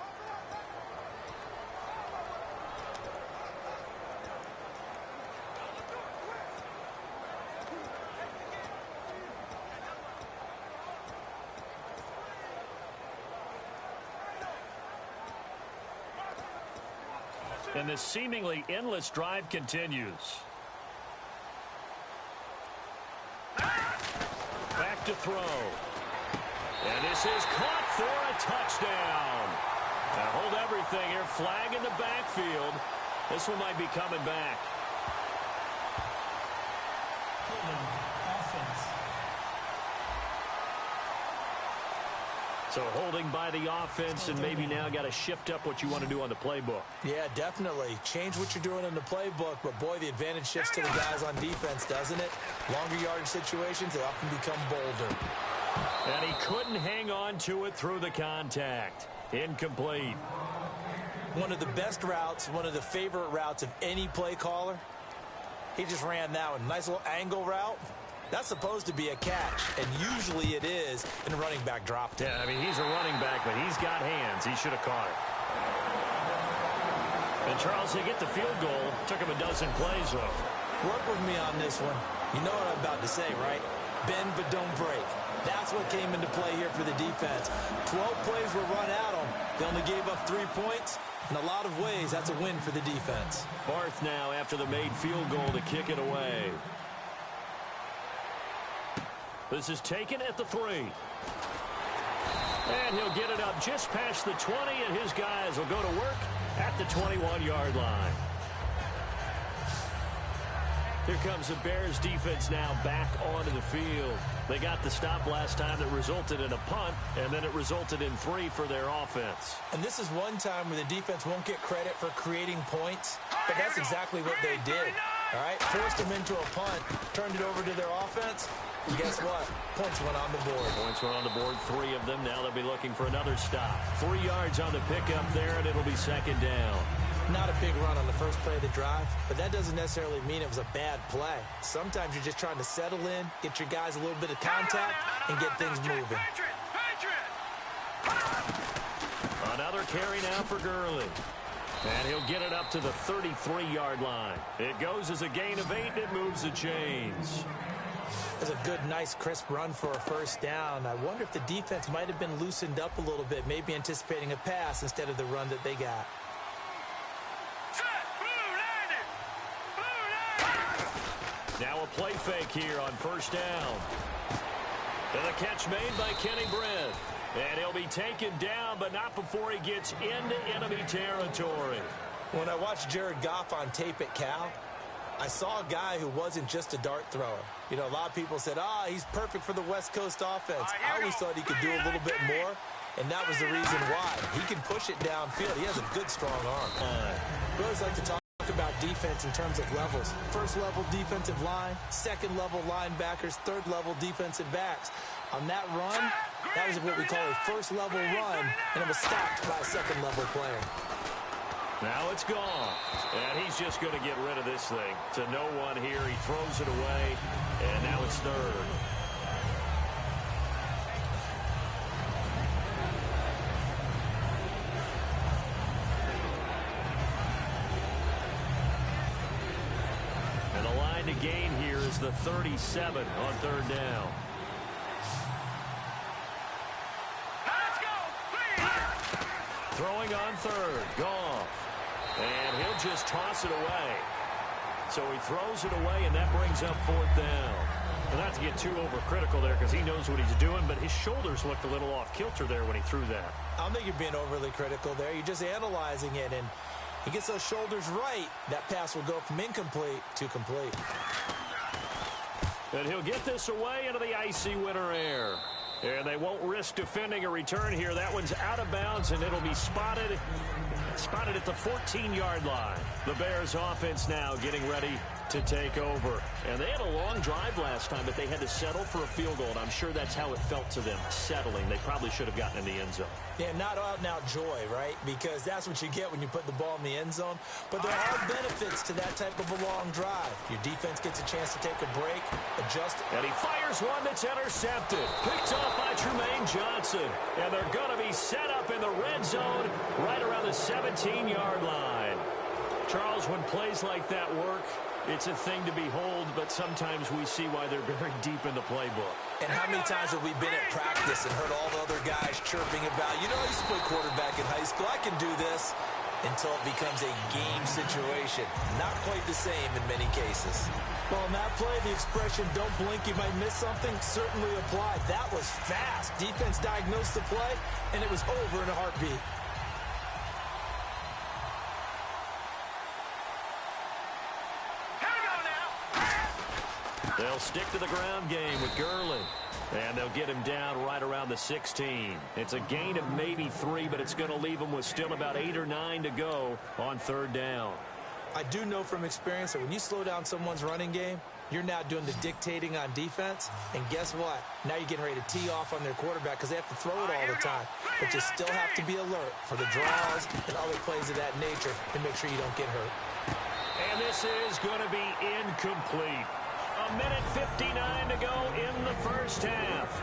And this seemingly endless drive continues. Back to throw. And this is caught for a touchdown. Now hold everything here. Flag in the backfield. This one might be coming back. So holding by the offense and maybe now got to shift up what you want to do on the playbook. Yeah, definitely. Change what you're doing in the playbook, but boy, the advantage shifts to the guys on defense, doesn't it? Longer yardage situations, they often become bolder. And he couldn't hang on to it through the contact. Incomplete. One of the best routes, one of the favorite routes of any play caller. He just ran that one. Nice little angle route. That's supposed to be a catch, and usually it is, and the running back dropped it. Yeah, I mean, he's a running back, but he's got hands. He should have caught it. And Charles, they get the field goal. Took him a dozen plays, though. Work with me on this one. You know what I'm about to say, right? Bend but don't break. That's what came into play here for the defense. 12 plays were run at them. They only gave up 3 points. In a lot of ways, that's a win for the defense. Barth now after the made field goal to kick it away. This is taken at the 3. And he'll get it up just past the 20, and his guys will go to work at the 21-yard line. Here comes the Bears defense now back onto the field. They got the stop last time that resulted in a punt, and then it resulted in 3 for their offense. And this is one time where the defense won't get credit for creating points, but that's exactly what they did. All right, forced them into a punt, turned it over to their offense, and guess what? Points went on the board. Points went on the board, 3 of them. Now they'll be looking for another stop. 3 yards on the pickup there, and it'll be second down. Not a big run on the first play of the drive, but that doesn't necessarily mean it was a bad play. Sometimes you're just trying to settle in, get your guys a little bit of contact, and get things moving. Another carry now for Gurley. And he'll get it up to the 33-yard line. It goes as a gain of 8, and it moves the chains. That's a good, nice, crisp run for a first down. I wonder if the defense might have been loosened up a little bit, maybe anticipating a pass instead of the run that they got. Now a play fake here on first down. And the catch made by Kenny Britt. And he'll be taken down, but not before he gets into enemy territory. When I watched Jared Goff on tape at Cal, I saw a guy who wasn't just a dart thrower. You know, a lot of people said, he's perfect for the West Coast offense. I always thought he could do a little bit more, and that was the reason why. He can push it downfield. He has a good, strong arm. We always like to talk about defense in terms of levels. First level defensive line, second level linebackers, third level defensive backs. On that run, that was what we call a first level run, and it was stopped by a second level player. Now it's gone, and he's just going to get rid of this thing. To no one here, he throws it away, and now it's third. And the line to gain here is the 37 on third down. Throwing on third, Goff. And he'll just toss it away. So he throws it away, and that brings up fourth down. And not to get too overcritical there because he knows what he's doing, but his shoulders looked a little off kilter there when he threw that. I don't think you're being overly critical there. You're just analyzing it, and he gets those shoulders right. That pass will go from incomplete to complete. And he'll get this away into the icy winter air. And they won't risk defending a return here. That one's out of bounds, and it'll be spotted at the 14-yard line. The Bears offense now getting ready to take over. And they had a long drive last time, but they had to settle for a field goal, and I'm sure that's how it felt to them, settling. They probably should have gotten in the end zone. Yeah, not out-and-out joy, right? Because that's what you get when you put the ball in the end zone. But there are benefits to that type of a long drive. Your defense gets a chance to take a break, adjust. And he fires one that's intercepted. Picked off by Trumaine Johnson. And they're going to be set up in the red zone right around the 17-yard line. Charles, when plays like that work, it's a thing to behold, but sometimes we see why they're very deep in the playbook. And how many times have we been at practice and heard all the other guys chirping about, I used to play quarterback in high school, I can do this, until it becomes a game situation. Not quite the same in many cases. Well, in that play, the expression, don't blink, you might miss something, certainly applied. That was fast. Defense diagnosed the play, and it was over in a heartbeat. They'll stick to the ground game with Gurley. And they'll get him down right around the 16. It's a gain of maybe 3, but it's going to leave him with still about 8 or 9 to go on third down. I do know from experience that when you slow down someone's running game, you're now doing the dictating on defense. And guess what? Now you're getting ready to tee off on their quarterback because they have to throw it all the time. But you still have to be alert for the draws and other plays of that nature to make sure you don't get hurt. And this is going to be incomplete. A minute 59 to go in the first half.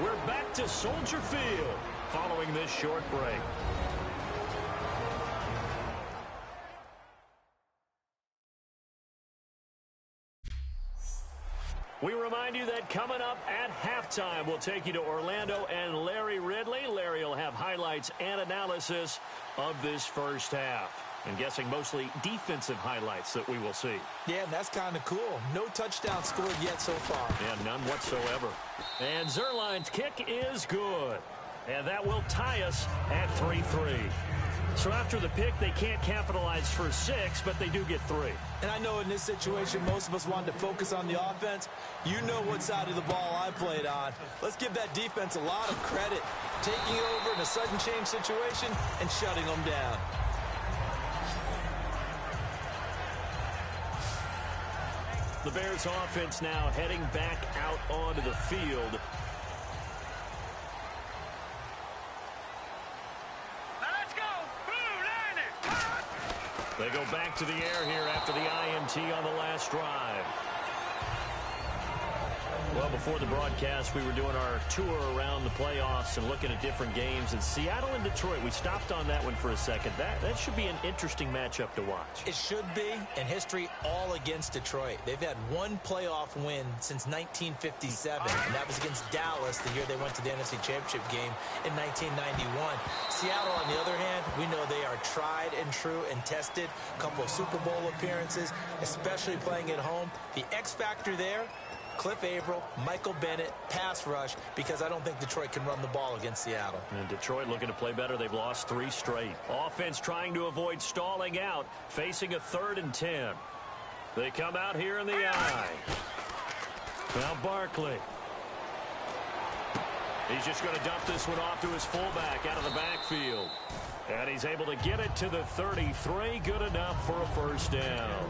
We're back to Soldier Field following this short break. We remind you that coming up at halftime, we'll take you to Orlando and Larry Ridley. Larry will have highlights and analysis of this first half. I'm guessing mostly defensive highlights that we will see. Yeah, and that's kind of cool. No touchdown scored yet so far. Yeah, none whatsoever. And Zuerlein's kick is good. And that will tie us at 3-3. So after the pick, they can't capitalize for 6, but they do get 3. And I know in this situation, most of us wanted to focus on the offense. You know what side of the ball I played on. Let's give that defense a lot of credit. Taking over in a sudden change situation and shutting them down. The Bears offense now heading back out onto the field. Let's go. Blue Lightning. They go back to the air here after the INT on the last drive. Well, before the broadcast, we were doing our tour around the playoffs and looking at different games. And Seattle and Detroit, we stopped on that one for a second. That should be an interesting matchup to watch. It should be, and history all against Detroit. They've had one playoff win since 1957, and that was against Dallas the year they went to the NFC Championship game in 1991. Seattle, on the other hand, we know they are tried and true and tested. A couple of Super Bowl appearances, especially playing at home. The X factor there, Cliff Averill, Michael Bennett, pass rush, because I don't think Detroit can run the ball against Seattle. And Detroit looking to play better. They've lost 3 straight. Offense trying to avoid stalling out, facing a 3rd and 10. They come out here in the eye. Now Barkley. He's just going to dump this one off to his fullback out of the backfield. And he's able to get it to the 33. Good enough for a first down.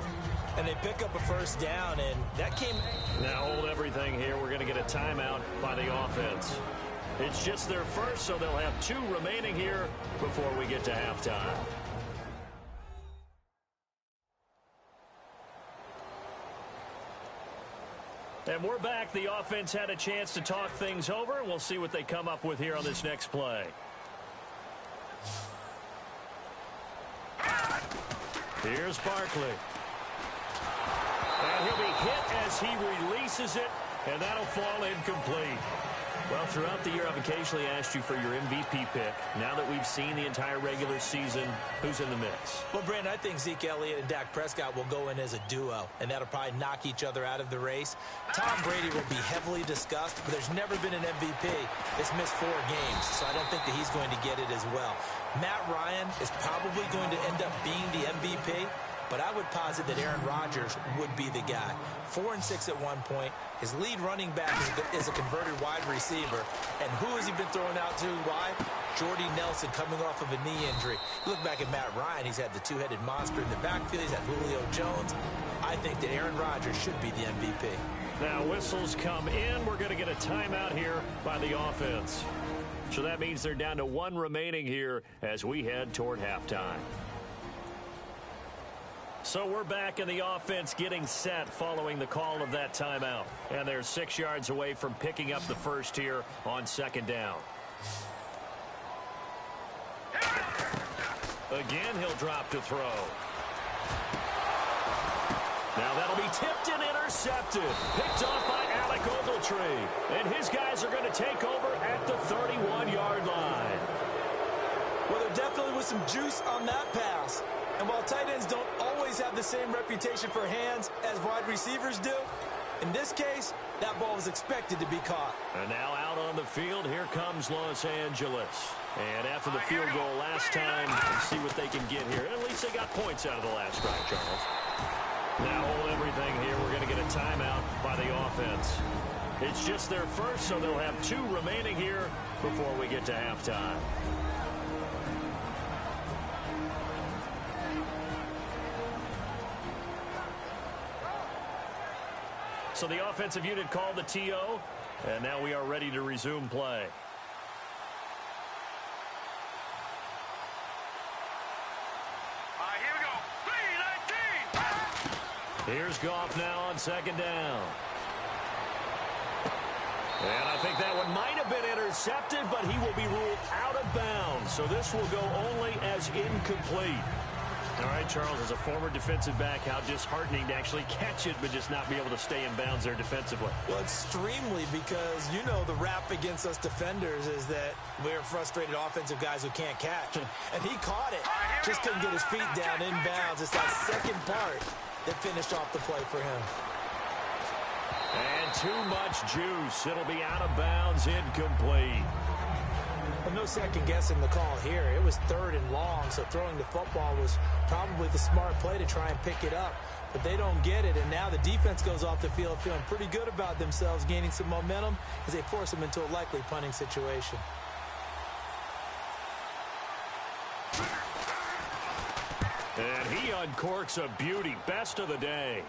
And they pick up a first down, and that came... Now hold everything here. We're going to get a timeout by the offense. It's just their first, so they'll have 2 remaining here before we get to halftime. And we're back. The offense had a chance to talk things over, and we'll see what they come up with here on this next play. Here's Barkley. And he'll be hit as he releases it, and that'll fall incomplete. Well, throughout the year, I've occasionally asked you for your MVP pick. Now that we've seen the entire regular season, who's in the mix? Well, Brandon, I think Zeke Elliott and Dak Prescott will go in as a duo, and that'll probably knock each other out of the race. Tom Brady will be heavily discussed, but there's never been an MVP that's missed 4 games, so I don't think that he's going to get it as well. Matt Ryan is probably going to end up being the MVP, but I would posit that Aaron Rodgers would be the guy. 4 and 6 at one point. His lead running back is a converted wide receiver. And who has he been thrown out to? Why? Jordy Nelson coming off of a knee injury. You look back at Matt Ryan, he's had the 2-headed monster in the backfield. He's had Julio Jones. I think that Aaron Rodgers should be the MVP. Now whistles come in. We're going to get a timeout here by the offense. So that means they're down to 1 remaining here as we head toward halftime. So we're back in the offense getting set following the call of that timeout. And they're 6 yards away from picking up the first here on 2nd down. Again, he'll drop to throw. Now that'll be tipped and intercepted. Picked off by Alec Ogletree. And his guys are going to take over at the 31-yard line. Well, there definitely was some juice on that pass. And while tight ends don't always have the same reputation for hands as wide receivers do, in this case, that ball was expected to be caught. And now out on the field, here comes Los Angeles. And after the field goal last time, let's see what they can get here. At least they got points out of the last drive, Charles. Now hold everything here. We're going to get a timeout by the offense. It's just their first, so they'll have 2 remaining here before we get to halftime. So the offensive unit called the TO, and now we are ready to resume play. Here we go. 3-19. Here's Goff now on second down. And I think that one might have been intercepted, but he will be ruled out of bounds. So this will go only as incomplete. All right, Charles, as a former defensive back, how disheartening to actually catch it, but just not be able to stay in bounds there defensively. Well, extremely, because you know the rap against us defenders is that we're frustrated offensive guys who can't catch. And he caught it. Just couldn't get his feet down in bounds. It's that second part that finished off the play for him. And too much juice. It'll be out of bounds, incomplete. Well, no second guessing the call here. It was 3rd and long, so throwing the football was probably the smart play to try and pick it up. But they don't get it, and now the defense goes off the field feeling pretty good about themselves, gaining some momentum as they force them into a likely punting situation. And he uncorks a beauty. Best of the day.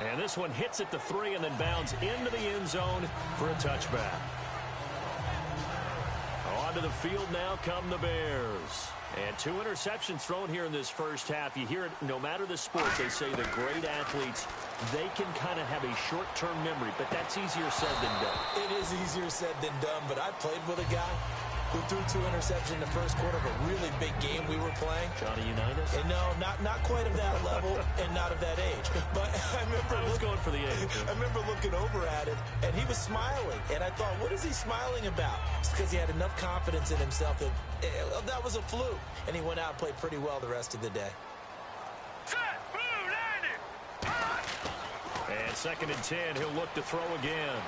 And this one hits at the 3 and then bounds into the end zone for a touchback. Onto the field now come the Bears. And 2 interceptions thrown here in this first half. You hear it no matter the sport. They say the great athletes, they can kind of have a short-term memory, but that's easier said than done. It is easier said than done, but I played with a guy who threw 2 interceptions in the first quarter of a really big game we were playing. Johnny Unitas? And no, not quite of that level and not of that age. But I was going for the age. I remember looking over at him, and he was smiling. And I thought, what is he smiling about? It's because he had enough confidence in himself that that was a fluke. And he went out and played pretty well the rest of the day. Set, blue, 90. And 2nd and 10, he'll look to throw again.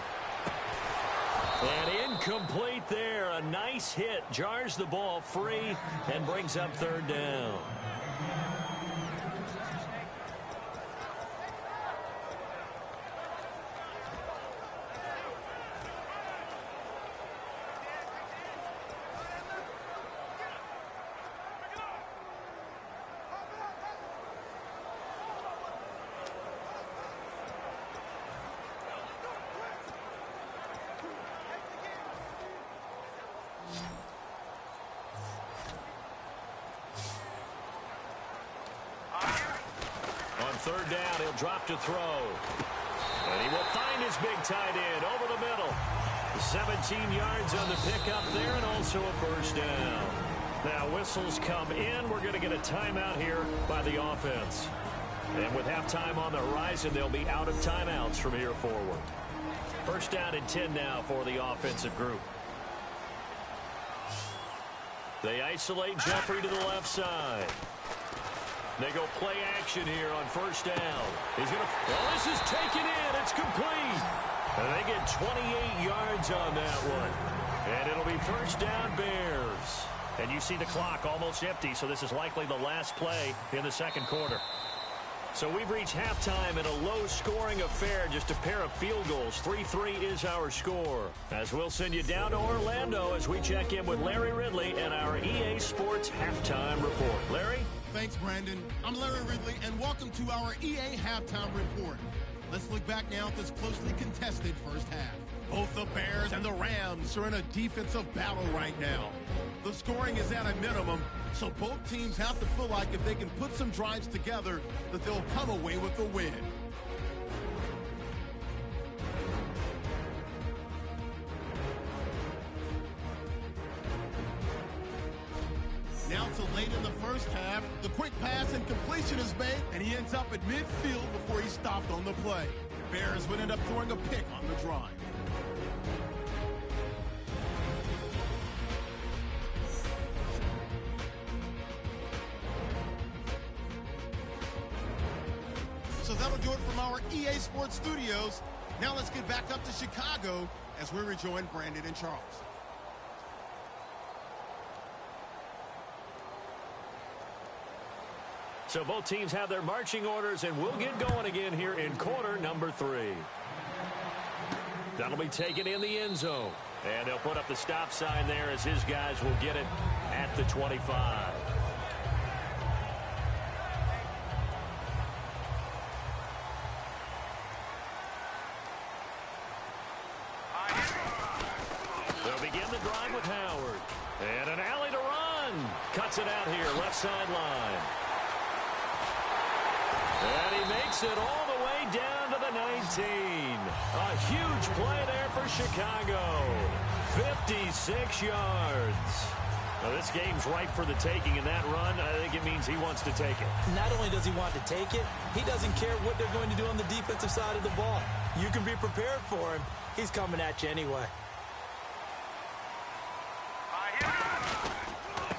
And incomplete there. A nice hit. Jars the ball free and brings up 3rd down. On 3rd down, he'll drop to throw. And he will find his big tight end over the middle. 17 yards on the pickup there and also a 1st down. Now whistles come in. We're going to get a timeout here by the offense. And with halftime on the horizon, they'll be out of timeouts from here forward. 1st down and 10 now for the offensive group. They isolate Jeffrey to the left side. They go play action here on 1st down. He's going to... Oh, this is taken in. It's complete. And they get 28 yards on that one. And it'll be 1st down Bears. And you see the clock almost empty, so this is likely the last play in the 2nd quarter. So we've reached halftime in a low-scoring affair, just a pair of field goals. 3-3 is our score. As we'll send you down to Orlando as we check in with Larry Ridley and our EA Sports Halftime Report. Larry? Thanks, Brandon. I'm Larry Ridley, and welcome to our EA Halftime Report. Let's look back now at this closely contested first half. Both the Bears and the Rams are in a defensive battle right now. The scoring is at a minimum, so both teams have to feel like if they can put some drives together, that they'll come away with a win. Now to late in the first half, the quick pass and completion is made, and he ends up at midfield before he stopped on the play. Bears would end up throwing a pick on the drive. So that'll do it from our EA Sports Studios. Now let's get back up to Chicago as we rejoin Brandon and Charles. So both teams have their marching orders, and we'll get going again here in quarter number 3. That'll be taken in the end zone. And they'll put up the stop sign there as his guys will get it at the 25. They'll begin the drive with Howard. And an alley to run. Cuts it out here, left sideline. And he makes it all the way down to the 19. A huge play there for Chicago. 56 yards. Now, this game's ripe for the taking, and that run, I think it means he wants to take it. Not only does he want to take it, he doesn't care what they're going to do on the defensive side of the ball. You can be prepared for him. He's coming at you anyway.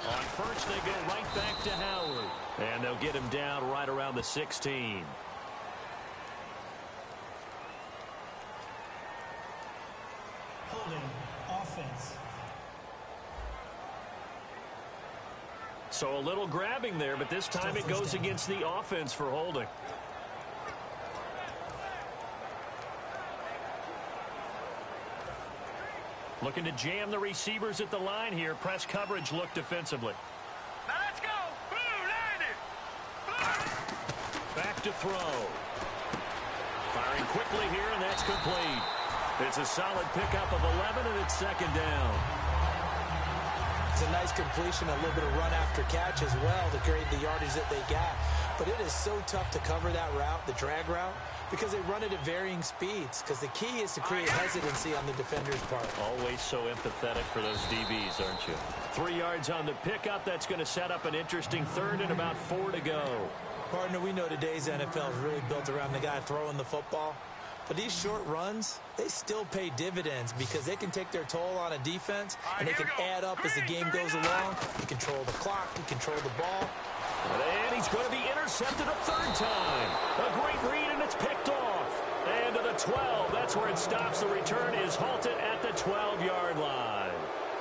On first, they go right back to Howard. And they'll get him down right around the 16. Holding offense. So a little grabbing there, but this time it goes against the offense for holding. Looking to jam the receivers at the line here. Press coverage look defensively. Now let's go. Blue, landed. Back to throw. Firing quickly here, and that's complete. It's a solid pickup of 11, and it's second down. It's a nice completion, a little bit of run after catch as well to create the yardage that they got. But it is so tough to cover that route, the drag route, because they run it at varying speeds. Because the key is to create hesitancy on the defender's part. Always so empathetic for those DBs, aren't you? 3 yards on the pickup. That's going to set up an interesting third and about 4 to go. Partner, we know today's NFL is really built around the guy throwing the football. But these short runs, they still pay dividends because they can take their toll on a defense, and they can add up as the game goes along. You control the clock, you control the ball. And he's going to be intercepted a third time. A great read, and it's picked off. And to the 12. That's where it stops. The return is halted at the 12-yard line.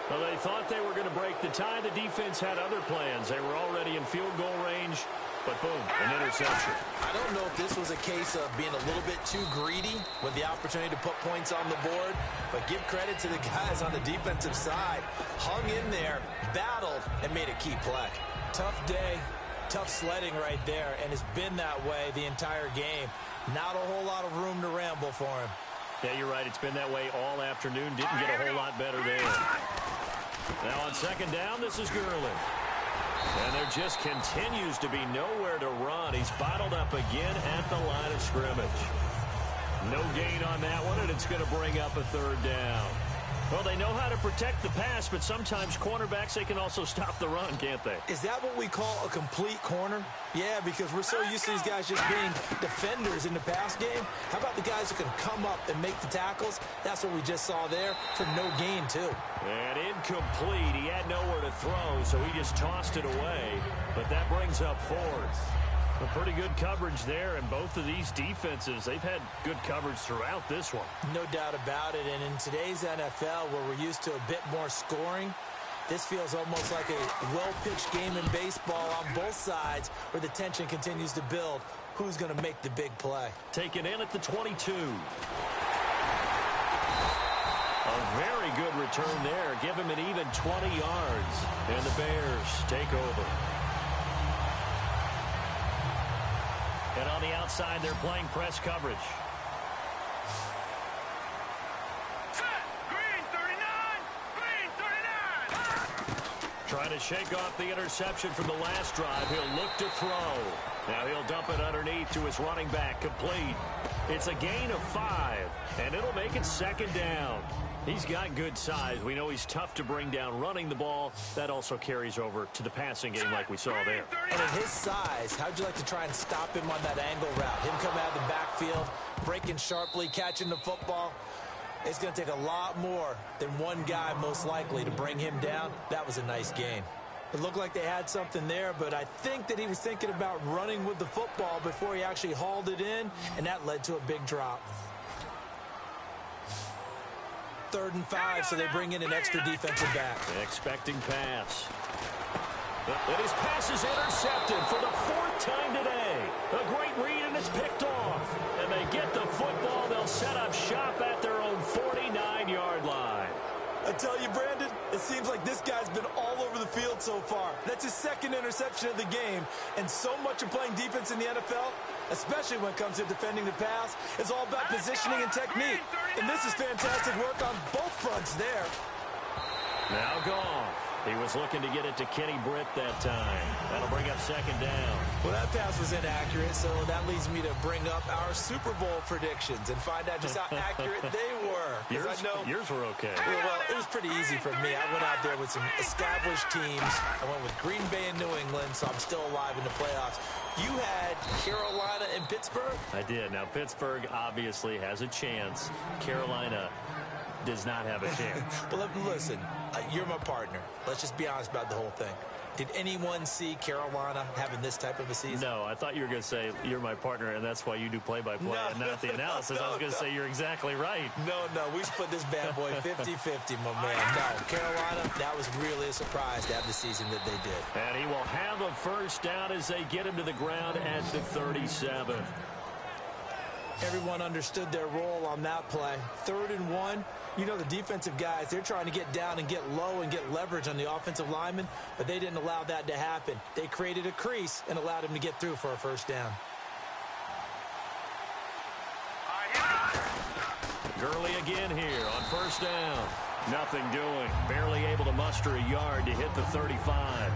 Well, they thought they were going to break the tie. The defense had other plans. They were already in field goal range. But boom, an interception. I don't know if this was a case of being a little bit too greedy with the opportunity to put points on the board, but give credit to the guys on the defensive side. Hung in there, battled, and made a key play. Tough day, tough sledding right there, and it's been that way the entire game. Not a whole lot of room to ramble for him. Yeah, you're right. It's been that way all afternoon. Didn't get a whole lot better there. Now on second down, this is Gurley. And there just continues to be nowhere to run. He's bottled up again at the line of scrimmage. No gain on that one, and it's going to bring up a third down. Well, they know how to protect the pass, but sometimes cornerbacks, they can also stop the run, can't they? Is that what we call a complete corner? Yeah, because we're so used to these guys just being defenders in the pass game. How about the guys who can come up and make the tackles? That's what we just saw there for no gain, too. And incomplete. He had nowhere to throw, so he just tossed it away. But that brings up fourth. A pretty good coverage there, and both of these defenses, they've had good coverage throughout this one. No doubt about it, and in today's NFL, where we're used to a bit more scoring, this feels almost like a well-pitched game in baseball on both sides where the tension continues to build. Who's going to make the big play? Taken in at the 22. A very good return there. Give him an even 20 yards, and the Bears take over. And on the outside, they're playing press coverage. Set. Green 39. Green 39. Trying to shake off the interception from the last drive. He'll look to throw. Now he'll dump it underneath to his running back. Complete. It's a gain of 5, and it'll make it second down. He's got good size. We know he's tough to bring down running the ball. That also carries over to the passing game like we saw there. And at his size, how'd you like to try and stop him on that angle route? Him coming out of the backfield, breaking sharply, catching the football. It's going to take a lot more than one guy, most likely, to bring him down. That was a nice gain. It looked like they had something there, but I think that he was thinking about running with the football before he actually hauled it in, and that led to a big drop. 3rd and 5, so they bring in an extra defensive back. Expecting pass. And his pass is intercepted for the 4th time second interception of the game. And so much of playing defense in the NFL, especially when it comes to defending the pass, is all about positioning and technique. And this is fantastic work on both fronts there. Now Goff. He was looking to get it to Kenny Britt that time. That'll bring up second down. Well, that pass was inaccurate, so that leads me to bring up our Super Bowl predictions and find out just how accurate they were. Yours were okay. Well, it was pretty easy for me. I went out there with some established teams. I went with Green Bay and New England, so I'm still alive in the playoffs. You had Carolina and Pittsburgh? I did. Now, Pittsburgh obviously has a chance. Carolina does not have a chance. Well, listen, you're my partner. Let's just be honest about the whole thing. Did anyone see Carolina having this type of a season? No, I thought you were going to say you're my partner, and that's why you do play-by-play and not the analysis. I was going to say you're exactly right. No, we split this bad boy 50-50, my man. No, Carolina, that was really a surprise to have the season that they did. And he will have a first down as they get him to the ground at the 37. Everyone understood their role on that play. 3rd and 1. You know, the defensive guys, they're trying to get down and get low and get leverage on the offensive linemen, but they didn't allow that to happen. They created a crease and allowed him to get through for a first down. Gurley again here on first down. Nothing doing. Barely able to muster a yard to hit the 35.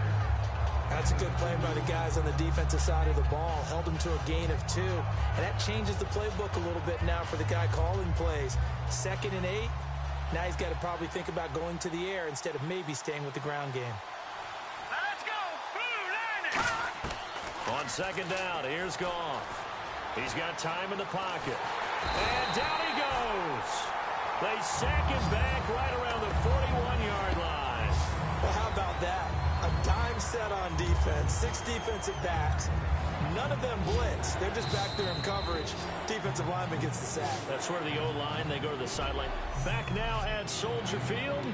That's a good play by the guys on the defensive side of the ball. Held him to a gain of 2. And that changes the playbook a little bit now for the guy calling plays. 2nd and 8. Now he's got to probably think about going to the air instead of maybe staying with the ground game. Let's go. On second down, here's Goff. He's got time in the pocket. And down he goes. They sack him back right around the 41-yard line. Well, how about that? A dime set on defense. 6 defensive backs. None of them blitz. They're just back there in coverage. Defensive lineman gets the sack. That's where the O-line, they go to the sideline. Back now at Soldier Field.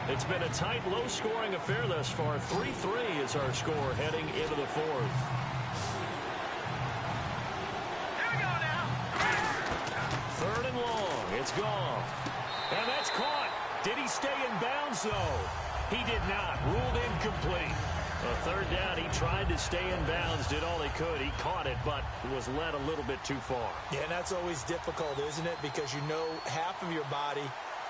It's been a tight, low-scoring affair thus far. 3-3 is our score heading into the 4th. Here we go now. 3rd and long. It's Goff. And that's caught. Did he stay in bounds, though? He did not. Ruled incomplete. A 3rd down, he tried to stay in bounds, did all he could. He caught it, but was led a little bit too far. Yeah, and that's always difficult, isn't it? Because you know half of your body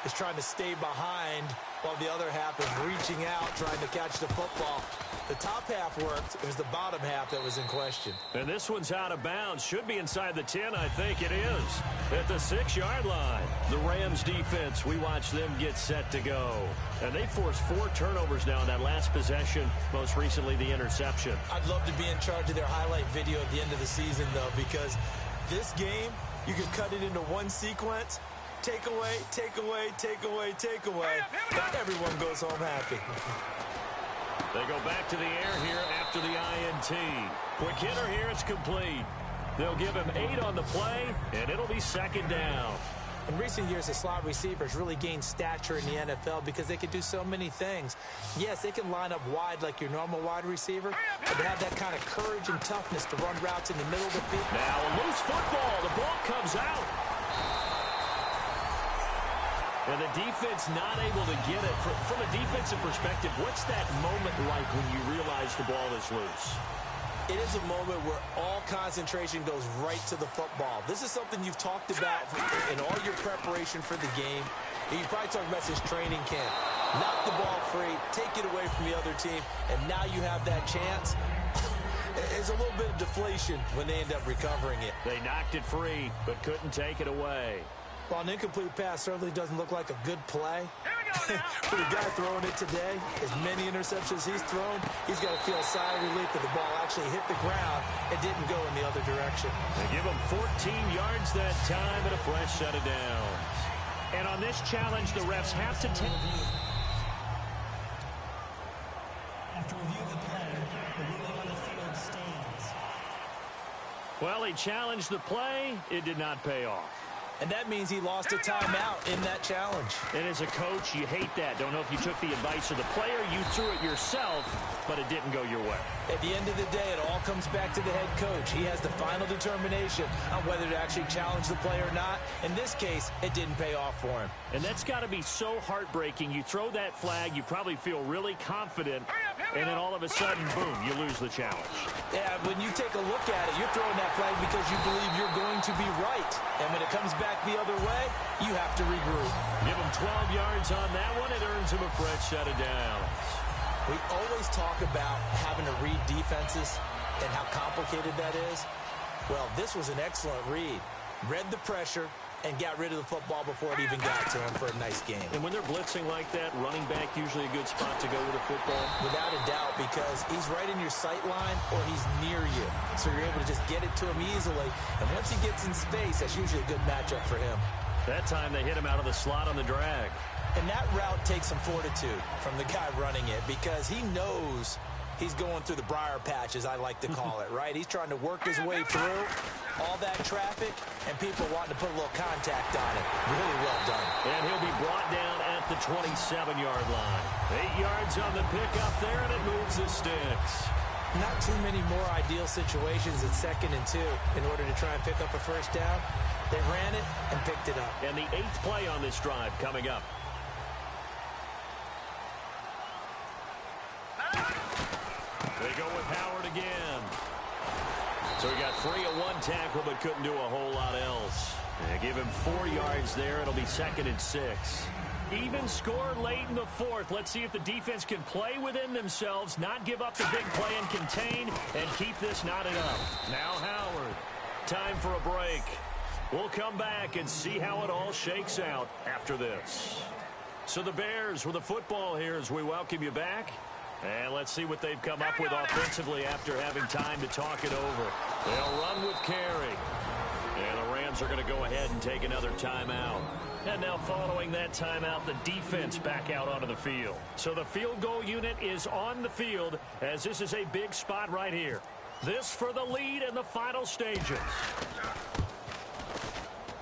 is trying to stay behind while the other half is reaching out, trying to catch the football. The top half worked. It was the bottom half that was in question. And this one's out of bounds. Should be inside the 10, I think it is. At the 6-yard line. The Rams defense, we watch them get set to go. And they forced 4 turnovers now in that last possession, most recently the interception. I'd love to be in charge of their highlight video at the end of the season, though, because this game, you could cut it into one sequence. Take away, take away, take away, take away. And everyone goes home happy. They go back to the air here after the INT. Quick hitter here, it's complete. They'll give him 8 on the play, and it'll be 2nd down. In recent years, the slot receivers really gained stature in the NFL because they can do so many things. Yes, they can line up wide like your normal wide receiver, but they have that kind of courage and toughness to run routes in the middle of the field. Now a loose football. The ball comes out. And the defense not able to get it. From a defensive perspective, what's that moment like when you realize the ball is loose? It is a moment where all concentration goes right to the football. This is something you've talked about in all your preparation for the game. And you probably talked about this training camp. Knock the ball free, take it away from the other team, and now you have that chance. It's a little bit of deflation when they end up recovering it. They knocked it free, but couldn't take it away. Well, an incomplete pass certainly doesn't look like a good play. For the guy throwing it today, as many interceptions he's thrown, he's got to feel a sigh of relief that the ball actually hit the ground and didn't go in the other direction. They give him 14 yards that time and a fresh set of downs. And on this challenge, the refs have to take... After review of the play, the ruling on the field stands. Well, he challenged the play. It did not pay off. And that means he lost a timeout in that challenge. And as a coach, you hate that. Don't know if you took the advice of the player, you threw it yourself, but it didn't go your way. At the end of the day, it all comes back to the head coach. He has the final determination on whether to actually challenge the play or not. In this case, it didn't pay off for him. And that's got to be so heartbreaking. You throw that flag, you probably feel really confident, and then all of a sudden, boom, you lose the challenge. Yeah, when you take a look at it, you're throwing that flag because you believe you're going to be right. And when it comes back the other way, you have to regroup. Give him 12 yards on that one. It earns him a fresh set of downs. We always talk about having to read defenses and how complicated that is. Well, this was an excellent read. Read the pressure and got rid of the football before it even got to him for a nice game. And when they're blitzing like that, running back usually a good spot to go with a football? Without a doubt, because he's right in your sight line or he's near you. So you're able to just get it to him easily. And once he gets in space, that's usually a good matchup for him. That time they hit him out of the slot on the drag. And that route takes some fortitude from the guy running it because he knows he's going through the briar patch, as I like to call it, right? He's trying to work his way through all that traffic and people wanting to put a little contact on it. Really well done. And he'll be brought down at the 27-yard line. 8 yards on the pickup there, and it moves the sticks. Not too many more ideal situations at 2nd and 2 in order to try and pick up a first down. They ran it and picked it up. And the 8th play on this drive coming up. They go with Howard again. So he got free of one tackle but couldn't do a whole lot else. They give him 4 yards there. It'll be 2nd and 6. Even score late in the 4th. Let's see if the defense can play within themselves, not give up the big play and contain, and keep this knotted up. Now Howard. Time for a break. We'll come back and see how it all shakes out after this. So the Bears with the football here as we welcome you back. And let's see what they've come up with offensively after having time to talk it over. They'll run with Carey. And the Rams are going to go ahead and take another timeout. And now following that timeout, the defense back out onto the field. So the field goal unit is on the field as this is a big spot right here. This for the lead in the final stages.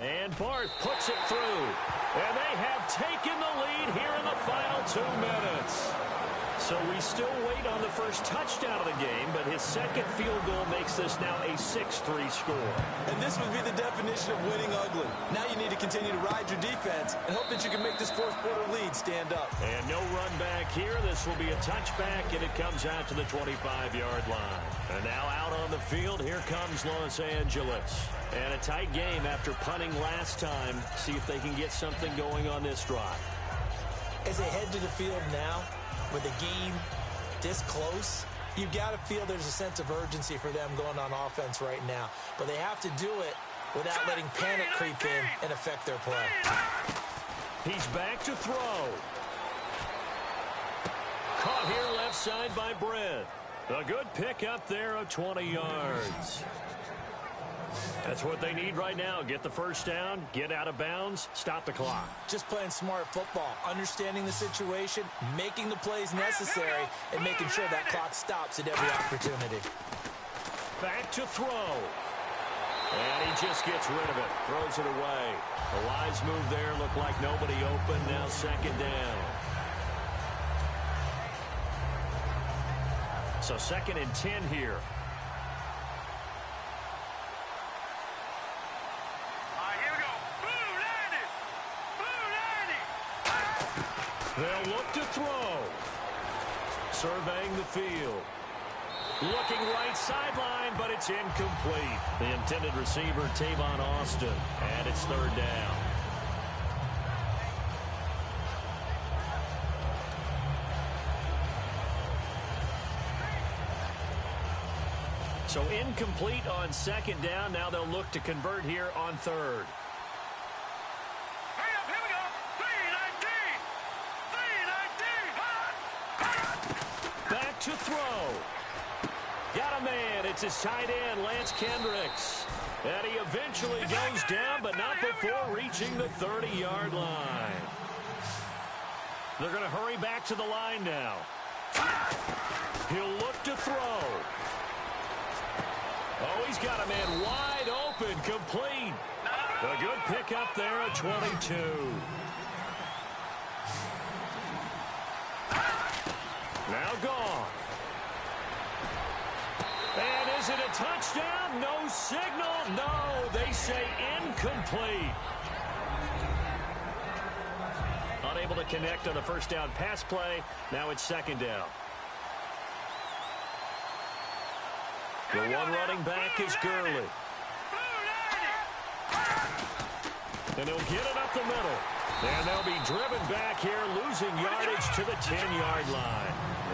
And Barth puts it through. And they have taken the lead here in the final 2 minutes. So we still wait on the first touchdown of the game, but his second field goal makes this now a 6-3 score. And this would be the definition of winning ugly. Now you need to continue to ride your defense and hope that you can make this fourth quarter lead stand up. And no run back here. This will be a touchback, and it comes out to the 25-yard line. And now out on the field, here comes Los Angeles. And a tight game after punting last time. See if they can get something going on this drive. As they head to the field now, with the game this close, you've got to feel there's a sense of urgency for them going on offense right now. But they have to do it without letting panic creep in and affect their play. He's back to throw. Caught here left side by Brett. A good pick up there of 20 yards. That's what they need right now. Get the first down, get out of bounds, stop the clock. Just playing smart football, understanding the situation, making the plays necessary, and making sure that clock stops at every opportunity. Back to throw. And he just gets rid of it, throws it away. A wise move there, looked like nobody open, now 2nd down. So 2nd and 10 here. They'll look to throw. Surveying the field. Looking right sideline, but it's incomplete. The intended receiver, Tavon Austin, and it's 3rd down. So incomplete on 2nd down. Now they'll look to convert here on 3rd. To throw. Got a man. It's his tight end, Lance Kendricks. And he eventually goes down, but not before reaching the 30-yard line. They're going to hurry back to the line now. He'll look to throw. Oh, he's got a man wide open, complete. A good pickup there at 22. Now Goff. And is it a touchdown? No signal. No, they say incomplete. Unable to connect on the first down pass play. Now it's second down. The one running back is Gurley. And he'll get it up the middle. And they'll be driven back here, losing yardage to the 10-yard line.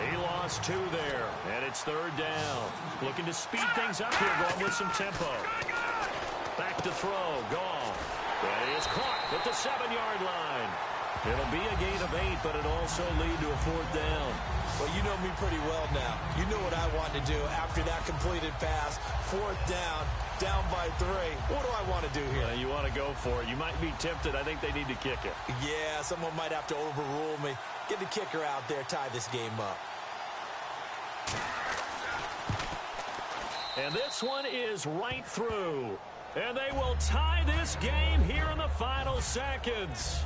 He lost 2 there, and it's third down. Looking to speed things up here, going with some tempo. Back to throw, Goff. And he is caught at the 7-yard line. It'll be a gain of 8, but it'll also lead to a fourth down. Well, you know me pretty well now. You know what I want to do after that completed pass. Fourth down, down by 3. What do I want to do here? You want to go for it. You might be tempted. I think they need to kick it. Yeah, someone might have to overrule me. Get the kicker out there, tie this game up. And this one is right through. And they will tie this game here in the final seconds.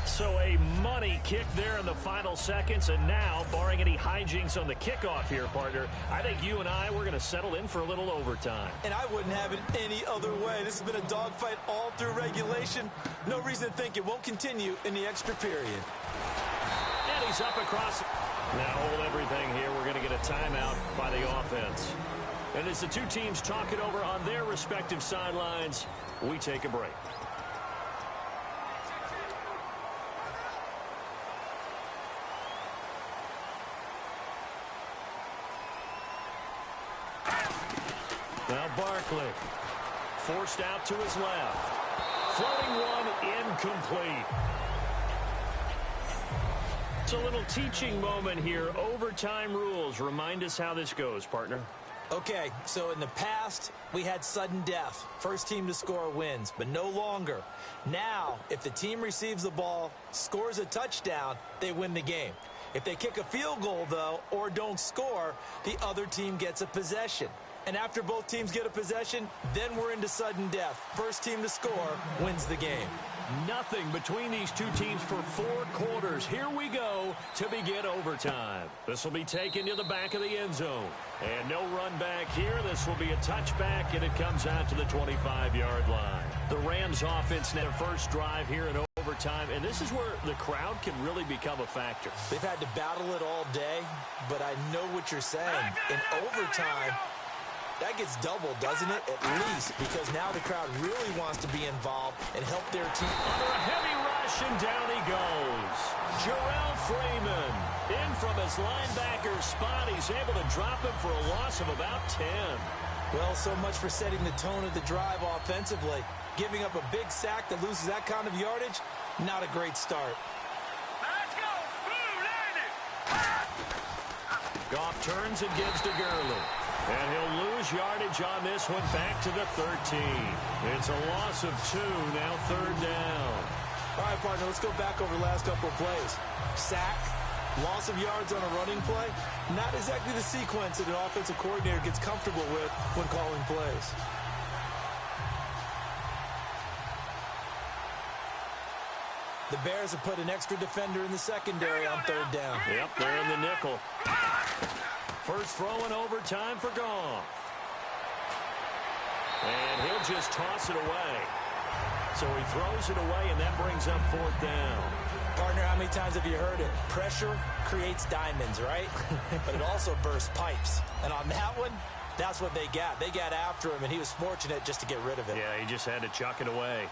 So a money kick there in the final seconds. And now, barring any hijinks on the kickoff here, partner, I think you and I, we're going to settle in for a little overtime. And I wouldn't have it any other way. This has been a dogfight all through regulation. No reason to think it won't continue in the extra period. And he's up across. Now hold everything here. We're going to get a timeout by the offense. And as the two teams talk it over on their respective sidelines, we take a break. Now Barkley, forced out to his left. Floating one, incomplete. It's a little teaching moment here. Overtime rules. Remind us how this goes, partner. Okay, so in the past, we had sudden death. First team to score wins, but no longer. Now, if the team receives the ball, scores a touchdown, they win the game. If they kick a field goal, though, or don't score, the other team gets a possession. And after both teams get a possession, then we're into sudden death. First team to score wins the game. Nothing between these two teams for 4 quarters. Here we go to begin overtime. This will be taken to the back of the end zone. And no run back here. This will be a touchback, and it comes out to the 25-yard line. The Rams offense now first drive here in overtime, and this is where the crowd can really become a factor. They've had to battle it all day, but I know what you're saying. In overtime, that gets doubled, doesn't it? At least, because now the crowd really wants to be involved and help their team. Under a heavy rush, and down he goes. Jarrell Freeman in from his linebacker spot. He's able to drop him for a loss of about 10. Well, so much for setting the tone of the drive offensively. Giving up a big sack that loses that kind of yardage, not a great start. Let's go! Blue landed! Goff turns and gives to Gurley. And he'll lose yardage on this one, back to the 13. It's a loss of 2, now third down. All right, partner, let's go back over the last couple of plays. Sack, loss of yards on a running play, not exactly the sequence that an offensive coordinator gets comfortable with when calling plays. The Bears have put an extra defender in the secondary on third down. Yep, they're in the nickel. First throw in overtime for Goff. And he'll just toss it away. So he throws it away, and that brings up fourth down. Partner, how many times have you heard it? Pressure creates diamonds, right? But it also bursts pipes. And on that one, that's what they got. They got after him, and he was fortunate just to get rid of it. Yeah, he just had to chuck it away.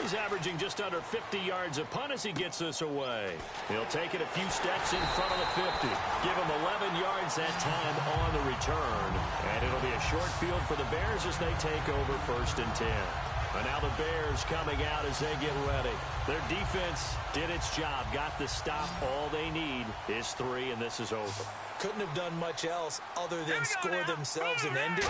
He's averaging just under 50 yards a punt as he gets this away. He'll take it a few steps in front of the 50. Give him 11 yards that time on the return. And it'll be a short field for the Bears as they take over first and 10. And now the Bears coming out as they get ready. Their defense did its job, got the stop. All they need is 3, and this is over. Couldn't have done much else other than score themselves and end it.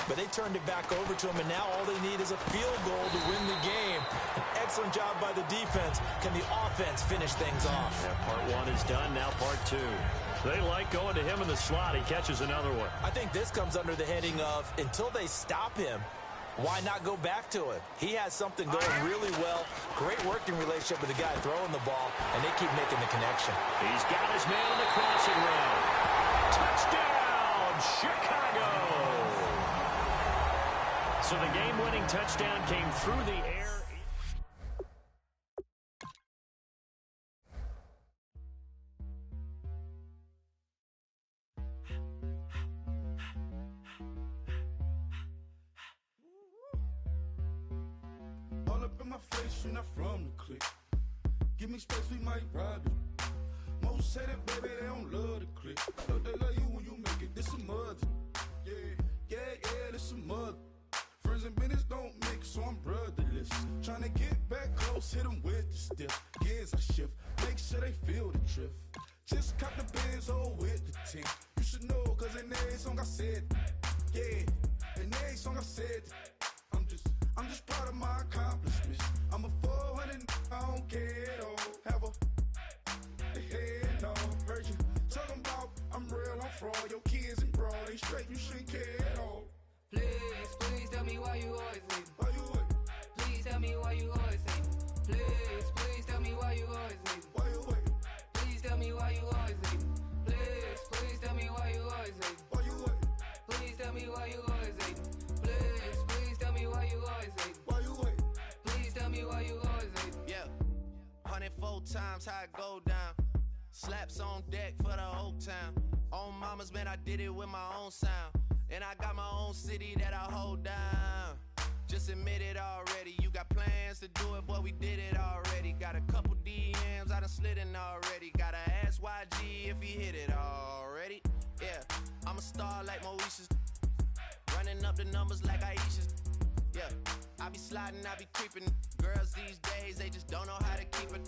But they turned it back over to them, and now all they need is a field goal to win the game. An excellent job by the defense. Can the offense finish things off? Yeah, part 1 is done, now part 2. They like going to him in the slot. He catches another one. I think this comes under the heading of, until they stop him, why not go back to it? He has something going really well. Great working relationship with the guy throwing the ball, and they keep making the connection. He's got his man on the crossing route. Touchdown, Chicago! So the game-winning touchdown came through the air. All up in my face, you're not from the clique. Give me space, we might rob it. Most say that, baby, they don't love the clique. Look, they love you when you make it. This some mother. Yeah, this some mother. Friends and business don't mix, so I'm brotherless. Tryna get back close, hit them with the stiff. Gears I shift, make sure they feel the drift. Just cop the Benz, oh, with the team. You should know, cause in every song I said, yeah, in every song I said, I'm just proud of my accomplishments. I'm a 400, I don't care at all. Have a head, no, heard you talking about I'm real, I'm fraud. Your kids and broad, they straight, you shouldn't care at all. Please tell me why you always leave. Why you wait? Please tell me why you always leave. Please tell me why you always leave. Why you wait? Please tell me why you always leave. Please tell me why you always leave. Why you wait? Please tell me why you always leave. Please tell me why you always leave. Why you wait? Please tell me why you always leave. Yeah, 104 times how it go down. Slaps on deck for the whole town. On mamas, man, I did it with my own sound. And I got my own city that I hold down. Just admit it already. You got plans to do it, boy, we did it already. Got a couple DMs, I done slid in already. Gotta ask YG if he hit it already. Yeah, I'm a star like Moesha's. Running up the numbers like Aisha's. Yeah, I be sliding, I be creeping. Girls these days, they just don't know how to keep it.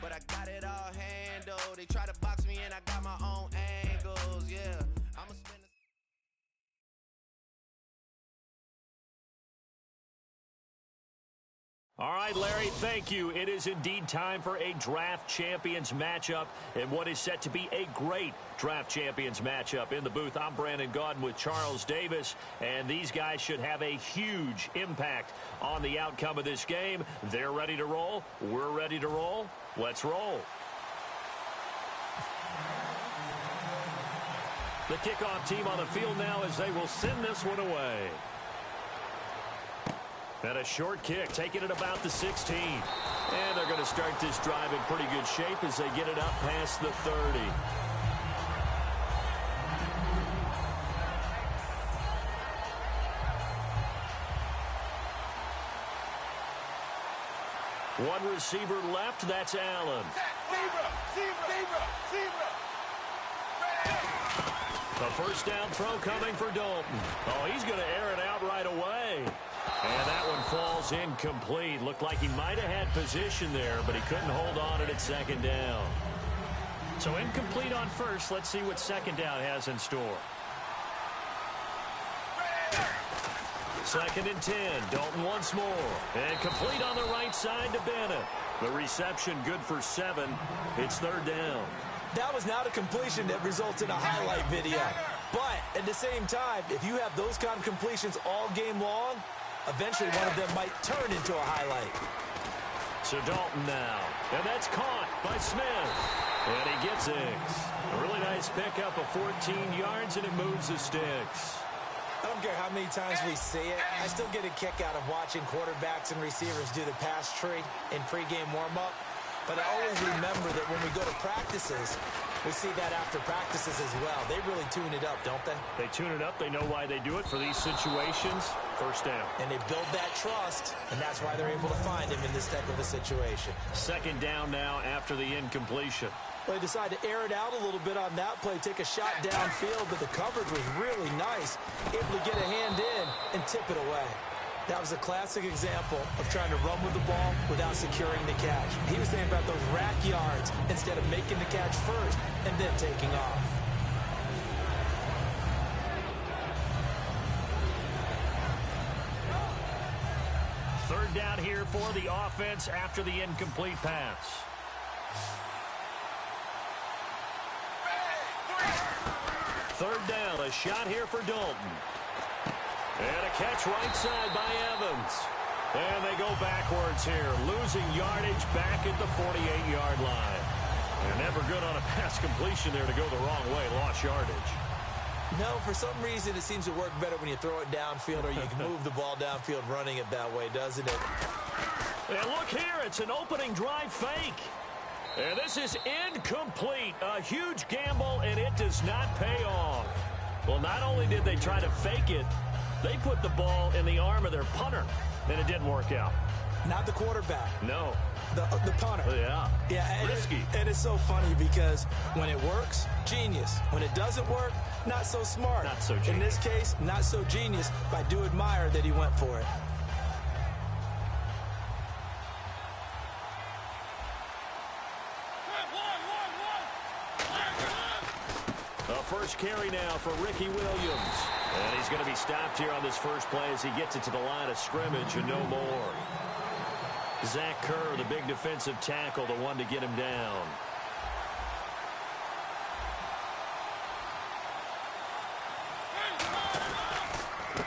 But I got it all handled. They try to box me in, I got my own angles. Yeah, I'ma spend a All right, Larry, thank you. It is indeed time for a Draft Champions matchup and what is set to be a great Draft Champions matchup. In the booth, I'm Brandon Gaudin with Charles Davis, and these guys should have a huge impact on the outcome of this game. They're ready to roll. We're ready to roll. Let's roll. The kickoff team on the field now as they will send this one away. And a short kick, taking it about the 16. And they're going to start this drive in pretty good shape as they get it up past the 30. One receiver left, that's Allen. The first down throw coming for Dalton. Oh, he's going to air it out right away. And that one falls incomplete. Looked like he might have had position there, but he couldn't hold on it at second down. So incomplete on first. Let's see what second down has in store. Second and 10. Dalton once more. And complete on the right side to Bennett. The reception good for 7. It's third down. That was not a completion that results in a highlight video. But at the same time, if you have those kind of completions all game long, eventually one of them might turn into a highlight. So Dalton now. And that's caught by Smith. And he gets Iggs. A really nice pickup of 14 yards, and it moves the sticks. I don't care how many times we see it. I still get a kick out of watching quarterbacks and receivers do the pass tree in pregame warm-up. But I always remember that when we go to practices, we see that after practices as well. They really tune it up, don't they? They tune it up. They know why they do it for these situations. First down. And they build that trust, and that's why they're able to find him in this type of a situation. Second down now after the incompletion. They decide to air it out a little bit on that play, take a shot downfield, but the coverage was really nice. Able to get a hand in and tip it away. That was a classic example of trying to run with the ball without securing the catch. He was saying about those rack yards instead of making the catch first and then taking off. Third down here for the offense after the incomplete pass. Third down, a shot here for Dalton. And a catch right side by Evans. And they go backwards here, losing yardage back at the 48-yard line. And never good on a pass completion there to go the wrong way, lost yardage. No, for some reason it seems to work better when you throw it downfield or you can move the ball downfield running it that way, doesn't it? And look here, it's an opening drive fake. And this is incomplete. A huge gamble, and it does not pay off. Well, not only did they try to fake it, they put the ball in the arm of their punter, and it didn't work out. Not the quarterback. No. The punter. Yeah. Yeah. Risky. And it's so funny because when it works, genius. When it doesn't work, not so smart. Not so genius. In this case, not so genius, but I do admire that he went for it. A first carry now for Ricky Williams. And he's going to be stopped here on this first play as he gets it to the line of scrimmage and no more. Zach Kerr, the big defensive tackle, the one to get him down.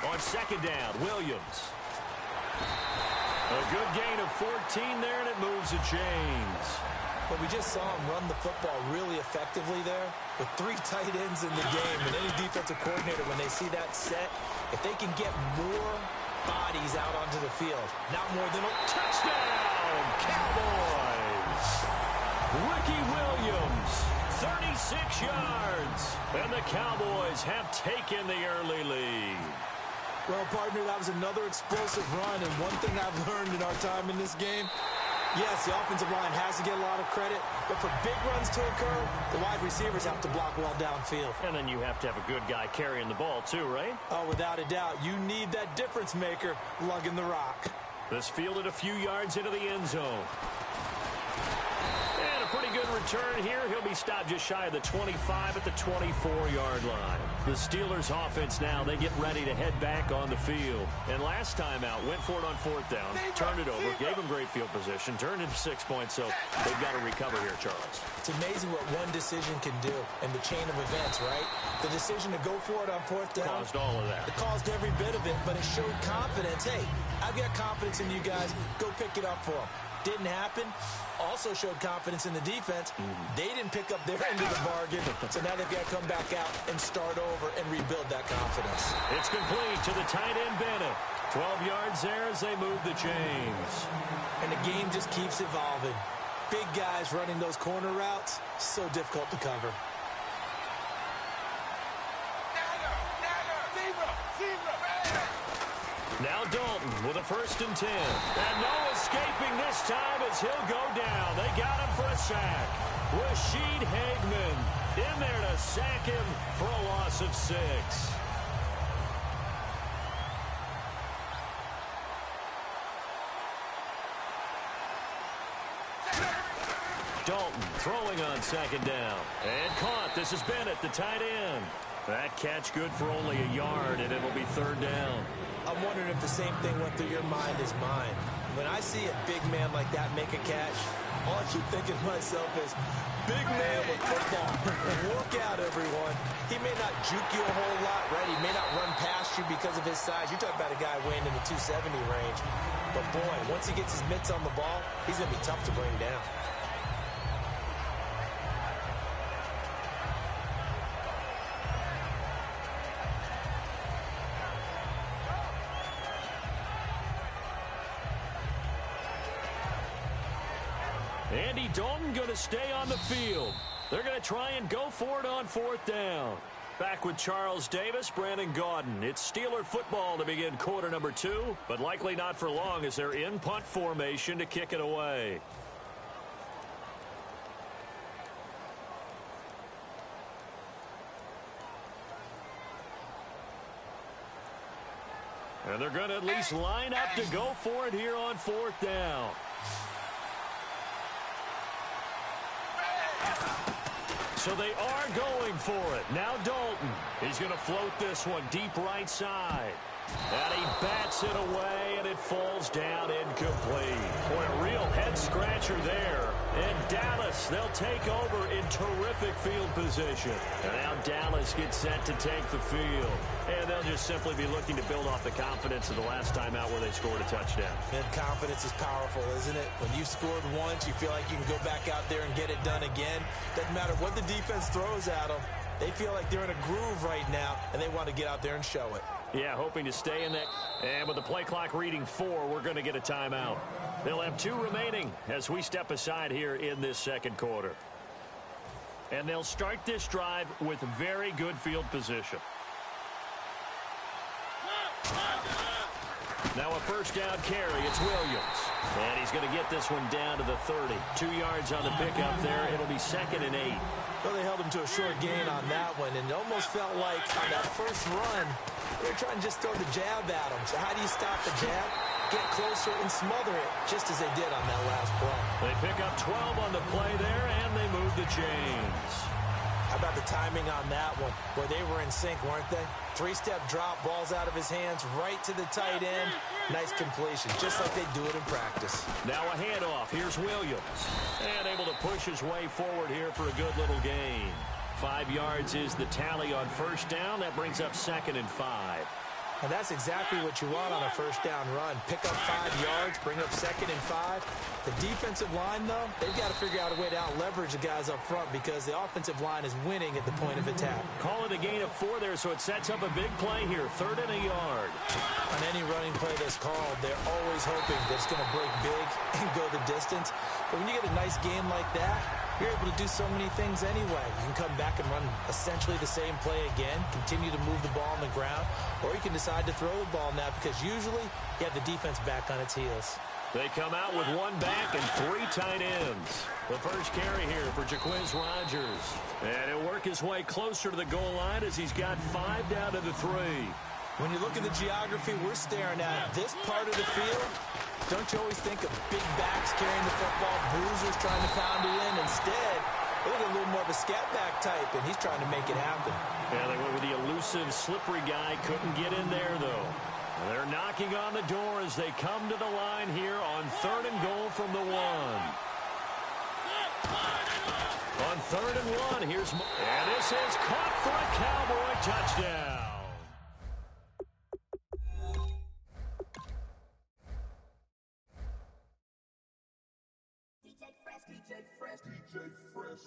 On second down, Williams. A good gain of 14 there, and it moves the chains. But we just saw him run the football really effectively there with 3 tight ends in the game. And any defensive coordinator, when they see that set, if they can get more bodies out onto the field, not more than a touchdown, Cowboys. Ricky Williams, 36 yards. And the Cowboys have taken the early lead. Well, partner, that was another explosive run. And one thing I've learned in our time in this game, yes, the offensive line has to get a lot of credit, but for big runs to occur, the wide receivers have to block well downfield. And then you have to have a good guy carrying the ball too, right? Oh, without a doubt. You need that difference maker lugging the rock. This fielded a few yards into the end zone. And a pretty good return here. He'll be stopped just shy of the 25 at the 24-yard line. The Steelers offense now, they get ready to head back on the field. And last time out, went for it on fourth down, turned it over, gave them great field position, turned into 6 points, so they've got to recover here, Charles. It's amazing what one decision can do in the chain of events, right? The decision to go for it on fourth down caused all of that. It caused every bit of it, but it showed confidence. Hey, I've got confidence in you guys. Go pick it up for them. Didn't happen. Also showed confidence in the defense. They didn't pick up their end of the bargain, so now they've got to come back out and start over and rebuild that confidence. It's complete to the tight end, Bennett. 12 yards there as they move the chains. And the game just keeps evolving. Big guys running those corner routes, so difficult to cover. Now Dalton with a 1st and 10. And no escaping this time as he'll go down. They got him for a sack. Rashid Hagman in there to sack him for a loss of 6. Dalton throwing on 2nd down. And caught. This is Bennett, the tight end. That catch good for only a yard, and it'll be 3rd down. I'm wondering if the same thing went through your mind as mine. When I see a big man like that make a catch, all I keep thinking to myself is, big man with football. Work out, everyone. He may not juke you a whole lot, right? He may not run past you because of his size. You're talking about a guy weighing in the 270 range. But, boy, once he gets his mitts on the ball, he's going to be tough to bring down. Andy Dalton going to stay on the field. They're going to try and go for it on 4th down. Back with Charles Davis, Brandon Gaudin. It's Steeler football to begin quarter number 2, but likely not for long as they're in punt formation to kick it away. And they're going to at least line up to go for it here on 4th down. So they are going for it. Now Dalton. He's going to float this one deep right side. And he bats it away, and it falls down incomplete. Boy, a real head-scratcher there. And Dallas, they'll take over in terrific field position. And now Dallas gets set to take the field. And they'll just simply be looking to build off the confidence of the last time out where they scored a touchdown. And confidence is powerful, isn't it? When you've scored once, you feel like you can go back out there and get it done again. Doesn't matter what the defense throws at them. They feel like they're in a groove right now, and they want to get out there and show it. Yeah, hoping to stay in that. And with the play clock reading 4, we're going to get a timeout. They'll have 2 remaining as we step aside here in this second quarter. And they'll start this drive with very good field position. Now a first down carry. It's Williams. And he's going to get this one down to the 30. 2 yards on the pickup there. It'll be 2nd and 8. Well, they held him to a short gain on that one, and it almost felt like on that first run, they were trying to just throw the jab at him. So how do you stop the jab? Get closer and smother it, just as they did on that last play. They pick up 12 on the play there, and they move the chains. How about the timing on that one? Boy, they were in sync, weren't they? 3-step drop, balls out of his hands, right to the tight end. Nice completion, just like they do it in practice. Now a handoff. Here's Williams. And able to push his way forward here for a good little gain. 5 yards is the tally on first down. That brings up 2nd and 5. And that's exactly what you want on a first down run. Pick up 5 yards, bring up 2nd and 5. The defensive line, though, they've got to figure out a way to out-leverage the guys up front because the offensive line is winning at the point of attack. Call it a gain of 4 there, so it sets up a big play here. 3rd and a yard. On any running play that's called, they're always hoping that it's going to break big and go the distance. But when you get a nice game like that, you're able to do so many things anyway. You can come back and run essentially the same play again, continue to move the ball on the ground, or you can decide to throw the ball now because usually you have the defense back on its heels. They come out with 1 back and 3 tight ends. The first carry here for Jaquiz Rogers. And he'll work his way closer to the goal line as he's got 5 down to the 3. When you look at the geography we're staring at, this part of the field, don't you always think of big backs carrying the football, bruisers trying to pound it in? Instead, they look a little more of a scat back type, and he's trying to make it happen. Yeah, they went with the elusive, slippery guy. Couldn't get in there, though. They're knocking on the door as they come to the line here on 3rd and goal from the 1. On 3rd and 1, here's... And this is caught for a Cowboy touchdown.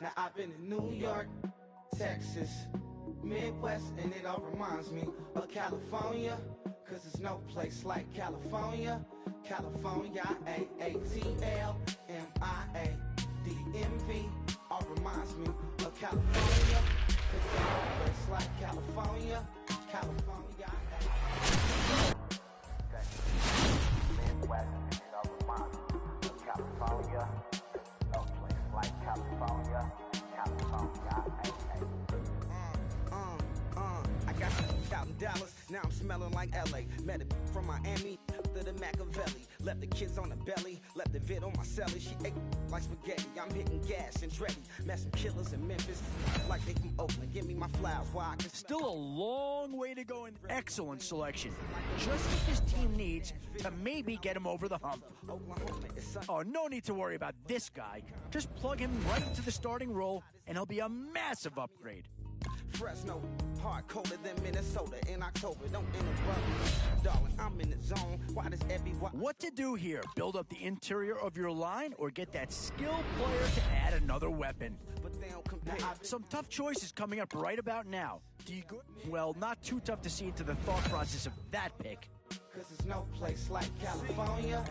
Now I've been in New York, Texas, Midwest, and it all reminds me of California, cause there's no place like California. California, A-A-T-L-M-I-A-D-M-V, all reminds me of California, cause there's no place like California. California, Midwest, and it all reminds me of California. No place like California, California, I got some out in Dallas, now I'm smelling like LA. Met it from Miami to the Machiavelli. Left the kids on the belly, left the vid on my celly. She ate like spaghetti, I'm hitting gas and Dreddy. Met some killers in Memphis, like they from Oakland. Give me my flowers while I can Still a long way to go in excellent selection. Just what this team needs to maybe get him over the hump. Oh, no need to worry about this guy. Just plug him right into the starting role, and he'll be a massive upgrade. Fresno, hard colder than Minnesota in October. Don't interrupt me, darling. I'm in the zone. Why does everyone? What to do here? Build up the interior of your line, or get that skilled player to add another weapon? But they don't compare. Some tough choices coming up right about now. Do you go? Well, not too tough to see into the thought process of that pick. Cause there's no place like California.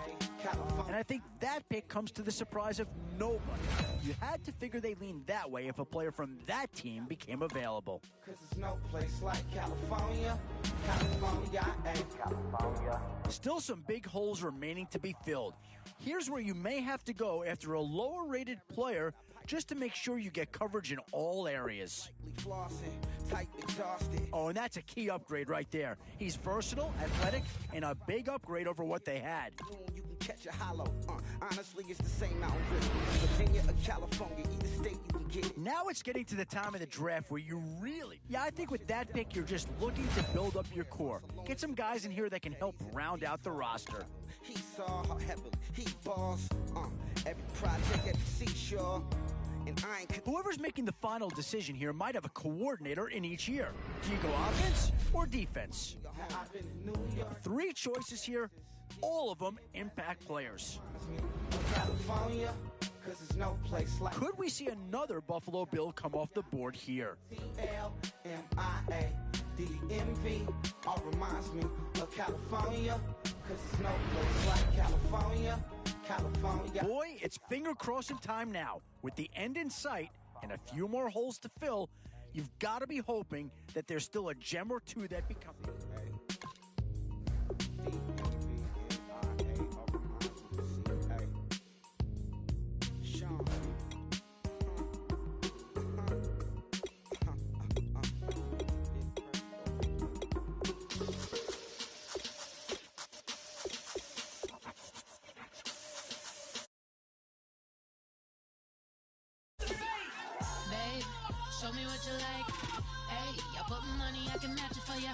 And I think that pick comes to the surprise of nobody. You had to figure they leaned that way if a player from that team became available. Cause there's no place like California. California, California. Still some big holes remaining to be filled. Here's where you may have to go after a lower-rated player just to make sure you get coverage in all areas. Oh, and that's a key upgrade right there. He's versatile, athletic, and a big upgrade over what they had. You can catch a hollow. Honestly, it's the same out in Richmond. Virginia or California, either state you can get it. Now it's getting to the time of the draft where you really... Yeah, I think with that pick, you're just looking to build up your core. Get some guys in here that can help round out the roster. He saw her heavily. He balls. Every project, every seashore. And I ain't... Whoever's making the final decision here might have a coordinator in each year. Do you go offense or defense? 3 choices here. All of them impact players. California, 'cause there's no place like... Could we see another Buffalo Bill come off the board here? CLMIADMV all reminds me of California, 'cause there's no place like California. California. Boy, it's finger crossing time now. With the end in sight and a few more holes to fill, you've got to be hoping that there's still a gem or two that become... Babe, show me what you like. Hey, I put money, I can match it for ya.